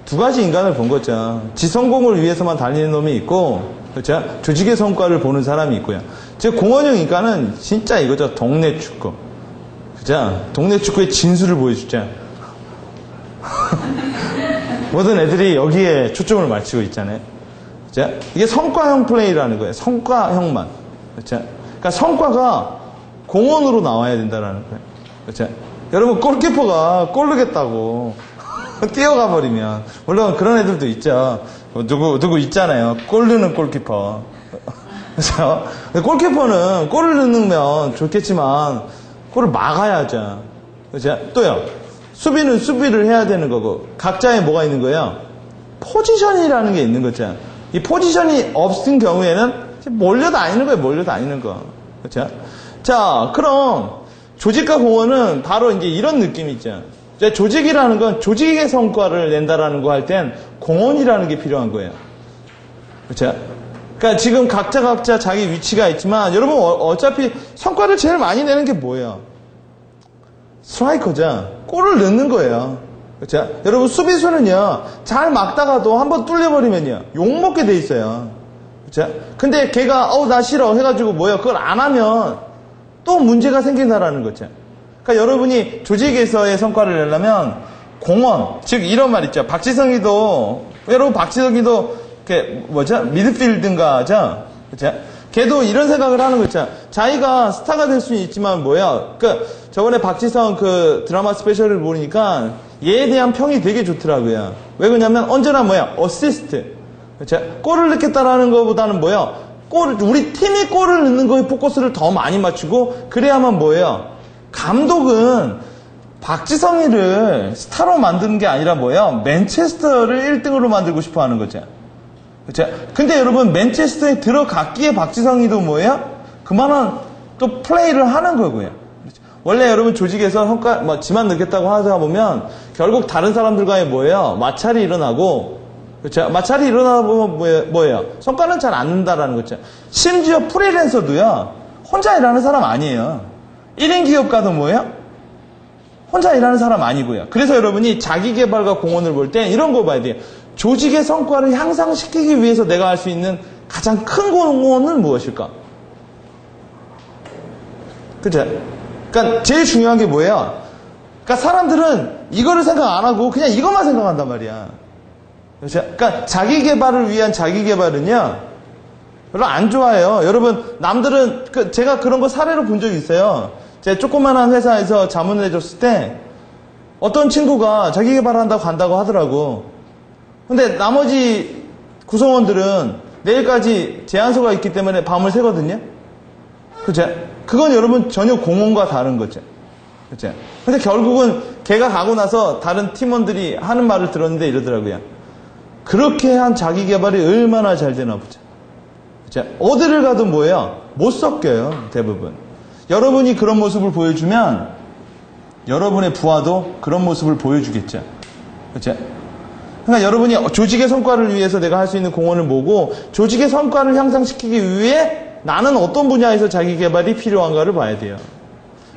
Speaker 1: 두 가지 인간을 본 거죠. 지 성공을 위해서만 달리는 놈이 있고, 그렇죠? 조직의 성과를 보는 사람이 있고요. 즉 공원형 인과는 진짜 이거죠. 동네 축구. 그죠? 동네 축구의 진수를 보여주죠. 모든 애들이 여기에 초점을 맞추고 있잖아요. 그죠? 이게 성과형 플레이라는 거예요. 성과형만. 그렇죠? 그러니까 성과가 공원으로 나와야 된다는 거예요. 그렇죠? 여러분 골키퍼가 골 넣겠다고 뛰어가 버리면 물론 그런 애들도 있죠. 누구 있잖아요. 골 넣는 골키퍼. 그렇죠? 골키퍼는 골을 넣으면 좋겠지만 골을 막아야죠. 그렇죠? 또요. 수비는 수비를 해야 되는 거고 각자에 뭐가 있는 거예요? 포지션이라는 게 있는 거죠. 이 포지션이 없은 경우에는 몰려다니는 거예요. 몰려다니는 거. 그렇죠? 자, 그럼 조직과 공헌은 바로 이제 이런 느낌이 있죠. 조직이라는 건 조직의 성과를 낸다라는 거 할 땐 공헌이라는 게 필요한 거예요. 그렇죠? 그러니까 지금 각자 자기 위치가 있지만 여러분 어차피 성과를 제일 많이 내는 게 뭐예요? 스트라이커죠. 골을 넣는 거예요. 그렇죠? 여러분 수비수는요. 잘 막다가도 한번 뚫려버리면요. 욕먹게 돼 있어요. 그렇죠? 근데 걔가 나 싫어 해가지고 뭐예요? 그걸 안 하면 또 문제가 생긴다라는 거죠. 그러니까 여러분이 조직에서의 성과를 내려면 공헌, 즉 이런 말 있죠. 박지성이도 여러분 박지성이도 미드필드인가죠. 그렇죠? 걔도 이런 생각을 하는 거 있잖아. 자기가 스타가 될 수는 있지만 뭐야? 저번에 박지성 그 드라마 스페셜을 보니까 얘에 대한 평이 되게 좋더라고요. 왜 그러냐면 언제나 어시스트. 그렇죠? 골을 넣겠다라는 것보다는 우리 팀이 골을 넣는 거에 포커스를 더 많이 맞추고 그래야만 감독은 박지성이를 스타로 만드는 게 아니라 맨체스터를 1등으로 만들고 싶어 하는 거죠. 그렇죠? 근데 여러분 맨체스터에 들어갔기에 박지성이도 그만한 또 플레이를 하는 거고요. 그렇죠? 원래 여러분 조직에서 성과 지만 넣겠다고 하다 보면 결국 다른 사람들과의 마찰이 일어나고 그렇죠? 마찰이 일어나다 보면 성과는 잘 안 는다라는 거죠. 심지어 프리랜서도요. 혼자 일하는 사람 아니에요. 1인 기업가도 혼자 일하는 사람 아니고요. 그래서 여러분이 자기개발과 공헌을 볼 때 이런 거 봐야 돼요. 조직의 성과를 향상시키기 위해서 내가 할 수 있는 가장 큰 공헌은 무엇일까? 그죠? 그러니까 제일 중요한 게 뭐예요? 그러니까 사람들은 이거를 생각 안 하고 그냥 이것만 생각한단 말이야. 그렇죠? 그러니까 자기개발을 위한 자기개발은요. 별로 안 좋아해요. 여러분 남들은 제가 그런 거 사례로 본 적이 있어요. 제가 조그만한 회사에서 자문을 해줬을 때 어떤 친구가 자기개발한다고 간다고 하더라고. 근데 나머지 구성원들은 내일까지 제안서가 있기 때문에 밤을 새거든요. 그죠? 그건 여러분 전혀 공헌과 다른 거죠. 그죠? 근데 결국은 걔가 가고 나서 다른 팀원들이 하는 말을 들었는데 이러더라고요. 그렇게 한 자기개발이 얼마나 잘 되나 보자. 그죠? 어디를 가도 못 섞여요. 대부분. 여러분이 그런 모습을 보여주면 여러분의 부하도 그런 모습을 보여주겠죠. 그죠? 그러니까 여러분이 조직의 성과를 위해서 내가 할 수 있는 공헌을 보고 조직의 성과를 향상시키기 위해 나는 어떤 분야에서 자기 개발이 필요한가를 봐야 돼요.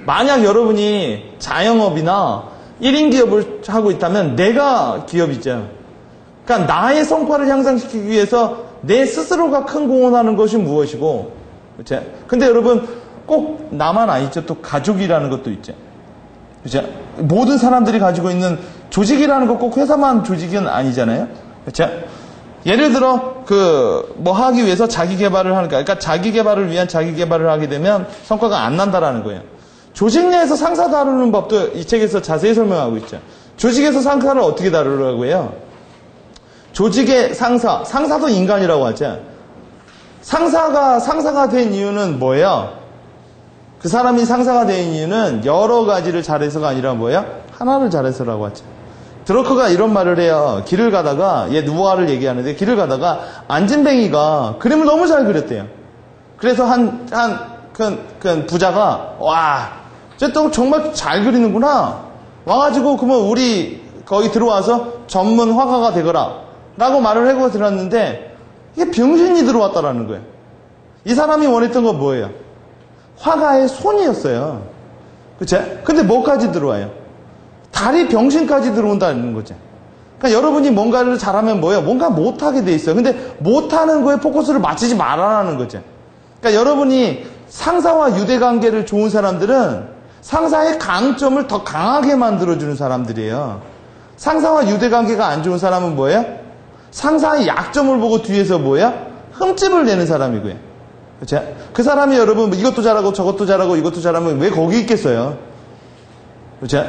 Speaker 1: 만약 여러분이 자영업이나 1인 기업을 하고 있다면 내가 기업이죠. 그러니까 나의 성과를 향상시키기 위해서 내 스스로가 큰 공헌하는 것이 무엇이고, 그렇죠? 근데 여러분 꼭 나만 아니죠. 또 가족이라는 것도 있죠. 그렇죠? 모든 사람들이 가지고 있는 조직이라는 거 꼭 회사만 조직은 아니잖아요. 그렇죠? 예를 들어 하기 위해서 자기 개발을 하니까, 그러니까 자기 개발을 위한 자기 개발을 하게 되면 성과가 안 난다라는 거예요. 조직 내에서 상사 다루는 법도 이 책에서 자세히 설명하고 있죠. 조직에서 상사를 어떻게 다루라고 해요? 조직의 상사도 인간이라고 하죠. 상사가 된 이유는 뭐예요? 그 사람이 상사가 된 이유는 여러 가지를 잘해서가 아니라 뭐예요? 하나를 잘해서라고 하죠. 드러커가 이런 말을 해요. 길을 가다가, 누아를 얘기하는데, 길을 가다가 안진뱅이가 그림을 너무 잘 그렸대요. 그래서 그 부자가, 와, 쟤 또 정말 잘 그리는구나. 와가지고, 그러면 우리 거기 들어와서 전문 화가가 되거라. 라고 말을 하고 들었는데, 이게 병신이 들어왔다라는 거예요. 이 사람이 원했던 건 뭐예요? 화가의 손이었어요. 그쵸? 근데 뭐까지 들어와요? 다리 병신까지 들어온다는 거죠. 그러니까 여러분이 뭔가를 잘하면 뭐예요? 뭔가 못하게 돼 있어요. 근데 못하는 거에 포커스를 맞추지 말아라는 거죠. 그러니까 여러분이 상사와 유대관계를 좋은 사람들은 상사의 강점을 더 강하게 만들어주는 사람들이에요. 상사와 유대관계가 안 좋은 사람은 뭐예요? 상사의 약점을 보고 뒤에서 뭐예요? 흠집을 내는 사람이고요. 그렇죠? 그 사람이 여러분 이것도 잘하고 저것도 잘하고 이것도 잘하면 왜 거기 있겠어요? 그렇죠?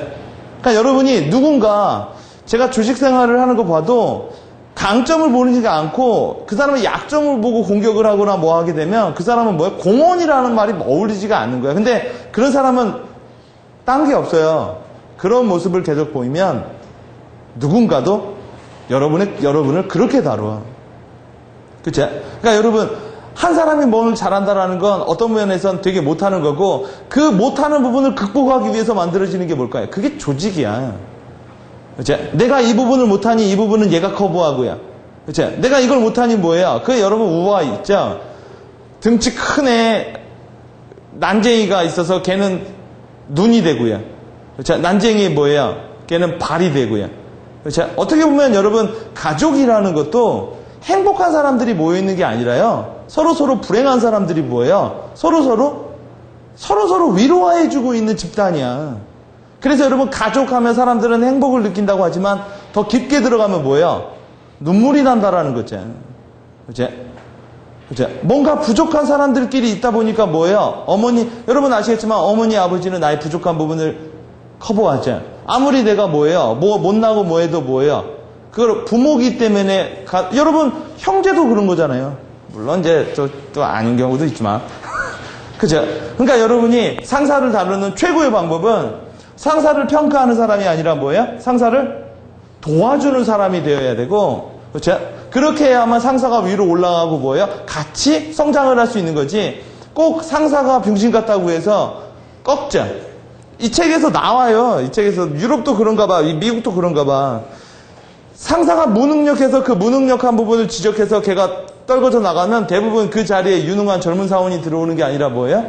Speaker 1: 그러니까 여러분이 누군가 제가 주식 생활을 하는 거 봐도 강점을 보는지가 않고 그 사람의 약점을 보고 공격을 하거나 뭐 하게 되면 그 사람은 뭐예요? 공헌이라는 말이 어울리지가 않는 거예요. 근데 그런 사람은 딴 게 없어요. 그런 모습을 계속 보이면 누군가도 여러분을 그렇게 다뤄. 그쵸? 그러니까 여러분, 한 사람이 뭘 잘한다라는 건 어떤 면에선 되게 못하는 거고, 그 못하는 부분을 극복하기 위해서 만들어지는 게 뭘까요? 그게 조직이야. 그쵸? 내가 이 부분을 못하니 이 부분은 얘가 커버하고요. 그쵸? 내가 이걸 못하니 뭐예요? 그게 여러분 우화 있죠? 등치 큰 애, 난쟁이가 있어서 걔는 눈이 되고요. 그쵸? 난쟁이 뭐예요? 걔는 발이 되고요. 그쵸? 어떻게 보면 여러분, 가족이라는 것도 행복한 사람들이 모여있는 게 아니라요. 서로서로 불행한 사람들이 뭐예요? 서로서로 위로해주고 있는 집단이야. 그래서 여러분, 가족하면 사람들은 행복을 느낀다고 하지만 더 깊게 들어가면 뭐예요? 눈물이 난다라는 거죠. 그쵸? 그쵸? 뭔가 부족한 사람들끼리 있다 보니까 뭐예요? 여러분 아시겠지만 어머니, 아버지는 나의 부족한 부분을 커버하죠. 아무리 내가 뭐예요? 못나고 뭐해도 뭐예요? 그걸 부모기 때문에, 여러분, 형제도 그런 거잖아요. 물론 이제 또 아닌 경우도 있지만. 그죠? 그러니까 여러분이 상사를 다루는 최고의 방법은 상사를 평가하는 사람이 아니라 뭐예요? 상사를 도와주는 사람이 되어야 되고, 그렇죠? 그렇게 해야만 상사가 위로 올라가고 뭐예요? 같이 성장을 할 수 있는 거지. 꼭 상사가 병신 같다고 해서 꺾자. 이 책에서 나와요. 이 책에서 유럽도 그런가 봐. 미국도 그런가 봐. 상사가 무능력해서 그 무능력한 부분을 지적해서 걔가 떨궈져 나가면 대부분 그 자리에 유능한 젊은 사원이 들어오는 게 아니라 뭐예요?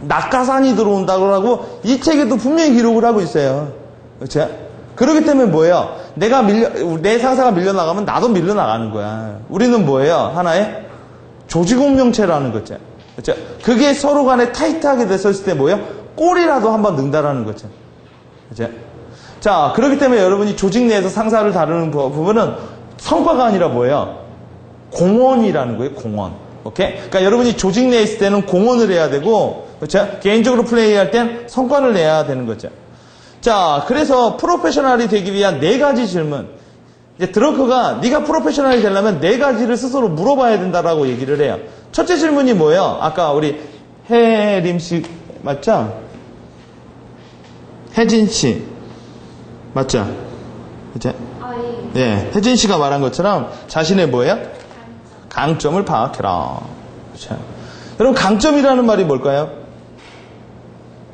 Speaker 1: 낙하산이 들어온다고 하고 이 책에도 분명히 기록을 하고 있어요. 그렇죠? 그렇기 때문에 뭐예요? 내 상사가 밀려나가면 나도 밀려나가는 거야. 우리는 뭐예요? 하나의 조직 운명체라는 거죠. 그렇죠? 그게 서로 간에 타이트하게 됐을 때 뭐예요? 꼴이라도 한번 능다라는 거죠. 그렇죠? 자, 그렇기 때문에 여러분이 조직 내에서 상사를 다루는 부분은 성과가 아니라 뭐예요? 공헌이라는 거예요, 공헌. 오케이? 그러니까 여러분이 조직 내에 있을 때는 공헌을 해야 되고, 그렇죠? 개인적으로 플레이할 땐 성과를 내야 되는 거죠. 자, 그래서 프로페셔널이 되기 위한 4가지 질문. 이제 드러크가 네가 프로페셔널이 되려면 4가지를 스스로 물어봐야 된다라고 얘기를 해요. 첫째 질문이 뭐예요? 아까 우리 혜림 씨 맞죠? 혜진 씨 맞죠? 그죠? 예, 혜진 씨가 말한 것처럼 자신의 뭐예요? 강점을 파악해라. 그렇죠? 여러분, 강점이라는 말이 뭘까요?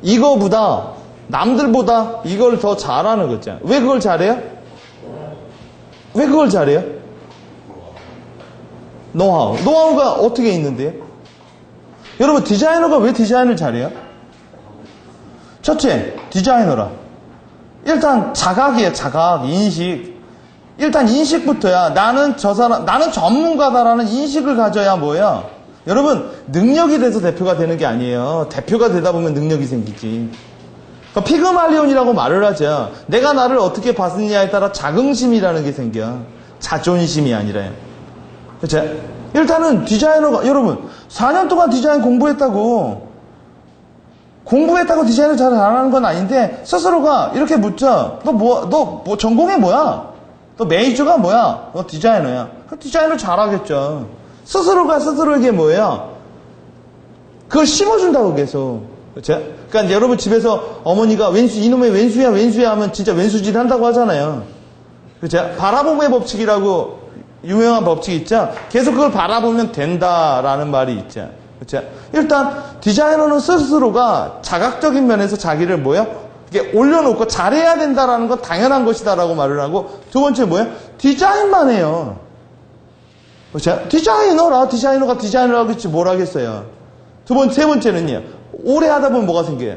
Speaker 1: 이거보다 남들보다 이걸 더 잘하는 거죠. 왜 그걸 잘해요? 왜 그걸 잘해요? 노하우가 어떻게 있는데요? 여러분, 디자이너가 왜 디자인을 잘해요? 첫째, 디자이너라. 일단 자각이에요. 자각, 인식. 일단 인식부터야. 나는 전문가다라는 인식을 가져야 뭐야? 여러분, 능력이 돼서 대표가 되는 게 아니에요. 대표가 되다 보면 능력이 생기지. 그러니까 피그말리온이라고 말을 하죠. 내가 나를 어떻게 봤느냐에 따라 자긍심이라는 게 생겨. 자존심이 아니라요. 그렇죠? 일단은 디자이너가, 여러분, 4년 동안 디자인 공부했다고 디자인을 잘 안 하는 건 아닌데, 스스로가 이렇게 묻죠. 너 전공이 뭐야? 너 메이저가 뭐야? 너 디자이너야. 그럼 디자인을 잘하겠죠. 스스로가 스스로에게 뭐예요? 그걸 심어준다고 계속. 그렇죠? 그러니까 여러분 집에서 어머니가 이놈의 왼수야 하면 진짜 왼수짓 한다고 하잖아요. 그렇죠? 바라봄의 법칙이라고 유명한 법칙이 있죠? 계속 그걸 바라보면 된다라는 말이 있죠. 그렇죠? 일단 디자이너는 스스로가 자각적인 면에서 자기를 뭐예요? 이게 올려놓고 잘해야 된다라는 건 당연한 것이다라고 말을 하고, 두 번째 뭐예요? 디자인만 해요. 그렇죠? 디자이너가 디자인을 하겠지 뭘 하겠어요. 세 번째는요. 오래 하다 보면 뭐가 생겨요?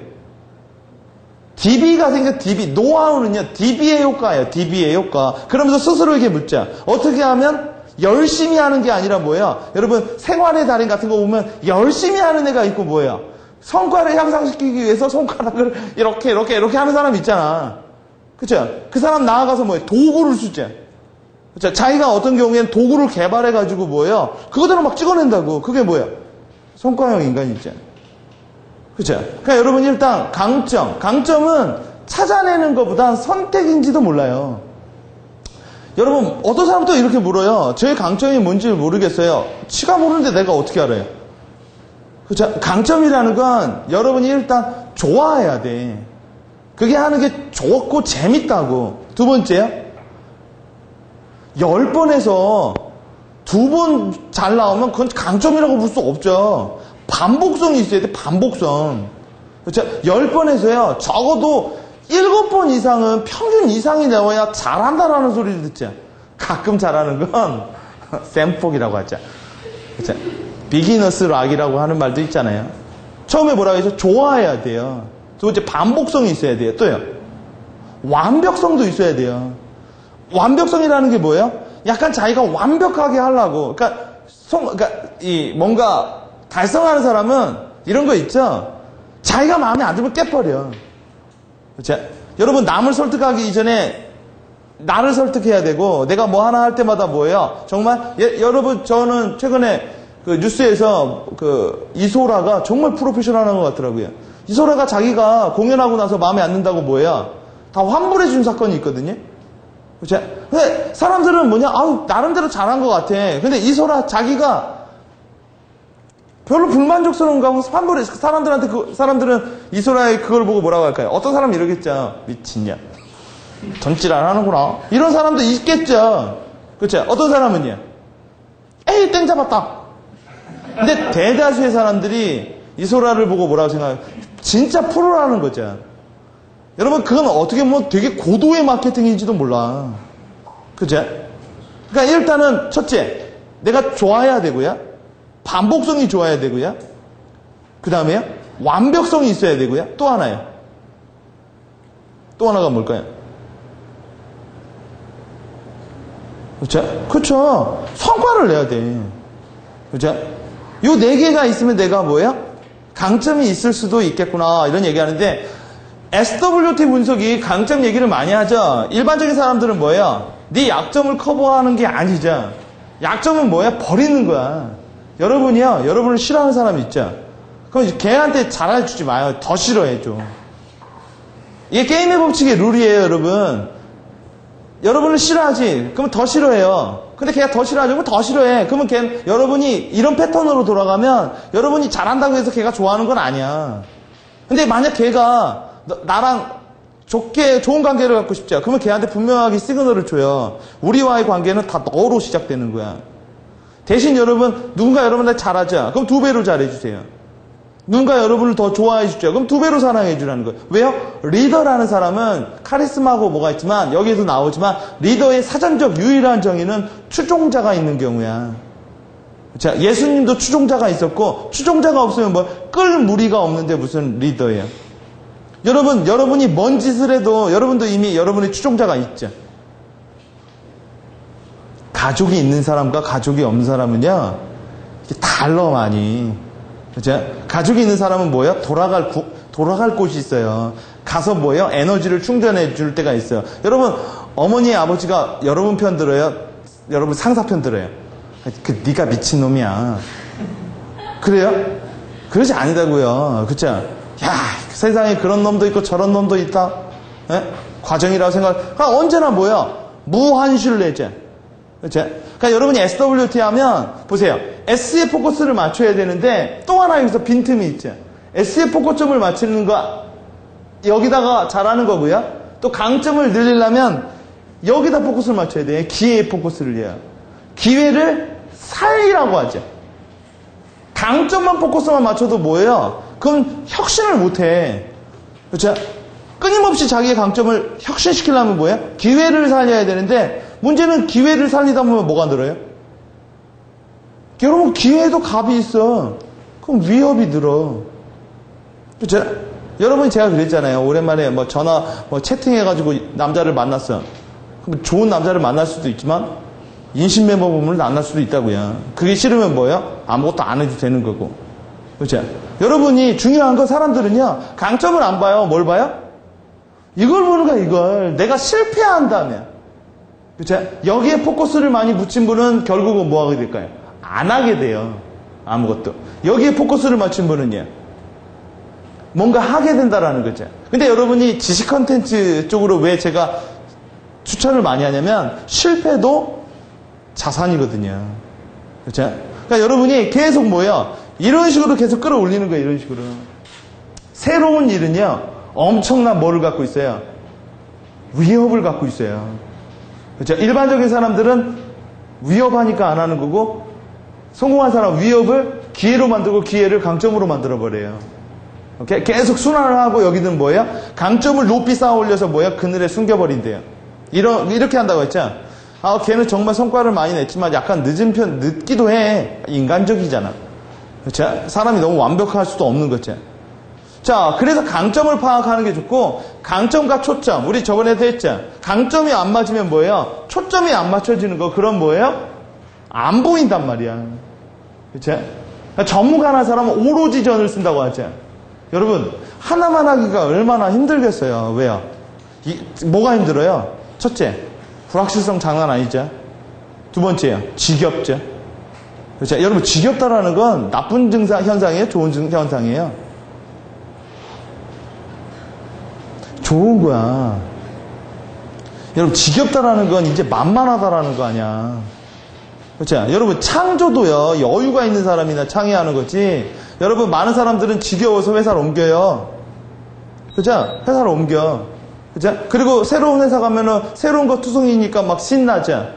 Speaker 1: DB가 생겨, DB. 노하우는요, DB의 효과예요, DB의 효과. 그러면서 스스로에게 묻자. 어떻게 하면 열심히 하는 게 아니라 뭐예요? 여러분, 생활의 달인 같은 거 보면 열심히 하는 애가 있고 뭐예요? 성과를 향상시키기 위해서 손가락을 이렇게 하는 사람 있잖아. 그쵸? 그 사람 나아가서 뭐예요? 도구를 쓰자. 그쵸? 자기가 어떤 경우에는 도구를 개발해가지고 뭐예요? 그거대로 막 찍어낸다고. 그게 뭐예요? 성과형 인간이 있잖아. 그쵸? 그러니까 여러분 일단 강점은 찾아내는 것보다 선택인지도 몰라요. 여러분 어떤 사람은 또 이렇게 물어요. 제 강점이 뭔지 모르겠어요. 지가 모르는데 내가 어떻게 알아요? 그쵸? 강점이라는 건 여러분이 일단 좋아해야 돼. 그게 하는 게 좋고 재밌다고. 두 번째요. 10번에서 2번 잘 나오면 그건 강점이라고 볼 수 없죠. 반복성이 있어야 돼, 반복성. 그렇죠? 10번에서요, 적어도 7번 이상은 평균 이상이 나와야 잘한다라는 소리를 듣죠. 가끔 잘하는 건 쌤폭이라고 하죠. 그렇죠? 비기너스 락이라고 하는 말도 있잖아요. 처음에 뭐라고 해서 좋아해야 돼요. 두 번째, 반복성이 있어야 돼요. 또요. 완벽성도 있어야 돼요. 완벽성이라는 게 뭐예요? 약간 자기가 완벽하게 하려고. 그러니까 뭔가 달성하는 사람은 이런 거 있죠? 자기가 마음에 안 들면 깨버려. 그렇죠? 여러분, 남을 설득하기 이전에 나를 설득해야 되고, 내가 뭐 하나 할 때마다 뭐예요? 정말, 여러분, 저는 최근에 그 뉴스에서 이소라가 정말 프로페셔널한 것 같더라고요. 이소라가 자기가 공연하고 나서 마음에 안 든다고 뭐예요? 다 환불해 준 사건이 있거든요? 그렇죠? 근데 사람들은 나름대로 잘한 것 같아. 근데 이소라 자기가 별로 불만족스러운가 하고 환불해. 사람들은 이소라의 그걸 보고 뭐라고 할까요? 어떤 사람은 이러겠죠. 미친년. 던지랄 하는구나. 이런 사람도 있겠죠. 그렇죠? 어떤 사람은요. 에이, 땡 잡았다. 근데 대다수의 사람들이 이소라를 보고 뭐라고 생각해요? 진짜 프로라는 거죠. 여러분, 그건 어떻게 보면 되게 고도의 마케팅인지도 몰라. 그죠? 그러니까 일단은 첫째, 내가 좋아해야 되고요. 반복성이 좋아야 되고요. 그 다음에요. 완벽성이 있어야 되고요. 또 하나요. 또 하나가 뭘까요? 그렇죠? 그렇죠. 성과를 내야 돼. 그렇죠? 요 4개가 있으면 내가 뭐예요? 강점이 있을 수도 있겠구나 이런 얘기하는데 SWT 분석이 강점 얘기를 많이 하죠. 일반적인 사람들은 뭐예요? 네 약점을 커버하는 게 아니죠. 약점은 뭐야? 버리는 거야. 여러분이요. 여러분을 싫어하는 사람 있죠. 그럼 걔한테 잘해주지 마요. 더 싫어해줘. 이게 게임의 법칙의 룰이에요, 여러분. 여러분을 싫어하지. 그러면 더 싫어해요. 근데 걔가 더 싫어하죠. 그럼 더 싫어해. 그러면 여러분이 이런 패턴으로 돌아가면 여러분이 잘한다고 해서 걔가 좋아하는 건 아니야. 근데 만약 걔가 나랑 좋은 관계를 갖고 싶죠. 그러면 걔한테 분명하게 시그널을 줘요. 우리와의 관계는 다 너로 시작되는 거야. 대신 여러분, 누군가 여러분한테 잘하죠. 그럼 2배로 잘해주세요. 누군가 여러분을 더 좋아해 주죠. 그럼 2배로 사랑해 주라는 거예요. 왜요? 리더라는 사람은 카리스마고 뭐가 있지만 여기에도 나오지만 리더의 사전적 유일한 정의는 추종자가 있는 경우야. 자, 예수님도 추종자가 있었고 추종자가 없으면 끌 무리가 없는데 무슨 리더예요. 여러분이 뭔 짓을 해도 여러분도 이미 여러분의 추종자가 있죠. 가족이 있는 사람과 가족이 없는 사람은요, 이게 달러 많이. 그죠? 가족이 있는 사람은 뭐예요? 돌아갈 곳이 있어요. 가서 뭐예요? 에너지를 충전해 줄 때가 있어요. 여러분, 어머니, 아버지가 여러분 편 들어요? 여러분 상사 편 들어요? 네가 미친놈이야. 그래요? 그러지 아니다고요. 그쵸? 야, 세상에 그런 놈도 있고 저런 놈도 있다. 예? 과정이라고 그러니까 언제나 뭐예요? 무한신뢰제. 그쵸? 그러니까 여러분이 SWT 하면 보세요. S에 포커스를 맞춰야 되는데 또 하나 여기서 빈틈이 있죠. S에 포커점을 맞추는 거 여기다가 잘하는 거고요. 또 강점을 늘리려면 여기다 포커스를 맞춰야 돼요. 기회에 포커스를 해요. 기회를 살리라고 하죠. 강점만 포커스만 맞춰도 뭐예요? 그럼 혁신을 못해. 그렇죠? 끊임없이 자기의 강점을 혁신시키려면 뭐예요? 기회를 살려야 되는데 문제는 기회를 살리다 보면 뭐가 늘어요? 여러분, 기회에도 값이 있어. 그럼 위협이 늘어. 그렇죠? 여러분이 제가 그랬잖아요. 오랜만에 뭐 전화, 뭐 채팅해가지고 남자를 만났어. 그럼 좋은 남자를 만날 수도 있지만, 인신매매 부분을 만날 수도 있다고요. 그게 싫으면 뭐예요? 아무것도 안 해도 되는 거고. 그렇죠? 여러분이 중요한 건 사람들은요, 강점을 안 봐요. 뭘 봐요? 이걸 보는 거야, 이걸. 내가 실패한다면. 그렇죠? 여기에 포커스를 많이 붙인 분은 결국은 뭐 하게 될까요? 안 하게 돼요. 아무것도. 여기에 포커스를 맞춘 분은요, 뭔가 하게 된다라는 거죠. 근데 여러분이 지식 컨텐츠 쪽으로 왜 제가 추천을 많이 하냐면, 실패도 자산이거든요. 그렇죠? 그러니까 여러분이 계속 뭐예요? 이런 식으로 계속 끌어올리는 거예요, 이런 식으로. 새로운 일은요, 엄청난 뭐를 갖고 있어요? 위협을 갖고 있어요. 그렇죠? 일반적인 사람들은 위협하니까 안 하는 거고, 성공한 사람은 위협을 기회로 만들고 기회를 강점으로 만들어버려요. 오케이? 계속 순환을 하고 여기는 뭐예요? 강점을 높이 쌓아 올려서 뭐예요? 그늘에 숨겨버린대요. 이렇게 한다고 했죠? 아, 걔는 정말 성과를 많이 냈지만 약간 늦기도 해. 인간적이잖아. 그렇죠? 사람이 너무 완벽할 수도 없는 거죠. 자, 그래서 강점을 파악하는 게 좋고, 강점과 초점. 우리 저번에도 했죠? 강점이 안 맞으면 뭐예요? 초점이 안 맞춰지는 거, 그럼 뭐예요? 안 보인단 말이야. 그렇죠? 그러니까 전문가나 사람은 오로지 전을 쓴다고 하죠. 여러분, 하나만 하기가 얼마나 힘들겠어요. 왜요? 뭐가 힘들어요? 첫째, 불확실성 장난 아니죠. 두 번째요, 지겹죠. 그렇죠? 여러분, 지겹다라는 건 나쁜 현상이에요? 좋은 현상이에요? 좋은 거야. 여러분, 지겹다라는 건 이제 만만하다라는 거 아니야. 그렇죠? 여러분, 창조도요, 여유가 있는 사람이나 창의하는 거지. 여러분, 많은 사람들은 지겨워서 회사를 옮겨요. 그렇죠? 회사를 옮겨. 그죠? 그리고 새로운 회사 가면은 새로운 거 투성이니까 막 신나죠?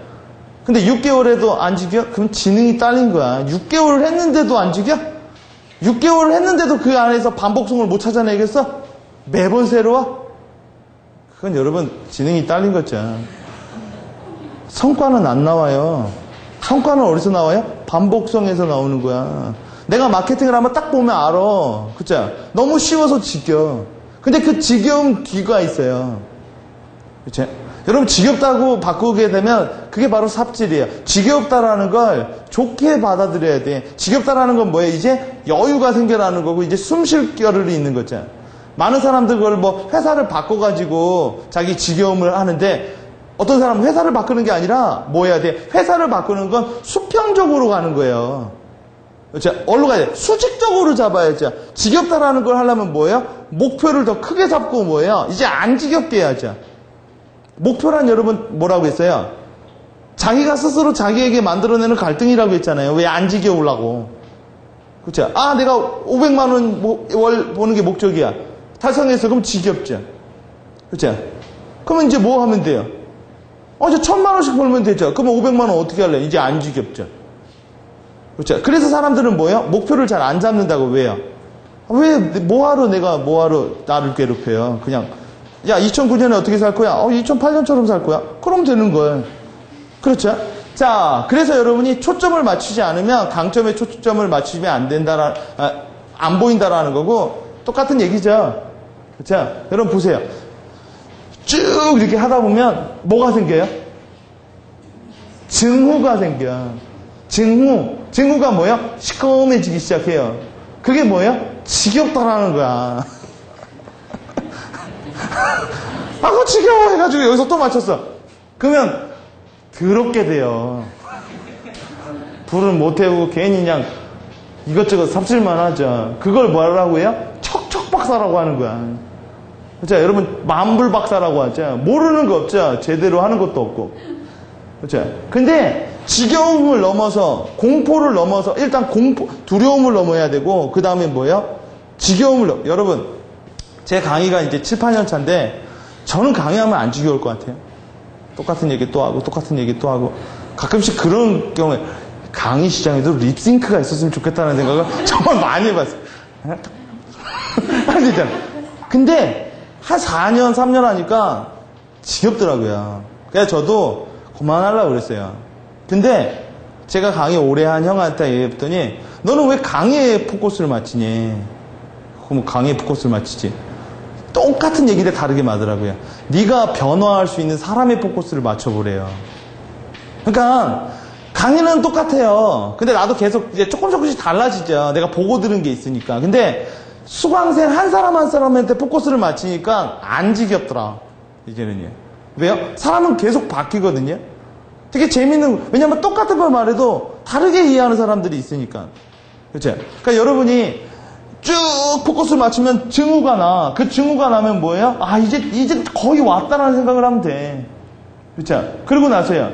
Speaker 1: 근데 6개월 해도 안 지겨? 그럼 지능이 딸린 거야. 6개월을 했는데도 안 지겨? 6개월을 했는데도 그 안에서 반복성을 못 찾아내겠어? 매번 새로워? 그건 여러분, 지능이 딸린 거죠. 성과는 안 나와요. 성과는 어디서 나와요? 반복성에서 나오는 거야. 내가 마케팅을 하면 딱 보면 알아. 그쵸? 너무 쉬워서 지겨. 근데 그 지겨움 뒤가 있어요. 그쵸? 여러분, 지겹다고 바꾸게 되면 그게 바로 삽질이에요. 지겹다라는 걸 좋게 받아들여야 돼. 지겹다라는 건 뭐예요? 이제 여유가 생겨나는 거고, 이제 숨 쉴 겨를이 있는 거죠. 많은 사람들 그걸 뭐 회사를 바꿔가지고 자기 지겨움을 하는데, 어떤 사람은 회사를 바꾸는 게 아니라 뭐 해야 돼? 회사를 바꾸는 건 수평적으로 가는 거예요. 그렇죠? 어디로 가야 돼? 수직적으로 잡아야죠. 지겹다라는 걸 하려면 뭐예요? 목표를 더 크게 잡고 뭐예요? 이제 안 지겹게 해야죠. 목표란 여러분 뭐라고 했어요? 자기가 스스로 자기에게 만들어내는 갈등이라고 했잖아요. 왜 안 지겨우려고. 그렇죠? 아, 내가 500만 원 월 버는 게 목적이야. 달성해서 그럼 지겹죠. 그렇죠? 그러면 이제 뭐 하면 돼요? 이제 1000만 원씩 벌면 되죠. 그러면 500만 원 어떻게 할래? 이제 안 지겹죠. 그렇죠? 그래서 사람들은 뭐예요? 목표를 잘 안 잡는다고. 왜요? 왜 뭐하러 나를 괴롭혀요? 그냥 야, 2009년에 어떻게 살 거야? 2008년처럼 살 거야? 그럼 되는 거예요. 그렇죠? 자, 그래서 여러분이 초점을 맞추지 않으면, 강점에 초점을 맞추면 안 보인다라는 거고, 똑같은 얘기죠. 그렇죠? 여러분 보세요. 쭉 이렇게 하다 보면 뭐가 생겨요? 증후가 생겨. 증후가 뭐예요? 시꺼매지기 시작해요. 그게 뭐예요? 지겹다라는 거야. 그거 지겨워 해가지고 여기서 또 맞췄어. 그러면 더럽게 돼요. 불은 못 태우고 괜히 그냥 이것저것 삽질만 하죠. 그걸 뭐라고 해요? 척척박사라고 하는 거야. 그렇죠? 여러분, 만불박사라고 하죠. 모르는 거 없죠. 제대로 하는 것도 없고. 그렇죠? 근데 지겨움을 넘어서, 공포를 넘어서, 일단 두려움을 넘어야 되고, 그 다음에 뭐예요? 여러분, 제 강의가 이제 7, 8년 차인데, 저는 강의하면 안 지겨울 것 같아요. 똑같은 얘기 또 하고, 똑같은 얘기 또 하고. 가끔씩 그런 경우에, 강의 시장에도 립싱크가 있었으면 좋겠다는 생각을 정말 많이 해봤어요. 진짜. 근데, 한 4년, 3년 하니까 지겹더라고요. 그래서 저도 그만하려고 그랬어요. 근데 제가 강의 오래 한 형한테 얘기했더니 너는 왜 강의에 포커스를 맞추니? 그럼 강의에 포커스를 맞추지. 똑같은 얘기인데 다르게 말하더라고요. 네가 변화할 수 있는 사람의 포커스를 맞춰보래요. 그러니까 강의는 똑같아요. 근데 나도 계속 이제 조금씩 달라지죠. 내가 보고 들은 게 있으니까. 근데 수강생 한 사람 한 사람한테 포커스를 맞추니까 안 지겹더라. 이제는요. 왜요? 사람은 계속 바뀌거든요. 되게 재밌는, 왜냐면 똑같은 걸 말해도 다르게 이해하는 사람들이 있으니까. 그렇죠? 그러니까 여러분이 쭉 포커스를 맞추면 증후가 나. 그 증후가 나면 뭐예요? 아, 이제 거의 왔다라는 생각을 하면 돼. 그렇죠? 그러고 나서요.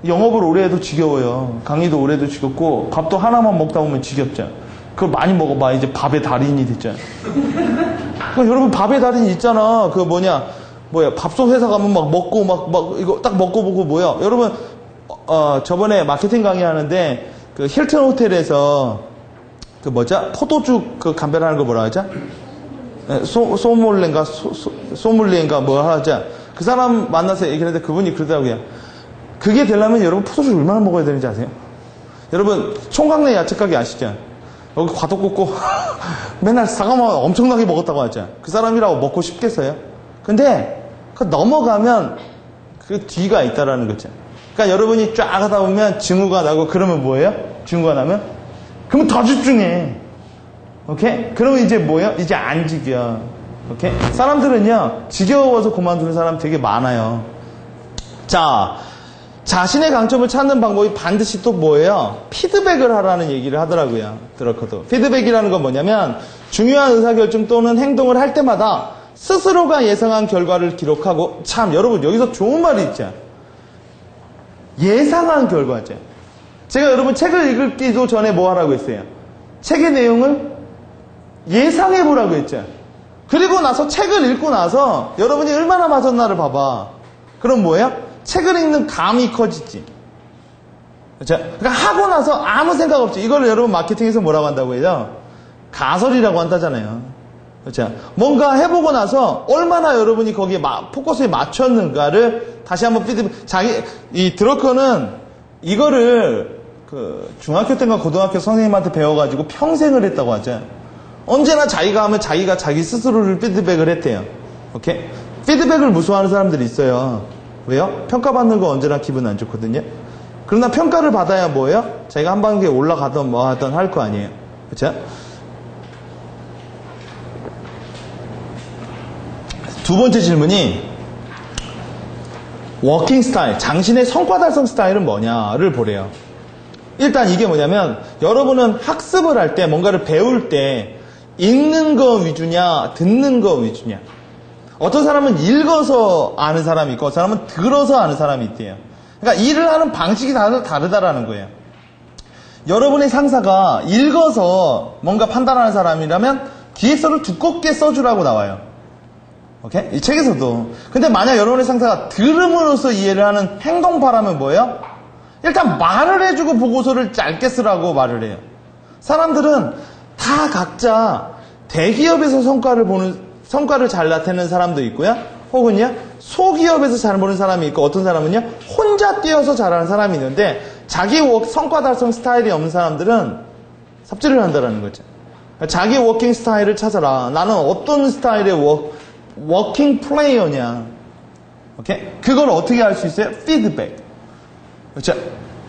Speaker 1: 영업을 오래 해도 지겨워요. 강의도 오래 해도 지겹고, 밥도 하나만 먹다 보면 지겹죠. 그걸 많이 먹어봐. 이제 밥의 달인이 됐죠. 그러니까 여러분, 밥의 달인이 있잖아. 그 밥솥 회사 가면 막 먹고, 이거 딱 먹고 보고 여러분, 저번에 마케팅 강의 하는데, 그 힐튼 호텔에서, 포도죽 감별하는 거 뭐라 하죠? 소믈리엔가 뭐 하자. 그 사람 만나서 얘기했는데 그분이 그러더라고요. 그게 되려면 여러분 포도주 얼마나 먹어야 되는지 아세요? 여러분 총각내 야채가게 아시죠? 여기 과도 꽂고 맨날 사과만 엄청나게 먹었다고 하죠. 그 사람이라고 먹고 싶겠어요? 근데 그 넘어가면 그 뒤가 있다라는 거죠. 그러니까 여러분이 쫙 하다 보면 증후가 나고 그러면 뭐예요? 증후가 나면? 그러면 더 집중해. 오케이? 그러면 이제 뭐예요? 이제 안 지겨. 오케이? 사람들은요 지겨워서 그만두는 사람 되게 많아요. 자, 자신의 강점을 찾는 방법이 반드시 또 뭐예요? 피드백을 하라는 얘기를 하더라고요. 들었거든. 피드백이라는 건 뭐냐면 중요한 의사결정 또는 행동을 할 때마다 스스로가 예상한 결과를 기록하고, 참 여러분 여기서 좋은 말이 있죠. 예상한 결과죠. 제가 여러분 책을 읽기도 전에 뭐 하라고 했어요? 책의 내용을 예상해 보라고 했죠. 그리고 나서 책을 읽고 나서 여러분이 얼마나 맞았나를 봐봐. 그럼 뭐예요? 책을 읽는 감이 커지지. 그렇죠? 그러니까 하고 나서 아무 생각 없지. 이걸 여러분 마케팅에서 뭐라고 한다고 해요? 가설이라고 한다잖아요. 그렇죠? 뭔가 해보고 나서 얼마나 여러분이 거기에 포커스에 맞췄는가를 다시 한번 이 드러커는 이거를 중학교 때인가 고등학교 선생님한테 배워가지고 평생을 했다고 하죠. 언제나 자기가 하면 자기가 자기 스스로를 피드백을 했대요. 오케이? 피드백을 무서워하는 사람들이 있어요. 왜요? 평가받는 거 언제나 기분 안 좋거든요. 그러나 평가를 받아야 뭐예요? 자기가 한 단계 올라가던 뭐 하던 할 거 아니에요. 그렇죠? 두 번째 질문이 워킹 스타일, 당신의 성과 달성 스타일은 뭐냐를 보래요. 일단 이게 뭐냐면 여러분은 학습을 할 때 뭔가를 배울 때 읽는 거 위주냐 듣는 거 위주냐. 어떤 사람은 읽어서 아는 사람이 있고 어떤 사람은 들어서 아는 사람이 있대요. 그러니까 일을 하는 방식이 다르다라는 거예요. 여러분의 상사가 읽어서 뭔가 판단하는 사람이라면 기획서를 두껍게 써주라고 나와요. 오케이? 이 책에서도. 근데 만약 여러분의 상사가 들음으로써 이해를 하는 행동파라면 뭐예요? 일단 말을 해주고 보고서를 짧게 쓰라고 말을 해요. 사람들은 다 각자 대기업에서 성과를 잘 나타내는 사람도 있고요. 혹은요, 소기업에서 잘 보는 사람이 있고, 어떤 사람은요, 혼자 뛰어서 잘하는 사람이 있는데, 자기 성과 달성 스타일이 없는 사람들은 삽질을 한다는 거죠. 자기 워킹 스타일을 찾아라. 나는 어떤 스타일의 워킹 플레이어냐. 오케이? 그걸 어떻게 할 수 있어요? 피드백. 그렇죠?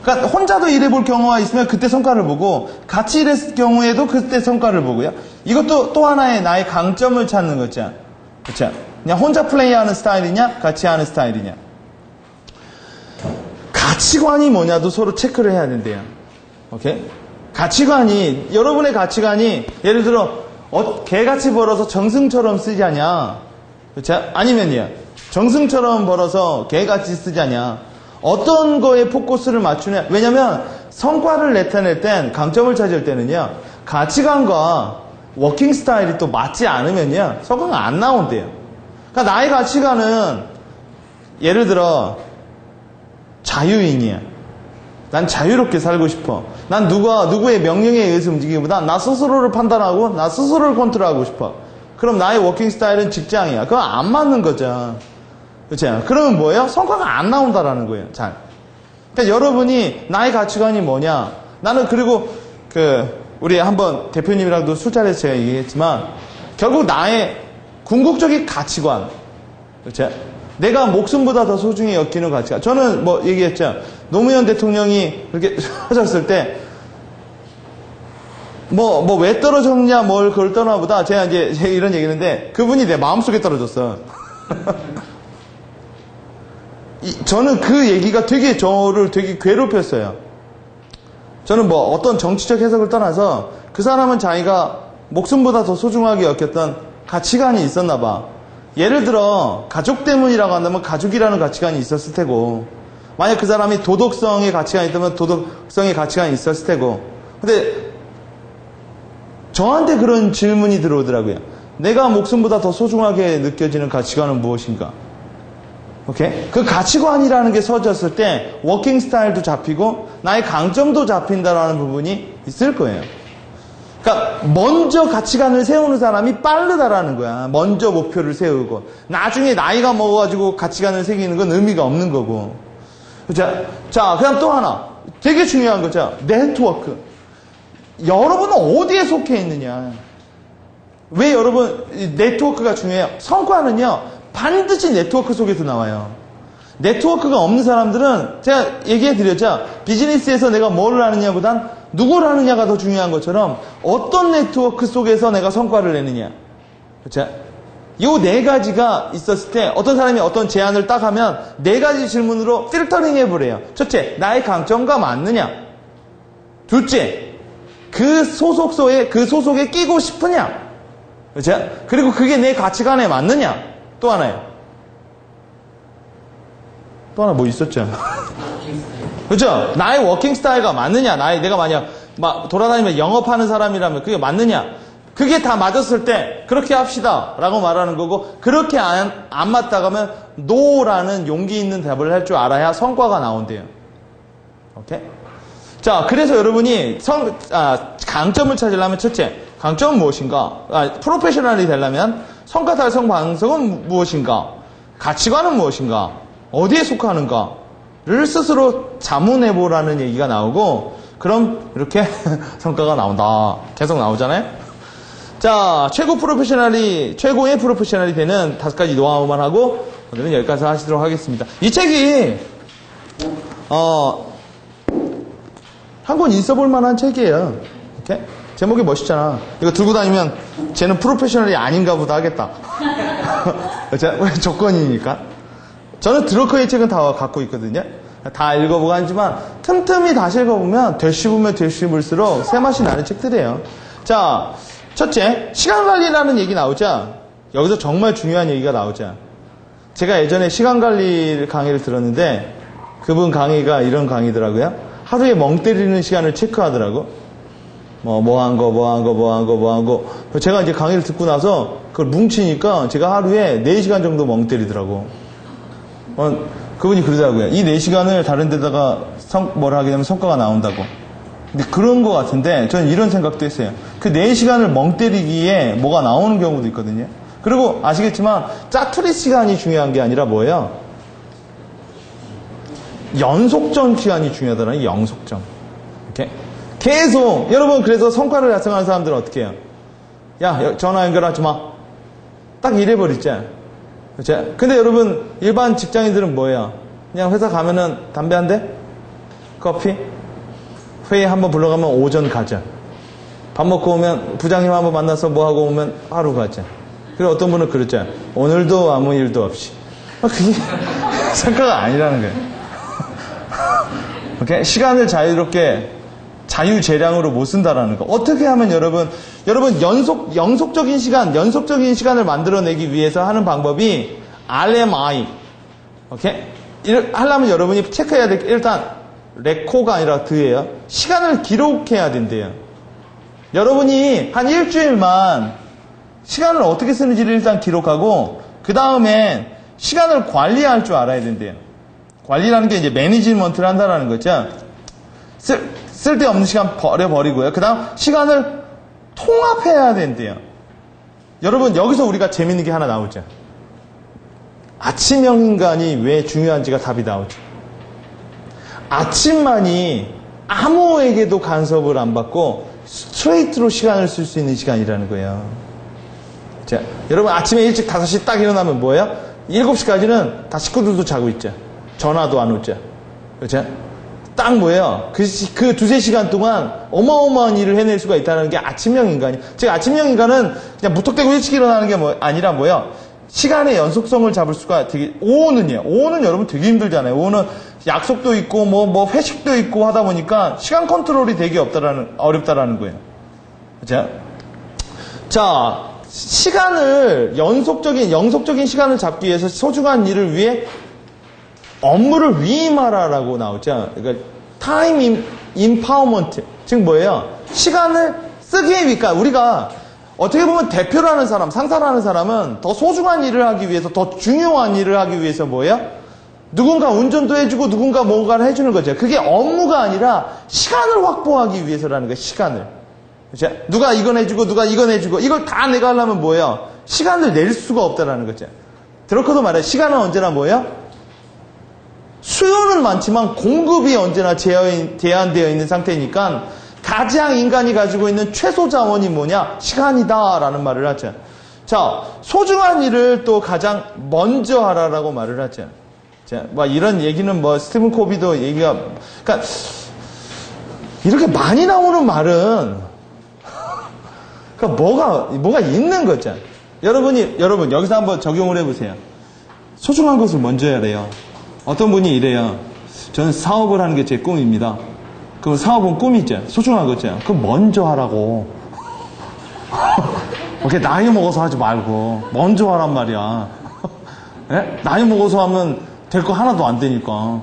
Speaker 1: 그러니까 혼자도 일해볼 경우가 있으면 그때 성과를 보고 같이 일했을 경우에도 그때 성과를 보고요. 이것도 또 하나의 나의 강점을 찾는 거죠. 그렇죠? 그냥 혼자 플레이하는 스타일이냐 같이 하는 스타일이냐. 가치관이 뭐냐도 서로 체크를 해야 된대요. 오케이? 가치관이 여러분의 가치관이 예를 들어 개같이 벌어서 정승처럼 쓰자냐. 그렇죠? 아니면요. 정승처럼 벌어서 개같이 쓰자냐. 어떤 거에 포커스를 맞추냐. 왜냐면 성과를 나타낼 땐 강점을 찾을 때는요. 가치관과 워킹 스타일이 또 맞지 않으면요. 성과가 안 나온대요. 그러니까 나의 가치관은 예를 들어 자유인이야. 난 자유롭게 살고 싶어. 난 누구의 명령에 의해서 움직이기보다 나 스스로를 판단하고 나 스스로를 컨트롤하고 싶어. 그럼 나의 워킹 스타일은 직장이야. 그건 안 맞는 거죠. 그렇죠? 그러면 뭐예요? 성과가 안 나온다라는 거예요. 잘. 그러니까 여러분이 나의 가치관이 뭐냐? 나는 그리고 우리 한번 대표님이랑도 술자리에서 제가 얘기했지만 결국 나의 궁극적인 가치관. 그렇죠? 내가 목숨보다 더 소중히 여기는 가치관. 저는 뭐 얘기했죠. 노무현 대통령이 그렇게 하셨을 때, 왜 떨어졌냐, 그걸 떠나보다, 제가 이제 이런 얘기했는데, 그분이 내 마음속에 떨어졌어. 저는 그 얘기가 저를 되게 괴롭혔어요. 저는 어떤 정치적 해석을 떠나서, 그 사람은 자기가 목숨보다 더 소중하게 여겼던 가치관이 있었나 봐. 예를 들어 가족 때문이라고 한다면 가족이라는 가치관이 있었을 테고, 만약 그 사람이 도덕성의 가치관이 있다면 도덕성의 가치관이 있었을 테고. 근데 저한테 그런 질문이 들어오더라고요. 내가 목숨보다 더 소중하게 느껴지는 가치관은 무엇인가? 오케이? 그 가치관이라는 게 서졌을 때 워킹 스타일도 잡히고 나의 강점도 잡힌다라는 부분이 있을 거예요. 그러니까 먼저 가치관을 세우는 사람이 빠르다라는 거야. 먼저 목표를 세우고 나중에 나이가 먹어가지고 가치관을 새기는 건 의미가 없는 거고. 자, 그다음 또 하나 되게 중요한 거죠. 네트워크. 여러분은 어디에 속해 있느냐? 왜 여러분 네트워크가 중요해요? 성과는요 반드시 네트워크 속에서 나와요. 네트워크가 없는 사람들은 제가 얘기해 드렸죠. 비즈니스에서 내가 뭘 하느냐보단 누구를 하느냐가 더 중요한 것처럼 어떤 네트워크 속에서 내가 성과를 내느냐. 그렇죠? 요 네 가지가 있었을 때 어떤 사람이 어떤 제안을 딱 하면 네 가지 질문으로 필터링 해보래요. 첫째, 나의 강점과 맞느냐. 둘째, 그 소속에 끼고 싶으냐. 그렇죠? 그리고 그게 내 가치관에 맞느냐. 또 하나요. 또 하나 뭐 있었죠? 그렇죠? 나의 워킹 스타일과 맞느냐. 내가 만약 돌아다니면 영업하는 사람이라면 그게 맞느냐. 그게 다 맞았을 때 그렇게 합시다 라고 말하는 거고, 그렇게 안 맞다고 하면 노라는 용기 있는 대답을 할 줄 알아야 성과가 나온대요. 오케이? 자, 그래서 여러분이 강점을 찾으려면 첫째, 강점은 무엇인가? 프로페셔널이 되려면 성과 달성 방식은 무엇인가? 가치관은 무엇인가? 어디에 속하는가를 스스로 자문해보라는 얘기가 나오고, 그럼 이렇게 성과가 나온다. 계속 나오잖아요? 자, 최고의 프로페셔널이 되는 5가지 노하우만 하고, 오늘은 여기까지 하시도록 하겠습니다. 이 책이, 한 권 있어볼 만한 책이에요. 이렇게? 제목이 멋있잖아. 이거 들고 다니면 쟤는 프로페셔널이 아닌가 보다 하겠다. 왜 조건이니까. 저는 드러커의 책은 다 갖고 있거든요. 다 읽어보고 하지만 틈틈이 다시 읽어보면 되씹으면 되씹을수록 새맛이 나는 책들이에요. 자, 첫째, 시간관리라는 얘기 나오죠. 여기서 정말 중요한 얘기가 나오죠. 제가 예전에 시간관리 강의를 들었는데 그분 강의가 이런 강의더라고요. 하루에 멍 때리는 시간을 체크하더라고. 뭐 한 거. 제가 이제 강의를 듣고 나서 그걸 뭉치니까 제가 하루에 4시간 정도 멍 때리더라고. 그분이 그러더라고요. 이 4시간을 다른 데다가 뭘 하게 되면 성과가 나온다고. 근데 그런 것 같은데 저는 이런 생각도 했어요. 그 4시간을 멍 때리기에 뭐가 나오는 경우도 있거든요. 그리고 아시겠지만 짜투리 시간이 중요한 게 아니라 뭐예요? 연속전 시간이 중요하다는 연속전. 이렇게 계속 여러분, 그래서 성과를 달성하는 사람들은 어떻게 해요? 야, 전화 연결하지 마. 딱 이래버리죠. 그렇죠? 근데 여러분, 일반 직장인들은 뭐예요? 그냥 회사 가면은 담배 한 대? 커피? 회의 한번 불러가면 오전 가자. 밥 먹고 오면 부장님 한번 만나서 뭐 하고 오면 하루 가자. 그리고 어떤 분은 그렇죠. 오늘도 아무 일도 없이. 그게 성과가 아니라는 거예요. 오케이? 시간을 자유롭게 자유재량으로 못 쓴다라는 거. 어떻게 하면 여러분 연속적인 시간을 만들어내기 위해서 하는 방법이 RMI. 오케이? 하려면 여러분이 체크해야 될 게 일단 레코가 아니라 드예요. 시간을 기록해야 된대요. 여러분이 한 일주일만 시간을 어떻게 쓰는지를 일단 기록하고 그 다음에 시간을 관리할 줄 알아야 된대요. 관리라는 게 이제 매니지먼트를 한다는 거죠. 쓸데없는 시간 버려버리고요. 그 다음 시간을 통합해야 된대요. 여러분, 여기서 우리가 재밌는 게 하나 나오죠. 아침형 인간이 왜 중요한지가 답이 나오죠. 아침만이 아무에게도 간섭을 안 받고 스트레이트로 시간을 쓸 수 있는 시간이라는 거예요. 자, 여러분 아침에 일찍 5시 딱 일어나면 뭐예요? 7시까지는 다 식구들도 자고 있죠. 전화도 안 오죠. 그렇죠? 딱 뭐예요? 그 두세 시간 동안 어마어마한 일을 해낼 수가 있다는 게 아침형 인간이에요. 즉, 아침형 인간은 그냥 무턱대고 일찍 일어나는 게 아니라 뭐예요? 시간의 연속성을 잡을 수가 되게, 오후는요. 오후는 여러분 되게 힘들잖아요. 오후는 약속도 있고, 회식도 있고 하다 보니까 시간 컨트롤이 되게 어렵다라는 거예요. 그죠? 자, 시간을, 영속적인 시간을 잡기 위해서 소중한 일을 위해 업무를 위임하라라고 나오죠. 그러니까 타임 임파워먼트. 즉 뭐예요? 시간을 쓰기 위해, 그러니까 우리가 어떻게 보면 대표라는 사람, 상사라는 사람은 더 소중한 일을 하기 위해서, 더 중요한 일을 하기 위해서 뭐예요? 누군가 운전도 해주고 누군가 뭔가를 해주는 거죠. 그게 업무가 아니라 시간을 확보하기 위해서라는 거예요. 시간을. 그렇죠? 누가 이건 해주고 누가 이건 해주고 이걸 다 내가 하려면 뭐예요? 시간을 낼 수가 없다라는 거죠. 드러커도 말해요. 시간은 언제나 뭐예요? 수요는 많지만 공급이 언제나 제한되어 있는 상태니까 가장 인간이 가지고 있는 최소 자원이 뭐냐? 시간이다라는 말을 하죠. 자, 소중한 일을 또 가장 먼저 하라라고 말을 하죠. 자, 이런 얘기는 스티븐 코비도 얘기가, 그러니까 이렇게 많이 나오는 말은 그러니까 뭐가 있는 거죠. 여러분 여기서 한번 적용을 해보세요. 소중한 것을 먼저 해야 돼요. 어떤 분이 이래요. 저는 사업을 하는 게 제 꿈입니다. 그럼 사업은 꿈이죠. 소중한 거죠. 그럼 먼저 하라고. 오케이, 나이 먹어서 하지 말고 먼저 하란 말이야. 네? 나이 먹어서 하면 될 거 하나도 안 되니까.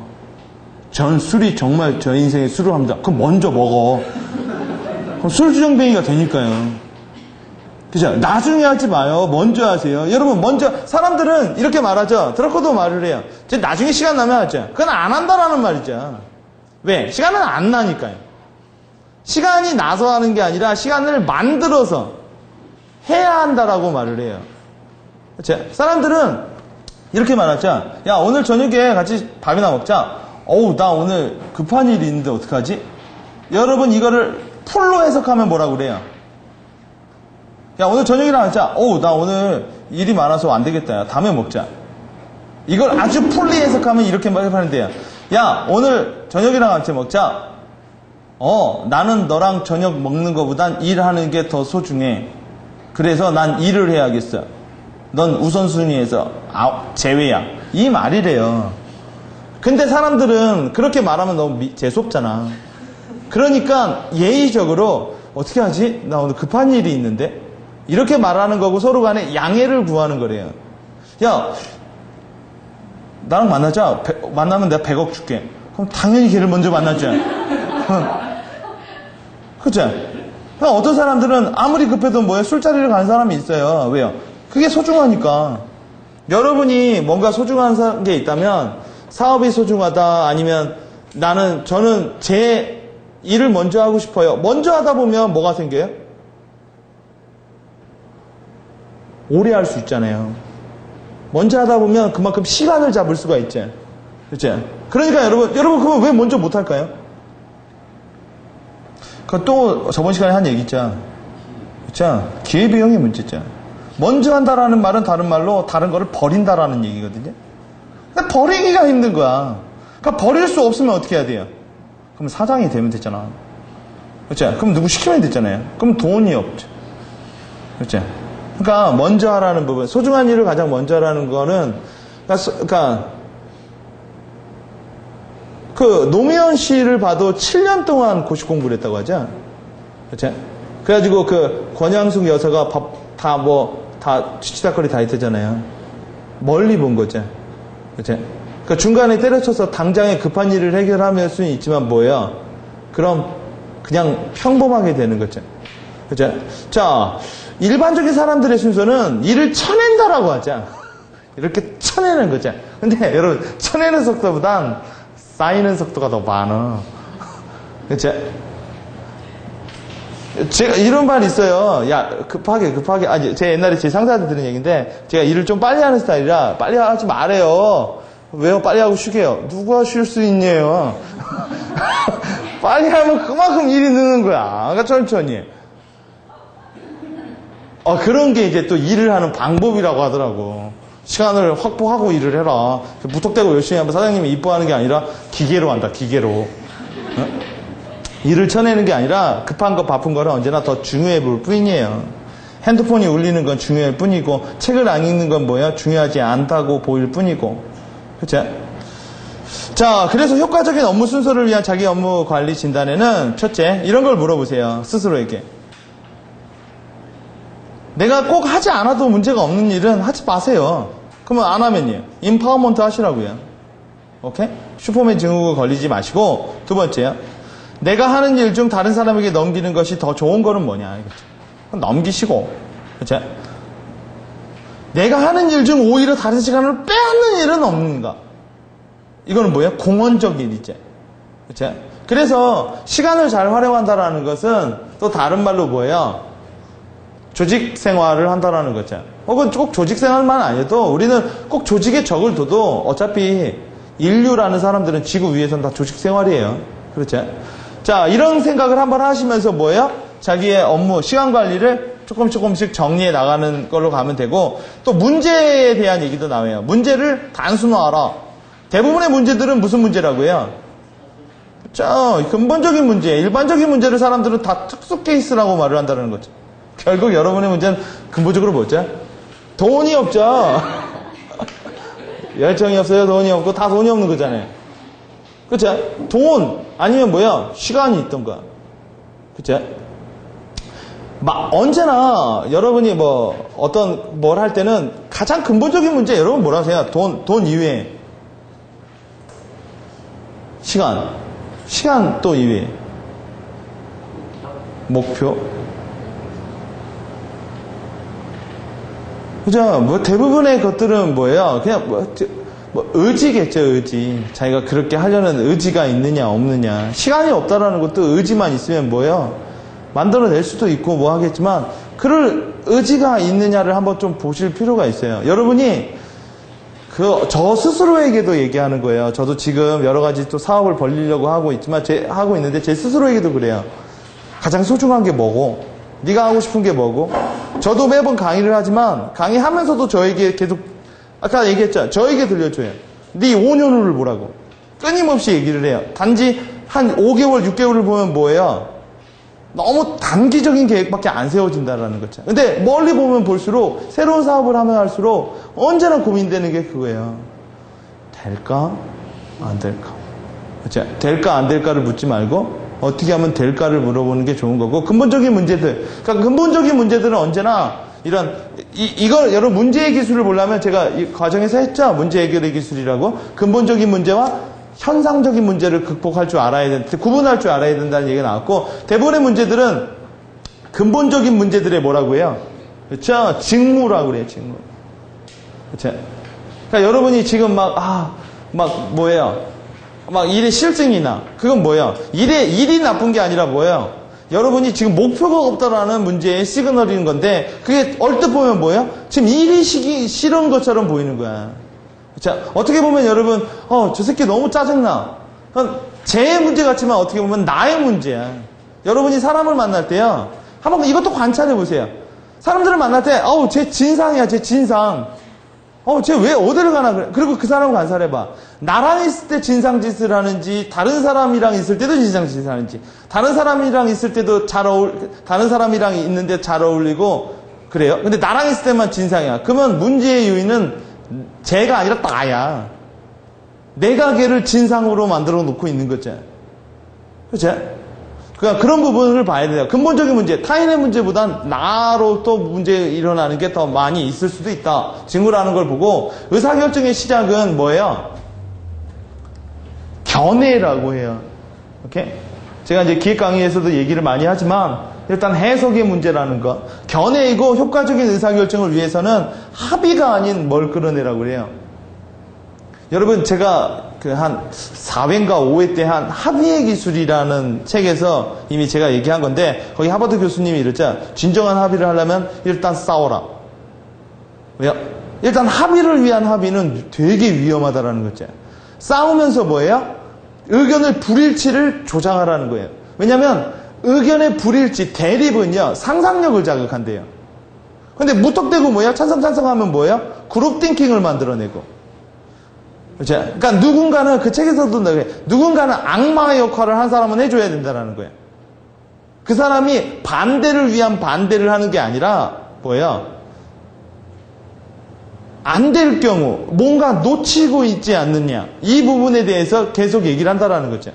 Speaker 1: 전 술이 정말 저 인생에 술을 합니다. 그럼 먼저 먹어. 그럼 술주정뱅이가 되니까요. 그죠? 나중에 하지 마요. 먼저 하세요. 여러분, 사람들은 이렇게 말하죠. 드러커도 말을 해요. 나중에 시간 나면 하죠. 그건 안 한다라는 말이죠. 왜? 시간은 안 나니까요. 시간이 나서 하는 게 아니라 시간을 만들어서 해야 한다라고 말을 해요. 그렇죠? 사람들은 이렇게 말하죠. 야, 오늘 저녁에 같이 밥이나 먹자. 어우, 나 오늘 급한 일이 있는데 어떡하지? 여러분, 이거를 풀로 해석하면 뭐라고 그래요? 야, 오늘 저녁이랑 하자. 어우, 나 오늘 일이 많아서 안 되겠다. 야, 다음에 먹자. 이걸 아주 풀리 해석하면 이렇게 말하는데요. 야, 오늘 저녁이랑 같이 먹자. 나는 너랑 저녁 먹는 것보단 일하는 게 더 소중해. 그래서 난 일을 해야겠어. 넌 우선순위에서 제외야. 이 말이래요. 근데 사람들은 그렇게 말하면 너무 재수없잖아. 그러니까 예의적으로 어떻게 하지? 나 오늘 급한 일이 있는데? 이렇게 말하는 거고 서로 간에 양해를 구하는 거래요. 야, 나랑 만나자. 만나면 내가 100억 줄게. 그럼 당연히 걔를 먼저 만나죠. 그쵸? 어떤 사람들은 아무리 급해도 술자리를 가는 사람이 있어요. 왜요? 그게 소중하니까. 여러분이 뭔가 소중한 게 있다면 사업이 소중하다 아니면 저는 제 일을 먼저 하고 싶어요. 먼저 하다 보면 뭐가 생겨요? 오래 할 수 있잖아요. 먼저 하다 보면 그만큼 시간을 잡을 수가 있죠. 그렇죠? 그러니까 여러분 그러면 왜 먼저 못 할까요? 또 저번 시간에 한 얘기 있죠. 그렇죠? 기회비용이 문제죠. 먼저 한다라는 말은 다른 말로 다른 거를 버린다라는 얘기거든요. 근데 버리기가 힘든 거야. 그러니까 버릴 수 없으면 어떻게 해야 돼요? 그럼 사장이 되면 되잖아. 그렇죠? 그럼 누구 시키면 되잖아요. 그럼 돈이 없죠. 그렇죠? 그러니까 먼저 하라는 부분, 소중한 일을 가장 먼저 하라는 거는 그러니까 그 노무현 씨를 봐도 7년 동안 고시 공부를 했다고 하죠. 그렇죠? 그래가지고 그 권양숙 여사가 다 치치닥거리 다 했잖아요. 멀리 본 거죠. 그렇죠? 그 중간에 때려쳐서 당장에 급한 일을 해결하면 수는 있지만 뭐예요? 그럼 그냥 평범하게 되는 거죠. 그렇죠? 자, 일반적인 사람들의 순서는 일을 쳐낸다라고 하죠. 이렇게 쳐내는 거죠. 근데 여러분, 쳐내는 속도보단 쌓이는 속도가 더 많아. 그렇죠? 제가 이런 말 있어요. 야, 급하게. 아니, 제 옛날에 제 상사한테 들은 얘기인데, 제가 일을 좀 빨리 하는 스타일이라, 빨리 하지 말아요. 왜요? 빨리 하고 쉬게요. 누가 쉴 수 있냐요? 빨리 하면 그만큼 일이 느는 거야. 그러니까 천천히. 그런 게 이제 또 일을 하는 방법이라고 하더라고. 시간을 확보하고 일을 해라. 무턱대고 열심히 하면 사장님이 이뻐하는 게 아니라 기계로 한다, 기계로. 어? 일을 쳐내는 게 아니라 급한 거 바쁜 거는 언제나 더 중요해 볼 뿐이에요. 핸드폰이 울리는 건 중요할 뿐이고, 책을 안 읽는 건 뭐야? 중요하지 않다고 보일 뿐이고. 그쵸? 자, 그래서 효과적인 업무 순서를 위한 자기 업무 관리 진단에는 첫째, 이런 걸 물어보세요. 스스로에게. 내가 꼭 하지 않아도 문제가 없는 일은 하지 마세요. 그러면 안 하면요. 임파워먼트 하시라고요. 오케이? 슈퍼맨 증후군 걸리지 마시고, 두 번째요. 내가 하는 일 중 다른 사람에게 넘기는 것이 더 좋은 거는 뭐냐. 그렇죠? 넘기시고. 그렇죠? 내가 하는 일 중 오히려 다른 시간을 빼앗는 일은 없는가. 이거는 뭐예요? 공헌적 일이죠. 그렇죠? 그래서 시간을 잘 활용한다라는 것은 또 다른 말로 뭐예요? 조직 생활을 한다라는 거죠. 혹은 꼭 조직 생활만 아니어도 우리는 꼭 조직에 적을 둬도 어차피 인류라는 사람들은 지구 위에서는 다 조직 생활이에요. 그렇죠? 자, 이런 생각을 한번 하시면서 뭐예요? 자기의 업무, 시간 관리를 조금씩 정리해 나가는 걸로 가면 되고, 또 문제에 대한 얘기도 나와요. 문제를 단순화하라. 대부분의 문제들은 무슨 문제라고 해요? 자, 근본적인 문제, 일반적인 문제를 사람들은 다 특수 케이스라고 말을 한다는 거죠. 결국 여러분의 문제는 근본적으로 뭐죠? 돈이 없죠. 열정이 없어요. 돈이 없고 다 돈이 없는 거잖아요. 그쵸? 돈 아니면 뭐야? 시간이 있던가. 그쵸? 언제나 여러분이 뭘 할 때는 가장 근본적인 문제 여러분 뭐라 하세요? 돈 이외에 시간 또 이외에 목표. 그죠? 대부분의 것들은 뭐예요? 그냥 의지겠죠, 의지. 자기가 그렇게 하려는 의지가 있느냐, 없느냐. 시간이 없다라는 것도 의지만 있으면 뭐예요? 만들어낼 수도 있고 뭐 하겠지만, 그럴 의지가 있느냐를 한번 좀 보실 필요가 있어요. 여러분이, 저 스스로에게도 얘기하는 거예요. 저도 지금 여러 가지 또 사업을 벌리려고 하고 있지만, 하고 있는데 제 스스로에게도 그래요. 가장 소중한 게 뭐고, 네가 하고 싶은 게 뭐고. 저도 매번 강의를 하지만 강의하면서도 저에게 계속 아까 얘기했죠. 저에게 들려줘요. 네 5년 후를 보라고. 끊임없이 얘기를 해요. 단지 한 5개월, 6개월을 보면 뭐예요? 너무 단기적인 계획밖에 안 세워진다라는 거죠. 근데 멀리 보면 볼수록 새로운 사업을 하면 할수록 언제나 고민되는 게 그거예요. 될까? 안 될까? 그렇죠? 될까 안 될까를 묻지 말고 어떻게 하면 될까를 물어보는 게 좋은 거고, 근본적인 문제들. 그러니까 근본적인 문제들은 언제나 이걸 여러분 문제의 기술을 보려면 제가 이 과정에서 했죠. 문제 해결의 기술이라고. 근본적인 문제와 현상적인 문제를 극복할 줄 알아야 된다. 구분할 줄 알아야 된다는 얘기가 나왔고, 대부분의 문제들은 근본적인 문제들의 뭐라고 해요? 그렇죠? 직무라고 그래요, 직무. 그렇죠? 그러니까 여러분이 지금 뭐예요? 일에 실증이나, 그건 뭐예요? 일이 나쁜 게 아니라 뭐예요? 여러분이 지금 목표가 없다라는 문제의 시그널인 건데, 그게 얼뜻 보면 뭐예요? 지금 일이 싫은 것처럼 보이는 거야. 자, 어떻게 보면 여러분, 저 새끼 너무 짜증나. 제 문제 같지만 어떻게 보면 나의 문제야. 여러분이 사람을 만날 때요, 한번 이것도 관찰해 보세요. 사람들을 만날 때, 쟤 진상이야, 쟤 진상. 쟤 왜 어디를 가나 그래. 그리고 그 사람을 관찰해봐. 나랑 있을 때 진상짓을 하는지, 다른 사람이랑 있을 때도 진상짓을 하는지, 다른 사람이랑 있을 때도 다른 사람이랑 있는데 잘 어울리고, 그래요? 근데 나랑 있을 때만 진상이야. 그러면 문제의 요인은 쟤가 아니라 나야. 내가 걔를 진상으로 만들어 놓고 있는 거지. 그렇죠? 그러니까 그런 부분을 봐야 돼요. 근본적인 문제, 타인의 문제보단 나로 또 문제 일어나는 게 더 많이 있을 수도 있다. 직무라는 걸 보고, 의사결정의 시작은 뭐예요? 견해라고 해요. 오케이? 제가 이제 기획 강의에서도 얘기를 많이 하지만, 일단 해석의 문제라는 거. 견해이고 효과적인 의사결정을 위해서는 합의가 아닌 뭘 끌어내라고 그래요. 여러분, 제가 한 4회인가 5회 때 한 합의의 기술이라는 책에서 이미 제가 얘기한 건데, 거기 하버드 교수님이 이랬죠. 진정한 합의를 하려면 일단 싸워라. 왜요? 일단 합의를 위한 합의는 되게 위험하다라는 거죠. 싸우면서 뭐예요? 의견의 불일치를 조장하라는 거예요. 왜냐하면 의견의 불일치, 대립은요, 상상력을 자극한대요. 근데 무턱대고 뭐야? 찬성하면 뭐예요? 그룹 띵킹을 만들어내고. 그렇죠? 그러니까 누군가는 그 책에서도 누군가는 악마의 역할을 한 사람은 해줘야 된다는 거예요. 그 사람이 반대를 위한 반대를 하는 게 아니라 뭐예요? 안 될 경우 뭔가 놓치고 있지 않느냐 이 부분에 대해서 계속 얘기를 한다라는 거죠.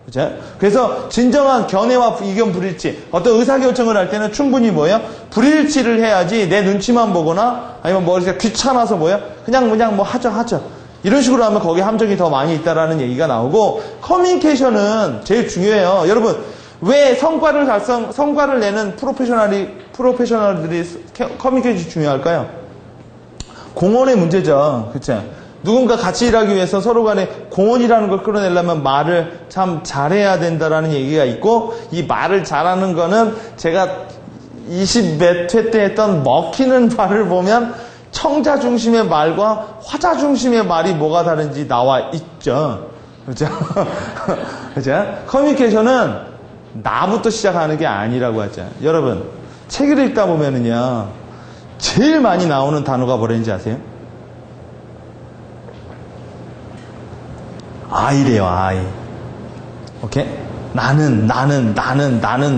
Speaker 1: 그렇죠? 그래서 진정한 견해와 이견 불일치 어떤 의사결정을 할 때는 충분히 뭐예요? 불일치를 해야지 내 눈치만 보거나 아니면 머리가 귀찮아서 뭐예요? 그냥 뭐 하죠 이런 식으로 하면 거기에 함정이 더 많이 있다라는 얘기가 나오고 커뮤니케이션은 제일 중요해요. 여러분 왜 성과를 내는 프로페셔널들이 커뮤니케이션이 중요할까요? 공헌의 문제죠. 그쵸? 누군가 같이 일하기 위해서 서로 간에 공헌이라는 걸 끌어내려면 말을 참 잘해야 된다라는 얘기가 있고, 이 말을 잘하는 거는 제가 20몇 회 때 했던 먹히는 말을 보면 청자 중심의 말과 화자 중심의 말이 뭐가 다른지 나와 있죠. 그죠? 그죠? 커뮤니케이션은 나부터 시작하는 게 아니라고 하죠. 여러분, 책을 읽다 보면은요, 제일 많이 나오는 단어가 뭐라는지 아세요? I래요, I. 오케이? 나는,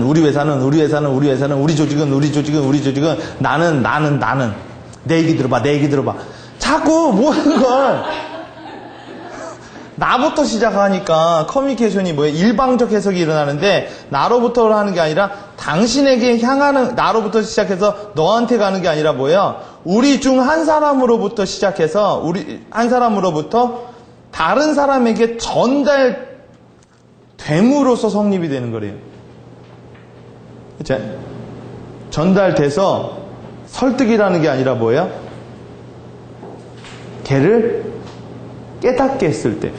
Speaker 1: 우리 회사는, 우리 조직은, 나는. 내 얘기 들어봐. 자꾸 모든 걸, 나부터 시작하니까 커뮤니케이션이 뭐예요? 일방적 해석이 일어나는데, 나로부터 하는 게 아니라, 당신에게 향하는, 나로부터 시작해서 너한테 가는 게 아니라 뭐예요? 우리 중 한 사람으로부터 시작해서, 한 사람으로부터 다른 사람에게 전달됨으로써 성립이 되는 거래요. 그쵸? 전달돼서 설득이라는 게 아니라 뭐예요? 걔를 깨닫게 했을 때.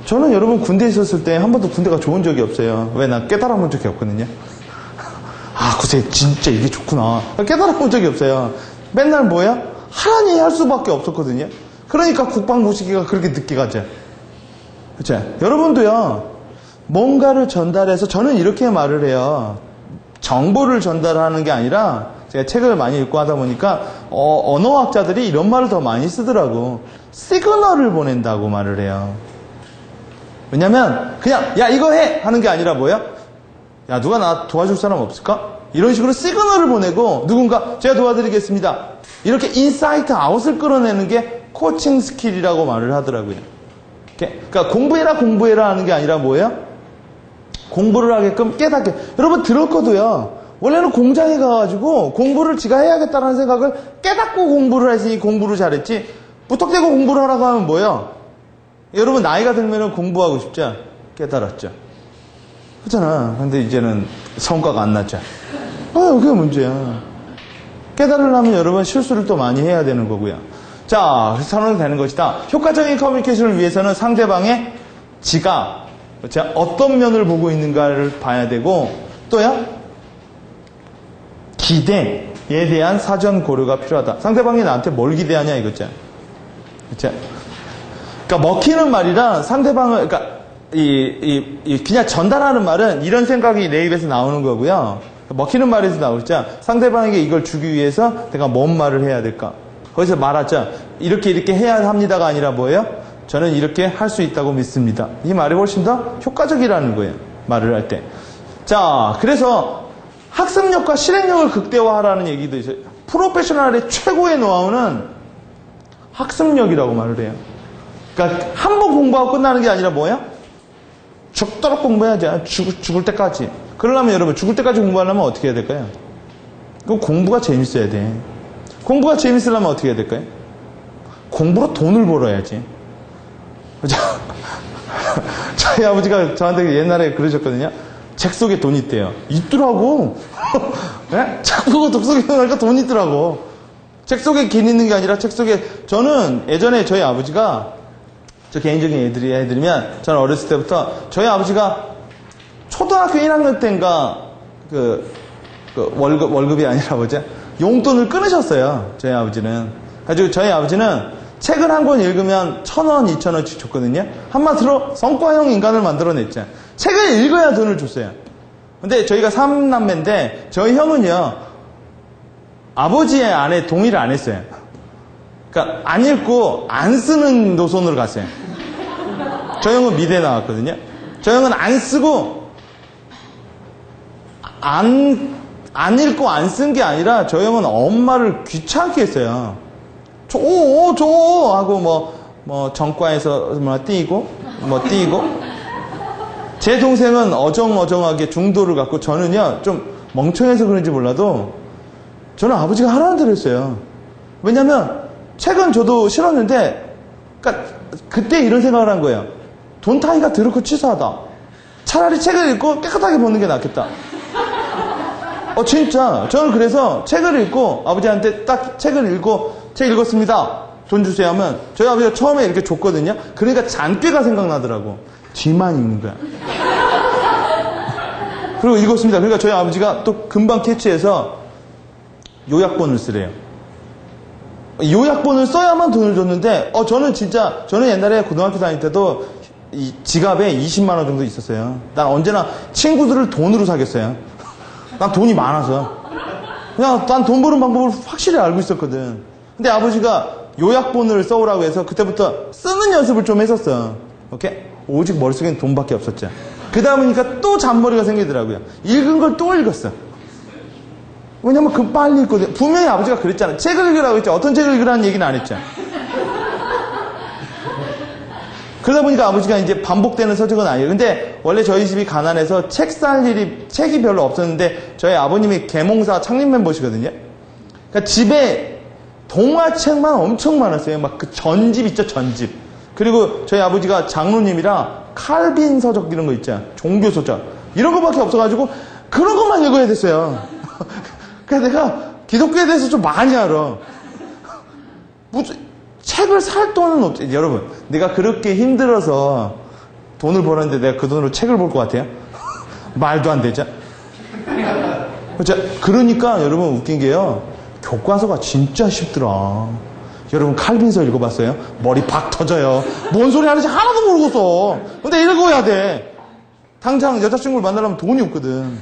Speaker 1: 저는 여러분 군대에 있었을 때 한 번도 군대가 좋은 적이 없어요. 왜? 나 깨달아 본 적이 없거든요. 아, 글쎄, 진짜 이게 좋구나. 깨달아 본 적이 없어요. 맨날 뭐야? 하나님이 할 수밖에 없었거든요. 그러니까 국방부 시기가 그렇게 늦게 가죠. 그쵸? 여러분도요, 뭔가를 전달해서, 저는 이렇게 말을 해요. 정보를 전달하는 게 아니라, 제가 책을 많이 읽고 하다 보니까, 언어학자들이 이런 말을 더 많이 쓰더라고. 시그널을 보낸다고 말을 해요. 왜냐면, 그냥, 야, 이거 해! 하는 게 아니라 뭐예요? 야, 누가 나 도와줄 사람 없을까? 이런 식으로 시그널을 보내고, 누군가, 제가 도와드리겠습니다. 이렇게 인사이트 아웃을 끌어내는 게 코칭 스킬이라고 말을 하더라고요. 그러니까 공부해라 하는 게 아니라 뭐예요? 공부를 하게끔 깨닫게. 여러분 들었거든요. 원래는 공장에 가가지고 공부를 지가 해야겠다는 생각을 깨닫고 공부를 했으니 공부를 잘했지. 무턱대고 공부를 하라고 하면 뭐예요? 여러분 나이가 들면 공부하고 싶죠? 깨달았죠? 그렇잖아. 근데 이제는 성과가 안 났죠? 그게 문제야. 깨달으려면 여러분 실수를 또 많이 해야 되는 거고요. 자, 선언이 되는 것이다. 효과적인 커뮤니케이션을 위해서는 상대방의 지가 어떤 면을 보고 있는가를 봐야 되고, 또요, 기대에 대한 사전 고려가 필요하다. 상대방이 나한테 뭘 기대하냐 이거죠. 그렇죠? 그러니까 먹히는 말이랑 상대방을, 그러니까 그냥 전달하는 말은 이런 생각이 내 입에서 나오는 거고요. 먹히는 말에서 나오죠. 상대방에게 이걸 주기 위해서 내가 뭔 말을 해야 될까? 거기서 말하죠. 이렇게 해야 합니다가 아니라 뭐예요? 저는 이렇게 할 수 있다고 믿습니다. 이 말이 훨씬 더 효과적이라는 거예요. 말을 할 때. 자, 그래서 학습력과 실행력을 극대화하라는 얘기도 있어요. 프로페셔널의 최고의 노하우는 학습력이라고 말을 해요. 그러니까 한 번 공부하고 끝나는 게 아니라 뭐예요? 죽도록 공부해야죠. 죽을 때까지. 그러려면 여러분 죽을 때까지 공부하려면 어떻게 해야 될까요? 그럼 공부가 재밌어야 돼. 공부가 재밌으려면 어떻게 해야 될까요? 공부로 돈을 벌어야지. 저희 아버지가 저한테 옛날에 그러셨거든요. 책 속에 돈이 있대요. 있더라고. 네? 책 보고 독서기 하니까 돈이 있더라고. 책 속에 긴 있는 게 아니라 책 속에, 저는 예전에 저희 아버지가, 저 개인적인 얘기 해드리면, 저는 어렸을 때부터 저희 아버지가 초등학교 1학년 때인가 월급이 아니라 뭐죠? 용돈을 끊으셨어요. 저희 아버지는. 가지고 저희 아버지는 책을 한 권 읽으면 1,000원, 2,000원씩 줬거든요. 한마디로 성과형 인간을 만들어냈죠. 책을 읽어야 돈을 줬어요. 근데 저희가 3남매인데 저희 형은요, 아버지의 안에 동의를 안 했어요. 그러니까 안 읽고 안 쓰는 노선으로 갔어요. 저 형은 미대 나왔거든요. 저 형은 안 쓰고 안 읽고 안 쓴 게 아니라 저 형은 엄마를 귀찮게 했어요. 줘 하고 뭐 전과에서 띄고 제 동생은 어정어정하게 중도를 갖고 저는요 좀 멍청해서 그런지 몰라도 저는 아버지가 하라는 대로 했어요. 왜냐면 책은 저도 싫었는데 그러니까 그때 이런 생각을 한 거예요. 돈 타기가 더럽고 치사하다. 차라리 책을 읽고 깨끗하게 보는 게 낫겠다. 진짜 저는 그래서 책을 읽고 아버지한테 딱 책을 읽고 책 읽었습니다. 돈 주세요 하면 저희 아버지가 처음에 이렇게 줬거든요. 그러니까 잔꾀가 생각나더라고. 뒤만 읽는 거야. 그리고 읽었습니다. 그러니까 저희 아버지가 또 금방 캐치해서 요약본을 쓰래요. 요약본을 써야만 돈을 줬는데 저는 옛날에 고등학교 다닐 때도 이 지갑에 20만 원 정도 있었어요. 난 언제나 친구들을 돈으로 사귀었어요. 난 돈이 많아서 그냥 난 돈 버는 방법을 확실히 알고 있었거든. 근데 아버지가 요약본을 써오라고 해서 그때부터 쓰는 연습을 좀 했었어. 오케이? 오직 머릿속엔 돈밖에 없었죠. 그 다음이니까 또 잔머리가 생기더라고요. 읽은 걸 또 읽었어. 왜냐면 그 빨리 읽거든. 분명히 아버지가 그랬잖아. 책을 읽으라고 했죠. 어떤 책을 읽으라는 얘기는 안 했죠. 그러다 보니까 아버지가 이제 반복되는 서적은 아니에요. 근데 원래 저희 집이 가난해서 책 살 일이 책이 별로 없었는데 저희 아버님이 계몽사 창립 멤버시거든요. 그러니까 집에 동화책만 엄청 많았어요. 막 그 전집 있죠, 전집. 그리고 저희 아버지가 장로님이라 칼빈 서적 이런 거 있죠. 종교 서적. 이런 거밖에 없어가지고 그런 것만 읽어야 됐어요. 그래서 내가 기독교에 대해서 좀 많이 알아. 책을 살 돈은 없지. 여러분, 내가 그렇게 힘들어서 돈을 벌었는데 내가 그 돈으로 책을 볼 것 같아요? 말도 안 되죠? 그러니까 여러분 웃긴 게요. 교과서가 진짜 쉽더라. 여러분 칼빈서 읽어봤어요? 머리 박 터져요. 뭔 소리 하는지 하나도 모르겠어. 근데 읽어야 돼. 당장 여자친구를 만나려면 돈이 없거든.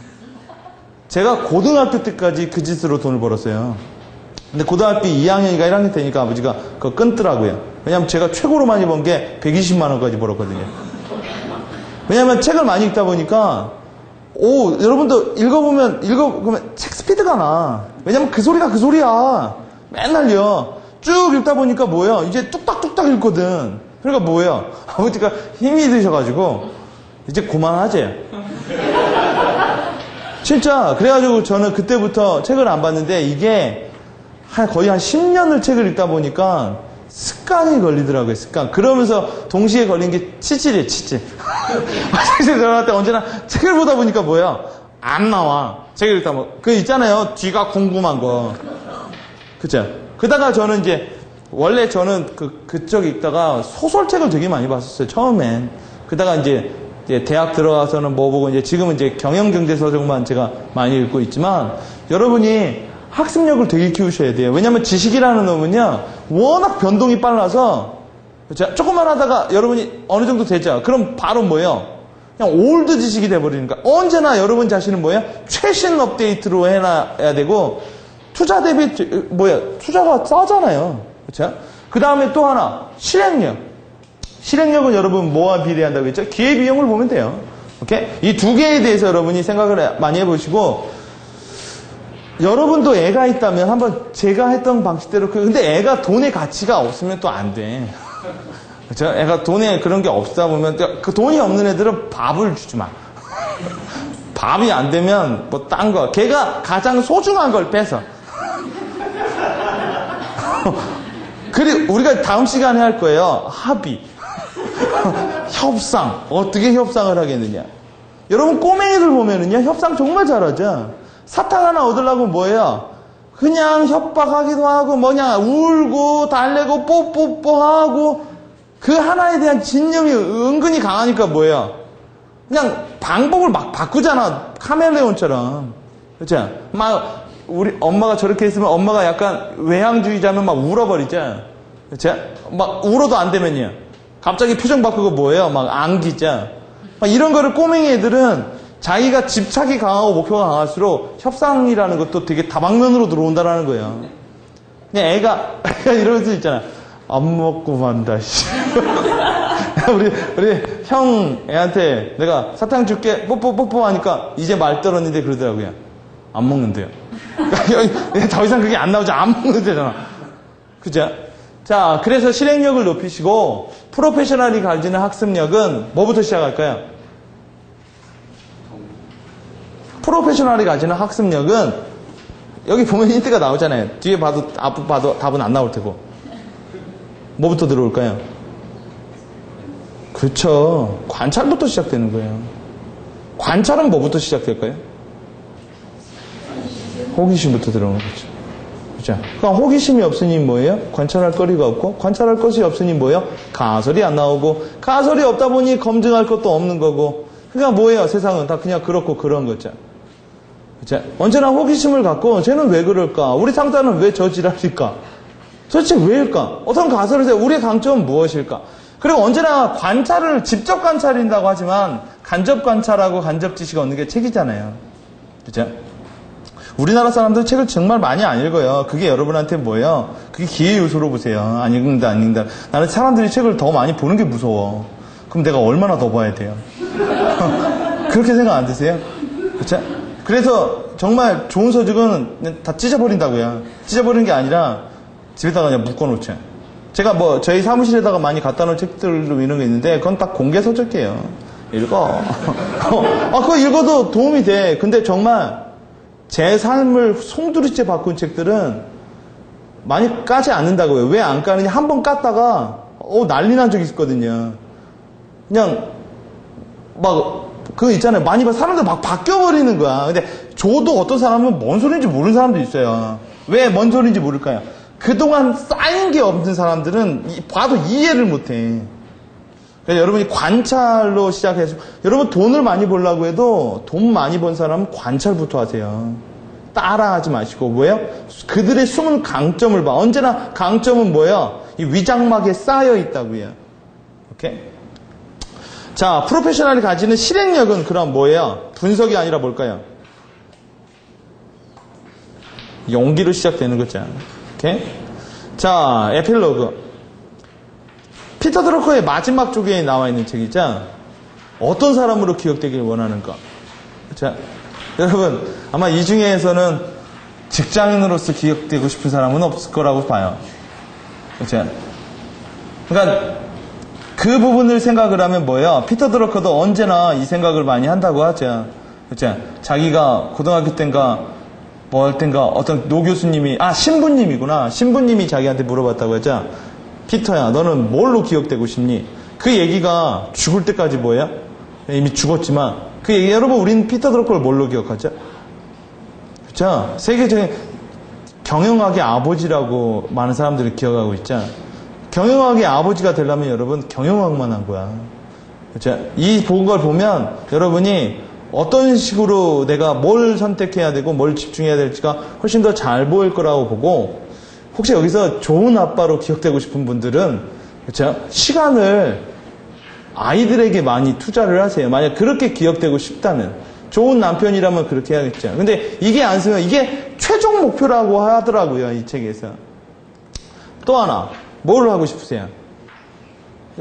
Speaker 1: 제가 고등학교 때까지 그 짓으로 돈을 벌었어요. 근데 고등학교 2학년이가 1학년 되니까 아버지가 그거 끊더라고요. 왜냐면 제가 최고로 많이 번 게 120만 원까지 벌었거든요. 왜냐면 책을 많이 읽다 보니까 여러분도 그러면 책 스피드가 나. 왜냐면 그 소리가 그 소리야. 맨날요. 쭉 읽다 보니까 뭐예요? 이제 뚝딱뚝딱 읽거든. 그러니까 뭐예요? 아버지가 힘이 드셔가지고 이제 그만하지. 진짜 그래가지고 저는 그때부터 책을 안 봤는데 이게 거의 한 10년을 책을 읽다 보니까 습관이 걸리더라고요. 습관. 그러면서 동시에 걸린 게 치질이에요. 치질. 화장실 들어갈 때 언제나 책을 보다 보니까 뭐예요? 안 나와. 책을 읽다 보면 그 있잖아요. 뒤가 궁금한 거. 그쵸? 그다가 저는 이제 원래 저는 그쪽 읽다가 소설책을 되게 많이 봤었어요. 처음엔. 그다가 이제 대학 들어가서는 뭐 보고 이제 지금은 이제 경영경제서적만 제가 많이 읽고 있지만 여러분이 학습력을 되게 키우셔야 돼요. 왜냐하면 지식이라는 놈은요 워낙 변동이 빨라서 그렇죠? 조금만 하다가 여러분이 어느 정도 되죠. 그럼 바로 뭐예요? 그냥 올드 지식이 돼버리니까 언제나 여러분 자신은 뭐예요? 최신 업데이트로 해놔야 되고 투자 대비 투자가 싸잖아요. 그렇죠? 그 다음에 또 하나 실행력. 실행력은 여러분 뭐와 비례한다고 했죠? 기회비용을 보면 돼요. 오케이? 이 두 개에 대해서 여러분이 생각을 많이 해보시고 여러분도 애가 있다면 한번 제가 했던 방식대로 근데 애가 돈의 가치가 없으면 또 안 돼. 그렇죠? 애가 돈에 그런 게 없다 보면 그 돈이 없는 애들은 밥을 주지 마. 밥이 안 되면 뭐 딴 거. 걔가 가장 소중한 걸 뺏어. 그리고 우리가 다음 시간에 할 거예요. 합의. 협상. 어떻게 협상을 하겠느냐. 여러분 꼬맹이들 보면은요 협상 정말 잘하죠. 사탕 하나 얻으려고 뭐예요? 그냥 협박하기도 하고 울고 달래고 뽀뽀뽀하고 그 하나에 대한 진념이 은근히 강하니까 뭐예요? 그냥 방법을 막 바꾸잖아. 카멜레온처럼. 그렇죠? 막 우리 엄마가 저렇게 했으면 엄마가 약간 외향주의자면 막 울어버리죠. 그렇죠? 막 울어도 안 되면요. 갑자기 표정 바꾸고 뭐예요? 막 안기죠. 막 이런 거를 꼬맹이 애들은 자기가 집착이 강하고 목표가 강할수록 협상이라는 것도 되게 다방면으로 들어온다라는 거예요. 그냥 애가 이럴 수 있잖아. 안 먹고 만다, 씨. 우리 형 애한테 내가 사탕 줄게, 뽀뽀 하니까 이제 말 떨었는데 그러더라고요. 안 먹는데요. 더 이상 그게 안 나오죠. 안 먹는데잖아. 그죠? 자, 그래서 실행력을 높이시고, 프로페셔널이 가지는 학습력은 뭐부터 시작할까요? 프로페셔널이 가지는 학습력은, 여기 보면 힌트가 나오잖아요. 뒤에 봐도, 앞 봐도 답은 안 나올 테고. 뭐부터 들어올까요? 그렇죠. 관찰부터 시작되는 거예요. 관찰은 뭐부터 시작될까요? 호기심부터 들어오는 거죠. 그죠? 그러니까 호기심이 없으니 뭐예요? 관찰할 거리가 없고, 관찰할 것이 없으니 뭐예요? 가설이 안 나오고, 가설이 없다 보니 검증할 것도 없는 거고, 그러니까 뭐예요? 세상은 다 그냥 그렇고 그런 거죠. 그죠? 언제나 호기심을 갖고, 쟤는 왜 그럴까? 우리 상사는 왜 저 지랄일까? 도대체 왜일까? 어떤 가설을 세워? 우리의 강점은 무엇일까? 그리고 언제나 관찰을 직접 관찰인다고 하지만 간접 관찰하고 간접 지식 얻는 게 책이잖아요. 그죠? 우리나라 사람들 책을 정말 많이 안 읽어요. 그게 여러분한테 뭐예요? 그게 기회 요소로 보세요. 안 읽는다, 안 읽는다. 나는 사람들이 책을 더 많이 보는 게 무서워. 그럼 내가 얼마나 더 봐야 돼요? 그렇게 생각 안 드세요? 그쵸? 그래서 정말 좋은 서적은 다 찢어버린다고요. 찢어버리는 게 아니라 집에다가 그냥 묶어놓죠. 제가 뭐 저희 사무실에다가 많이 갖다 놓은 책들로 이런 게 있는데 그건 딱 공개 서적이에요. 읽어. 그거 읽어도 도움이 돼. 근데 정말 제 삶을 송두리째 바꾼 책들은 많이 까지 않는다고요. 왜 안 까느냐? 한 번 깠다가 난리 난 적이 있거든요. 그냥 막 그거 있잖아요. 많이 봐 사람들 막 바뀌어버리는 거야. 근데 저도 어떤 사람은 뭔 소리인지 모르는 사람도 있어요. 왜 뭔 소리인지 모를까요? 그동안 쌓인 게 없는 사람들은 봐도 이해를 못해. 그러니까 여러분이 관찰로 시작해서 여러분 돈을 많이 벌려고 해도 돈 많이 번 사람은 관찰부터 하세요. 따라하지 마시고 뭐예요? 그들의 숨은 강점을 봐. 언제나 강점은 뭐예요? 이 위장막에 쌓여 있다고요. 오케이? 자, 프로페셔널이 가지는 실행력은 그럼 뭐예요? 분석이 아니라 뭘까요? 용기로 시작되는 거죠. 오케이? 자, 에필로그. 피터 드러커의 마지막 쪽에 나와 있는 책이죠. 어떤 사람으로 기억되길 원하는가? 자, 여러분 아마 이 중에서는 직장인으로서 기억되고 싶은 사람은 없을 거라고 봐요. 그렇죠? 그러니까 그 부분을 생각을 하면 뭐예요? 피터 드러커도 언제나 이 생각을 많이 한다고 하죠. 그렇죠? 자기가 고등학교 때인가 뭐 할 땐가 어떤 노 교수님이 신부님이구나. 신부님이 자기한테 물어봤다고 했죠. 피터야, 너는 뭘로 기억되고 싶니? 그 얘기가 죽을 때까지 뭐예요? 이미 죽었지만 그 얘기 여러분 우리는 피터 드러커를 뭘로 기억하죠? 그렇죠? 세계적인 경영학의 아버지라고 많은 사람들이 기억하고 있죠. 경영학의 아버지가 되려면 여러분 경영학만 한 거야. 그렇죠? 이 걸 보면 여러분이 어떤 식으로 내가 뭘 선택해야 되고 뭘 집중해야 될지가 훨씬 더 잘 보일 거라고 보고, 혹시 여기서 좋은 아빠로 기억되고 싶은 분들은 그렇죠? 시간을 아이들에게 많이 투자를 하세요. 만약 그렇게 기억되고 싶다면 좋은 남편이라면 그렇게 해야겠죠. 근데 이게 안 쓰면 이게 최종 목표라고 하더라고요. 이 책에서. 또 하나 뭘 하고 싶으세요?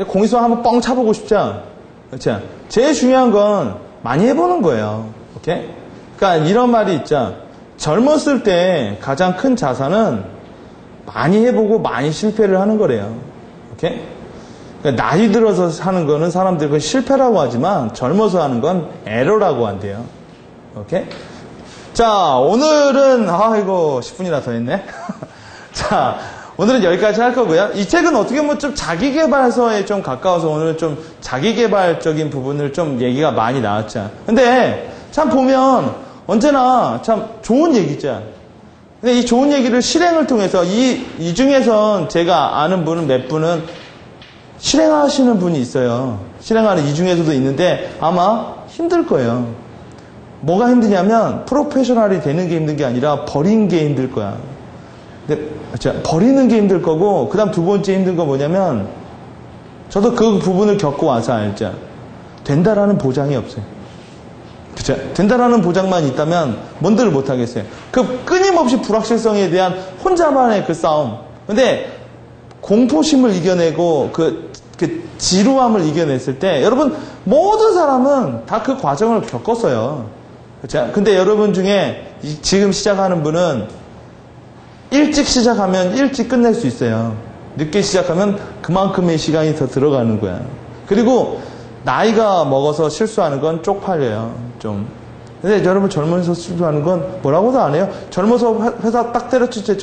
Speaker 1: 공익성 한번 뻥 차보고 싶죠? 그렇죠? 제일 중요한 건 많이 해보는 거예요. 오케이? 그러니까 이런 말이 있죠. 젊었을 때 가장 큰 자산은 많이 해보고 많이 실패를 하는 거래요. 오케이? 그러니까 나이 들어서 하는 거는 사람들이 그건 실패라고 하지만 젊어서 하는 건 에러라고 한대요. 오케이? 자, 오늘은 이거 10분이나 더 했네. 자, 오늘은 여기까지 할 거고요. 이 책은 어떻게 보면 좀 자기계발서에 좀 가까워서 오늘은 좀 자기계발적인 부분을 좀 얘기가 많이 나왔죠. 근데 참 보면 언제나 참 좋은 얘기죠. 근데 이 좋은 얘기를 실행을 통해서 이 중에선 제가 아는 분은 몇 분은 실행하시는 분이 있어요. 실행하는 이 중에서도 있는데 아마 힘들 거예요. 뭐가 힘드냐면 프로페셔널이 되는 게 힘든 게 아니라 버린 게 힘들 거야. 근데 버리는 게 힘들 거고, 그 다음 두 번째 힘든 거 뭐냐면 저도 그 부분을 겪고 와서 알죠. 된다라는 보장이 없어요. 그죠? 그쵸? 된다라는 보장만 있다면 뭔들을 못하겠어요. 그 끊임없이 불확실성에 대한 혼자만의 그 싸움. 근데 공포심을 이겨내고 그 지루함을 이겨냈을 때 여러분 모든 사람은 다 그 과정을 겪었어요. 그쵸? 근데 여러분 중에 지금 시작하는 분은 일찍 시작하면 일찍 끝낼 수 있어요. 늦게 시작하면 그만큼의 시간이 더 들어가는 거야. 그리고 나이가 먹어서 실수하는 건 쪽팔려요. 좀. 근데 여러분 젊어서 실수하는 건 뭐라고도 안 해요. 젊어서 회사 딱 때려치죠.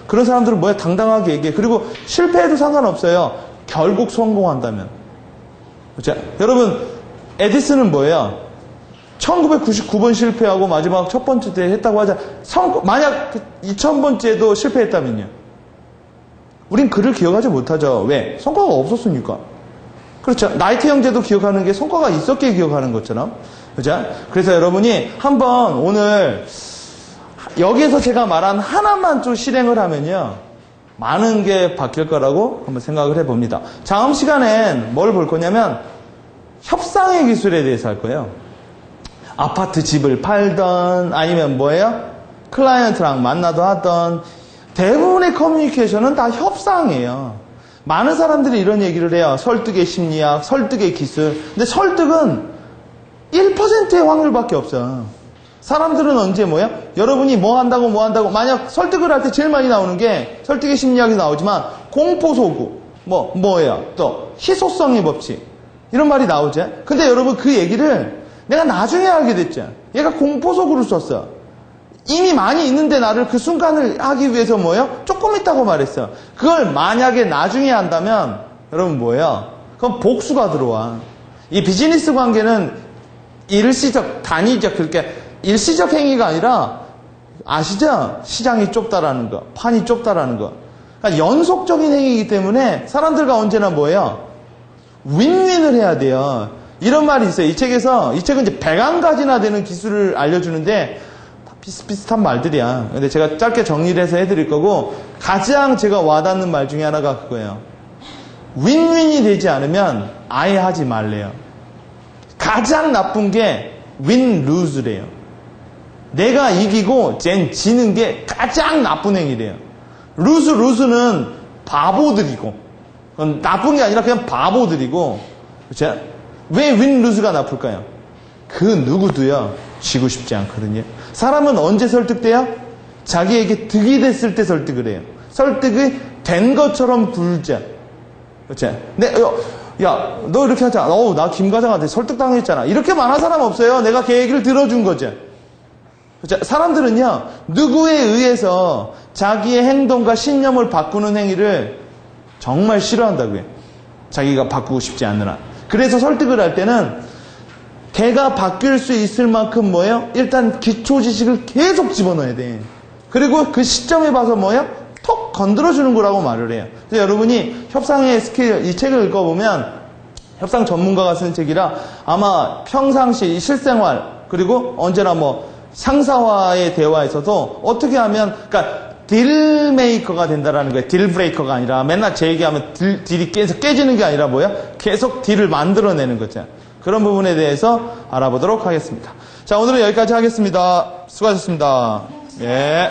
Speaker 1: 그런 사람들은 뭐야? 당당하게 얘기해. 그리고 실패해도 상관없어요. 결국 성공한다면. 그렇죠? 여러분 에디슨은 뭐예요? 1999번 실패하고 마지막 첫 번째 때 했다고 하자. 만약 2000번째도 실패했다면요. 우린 그를 기억하지 못하죠. 왜? 성과가 없었으니까. 그렇죠. 나이트 형제도 기억하는 게 성과가 있었기에 기억하는 것처럼. 그죠? 그래서 여러분이 한번 오늘 여기에서 제가 말한 하나만 좀 실행을 하면요. 많은 게 바뀔 거라고 한번 생각을 해봅니다. 다음 시간엔 뭘 볼 거냐면 협상의 기술에 대해서 할 거예요. 아파트 집을 팔던 아니면 뭐예요? 클라이언트랑 만나도 하던 대부분의 커뮤니케이션은 다 협상이에요. 많은 사람들이 이런 얘기를 해요. 설득의 심리학, 설득의 기술. 근데 설득은 1%의 확률밖에 없어요. 사람들은 언제 뭐야? 여러분이 뭐 한다고 만약 설득을 할 때 제일 많이 나오는 게 설득의 심리학이 나오지만 공포소구, 뭐예요? 또 희소성의 법칙 이런 말이 나오죠. 근데 여러분 그 얘기를 내가 나중에 알게 됐죠. 얘가 공포소구를 썼어. 이미 많이 있는데 나를 그 순간을 하기 위해서 뭐예요? 조금 있다고 말했어요. 그걸 만약에 나중에 한다면 여러분 뭐예요? 그럼 복수가 들어와. 이 비즈니스 관계는 일시적, 단위적, 그렇게 일시적 행위가 아니라 아시죠? 시장이 좁다라는 거, 판이 좁다라는 거. 그러니까 연속적인 행위이기 때문에 사람들과 언제나 뭐예요? 윈윈을 해야 돼요. 이런 말이 있어요. 이 책은 이제 100가지나 되는 기술을 알려주는데 다 비슷비슷한 말들이야. 근데 제가 짧게 정리를 해서 해드릴 거고 가장 제가 와닿는 말 중에 하나가 그거예요. 윈윈이 되지 않으면 아예 하지 말래요. 가장 나쁜 게 윈루즈래요. 내가 이기고 쟨 지는 게 가장 나쁜 행위래요. 루즈는 바보들이고 그건 나쁜 게 아니라 그냥 바보들이고 그렇죠? 왜 윈루즈가 나쁠까요? 그 누구도요 지고 싶지 않거든요. 사람은 언제 설득돼요? 자기에게 득이 됐을 때 설득을 해요. 설득이 된 것처럼 굴자. 그렇죠? 야, 너 이렇게 하자. 나 김 과장한테 설득당했잖아. 이렇게 말한 사람 없어요. 내가 걔 얘기를 들어준 거죠. 그렇죠? 사람들은요, 누구에 의해서 자기의 행동과 신념을 바꾸는 행위를 정말 싫어한다고요. 자기가 바꾸고 싶지 않느라. 그래서 설득을 할 때는 걔가 바뀔 수 있을 만큼 뭐예요? 일단 기초 지식을 계속 집어넣어야 돼. 그리고 그 시점에 봐서 뭐예요? 톡 건드려주는 거라고 말을 해요. 그래서 여러분이 협상의 스킬, 이 책을 읽어보면 협상 전문가가 쓴 책이라 아마 평상시 실생활 그리고 언제나 상사와의 대화에서도 어떻게 하면 그러니까 딜메이커가 된다라는 거예요. 딜브레이커가 아니라 맨날 제 얘기하면 딜이 계속 깨지는 게 아니라 계속 딜을 만들어내는 거죠. 그런 부분에 대해서 알아보도록 하겠습니다. 자, 오늘은 여기까지 하겠습니다. 수고하셨습니다. 예.